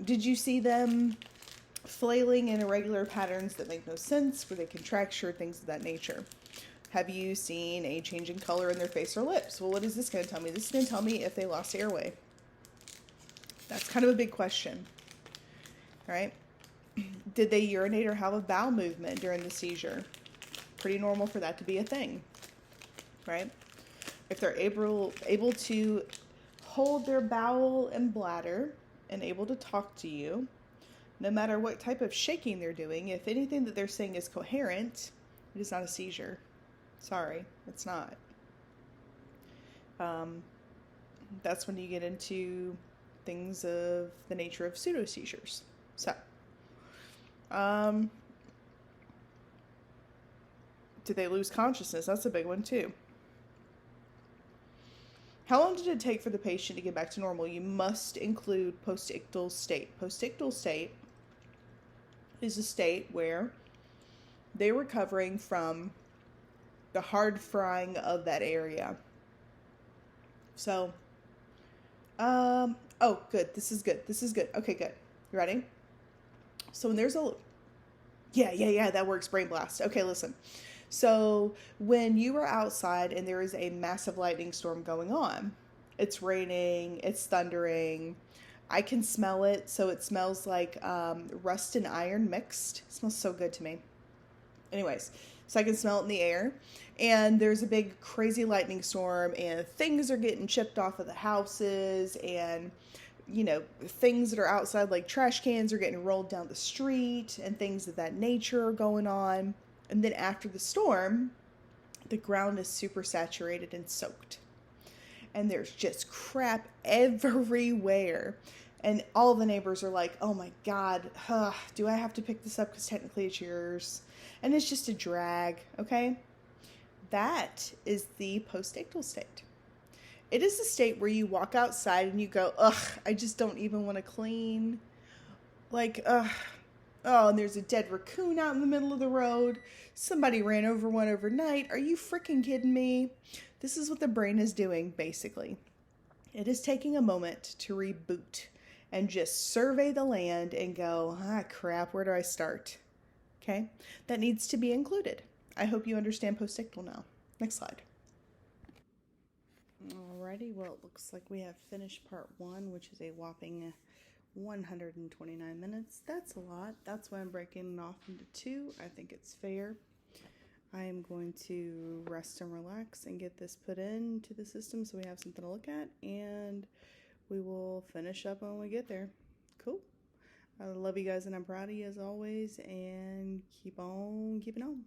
Did you see them flailing in irregular patterns that make no sense? Were they contracture, things of that nature? Have you seen a change in color in their face or lips? Well, what is this going to tell me? This is going to tell me if they lost airway. That's kind of a big question. All right. Did they urinate or have a bowel movement during the seizure? Pretty normal for that to be a thing, right? If they're able to hold their bowel and bladder and able to talk to you, no matter what type of shaking they're doing, if anything that they're saying is coherent, it is not a seizure. Sorry, it's not. That's when you get into things of the nature of pseudo seizures. So, did they lose consciousness? That's a big one too. How long did it take for the patient to get back to normal? You must include postictal state. Postictal state is a state where they're recovering from the hard frying of that area. So, oh, good. This is good. Okay, good. You ready? So when there's yeah, that works. Brain blast. Okay, listen. So when you are outside and there is a massive lightning storm going on, it's raining, it's thundering, I can smell it. So it smells like rust and iron mixed. It smells so good to me. Anyways, so I can smell it in the air. And there's a big crazy lightning storm and things are getting chipped off of the houses and things that are outside like trash cans are getting rolled down the street and things of that nature are going on. And then after the storm, the ground is super saturated and soaked. And there's just crap everywhere. And all the neighbors are like, oh my God, do I have to pick this up because technically it's yours? And it's just a drag, okay? That is the postictal state. It is a state where you walk outside and you go, ugh, I just don't even want to clean. Like, ugh. Oh, and there's a dead raccoon out in the middle of the road. Somebody ran over one overnight. Are you freaking kidding me? This is what the brain is doing, basically. It is taking a moment to reboot and just survey the land and go, ah, crap, where do I start? Okay? That needs to be included. I hope you understand postictal now. Next slide. Alrighty, well, it looks like we have finished part one, which is a whopping 129 minutes. That's a lot. That's why I'm breaking it off into two. I think it's fair. I am going to rest and relax and get this put into the system so we have something to look at, and we will finish up when we get there. Cool. I love you guys and I'm proud of you as always, and keep on keeping on.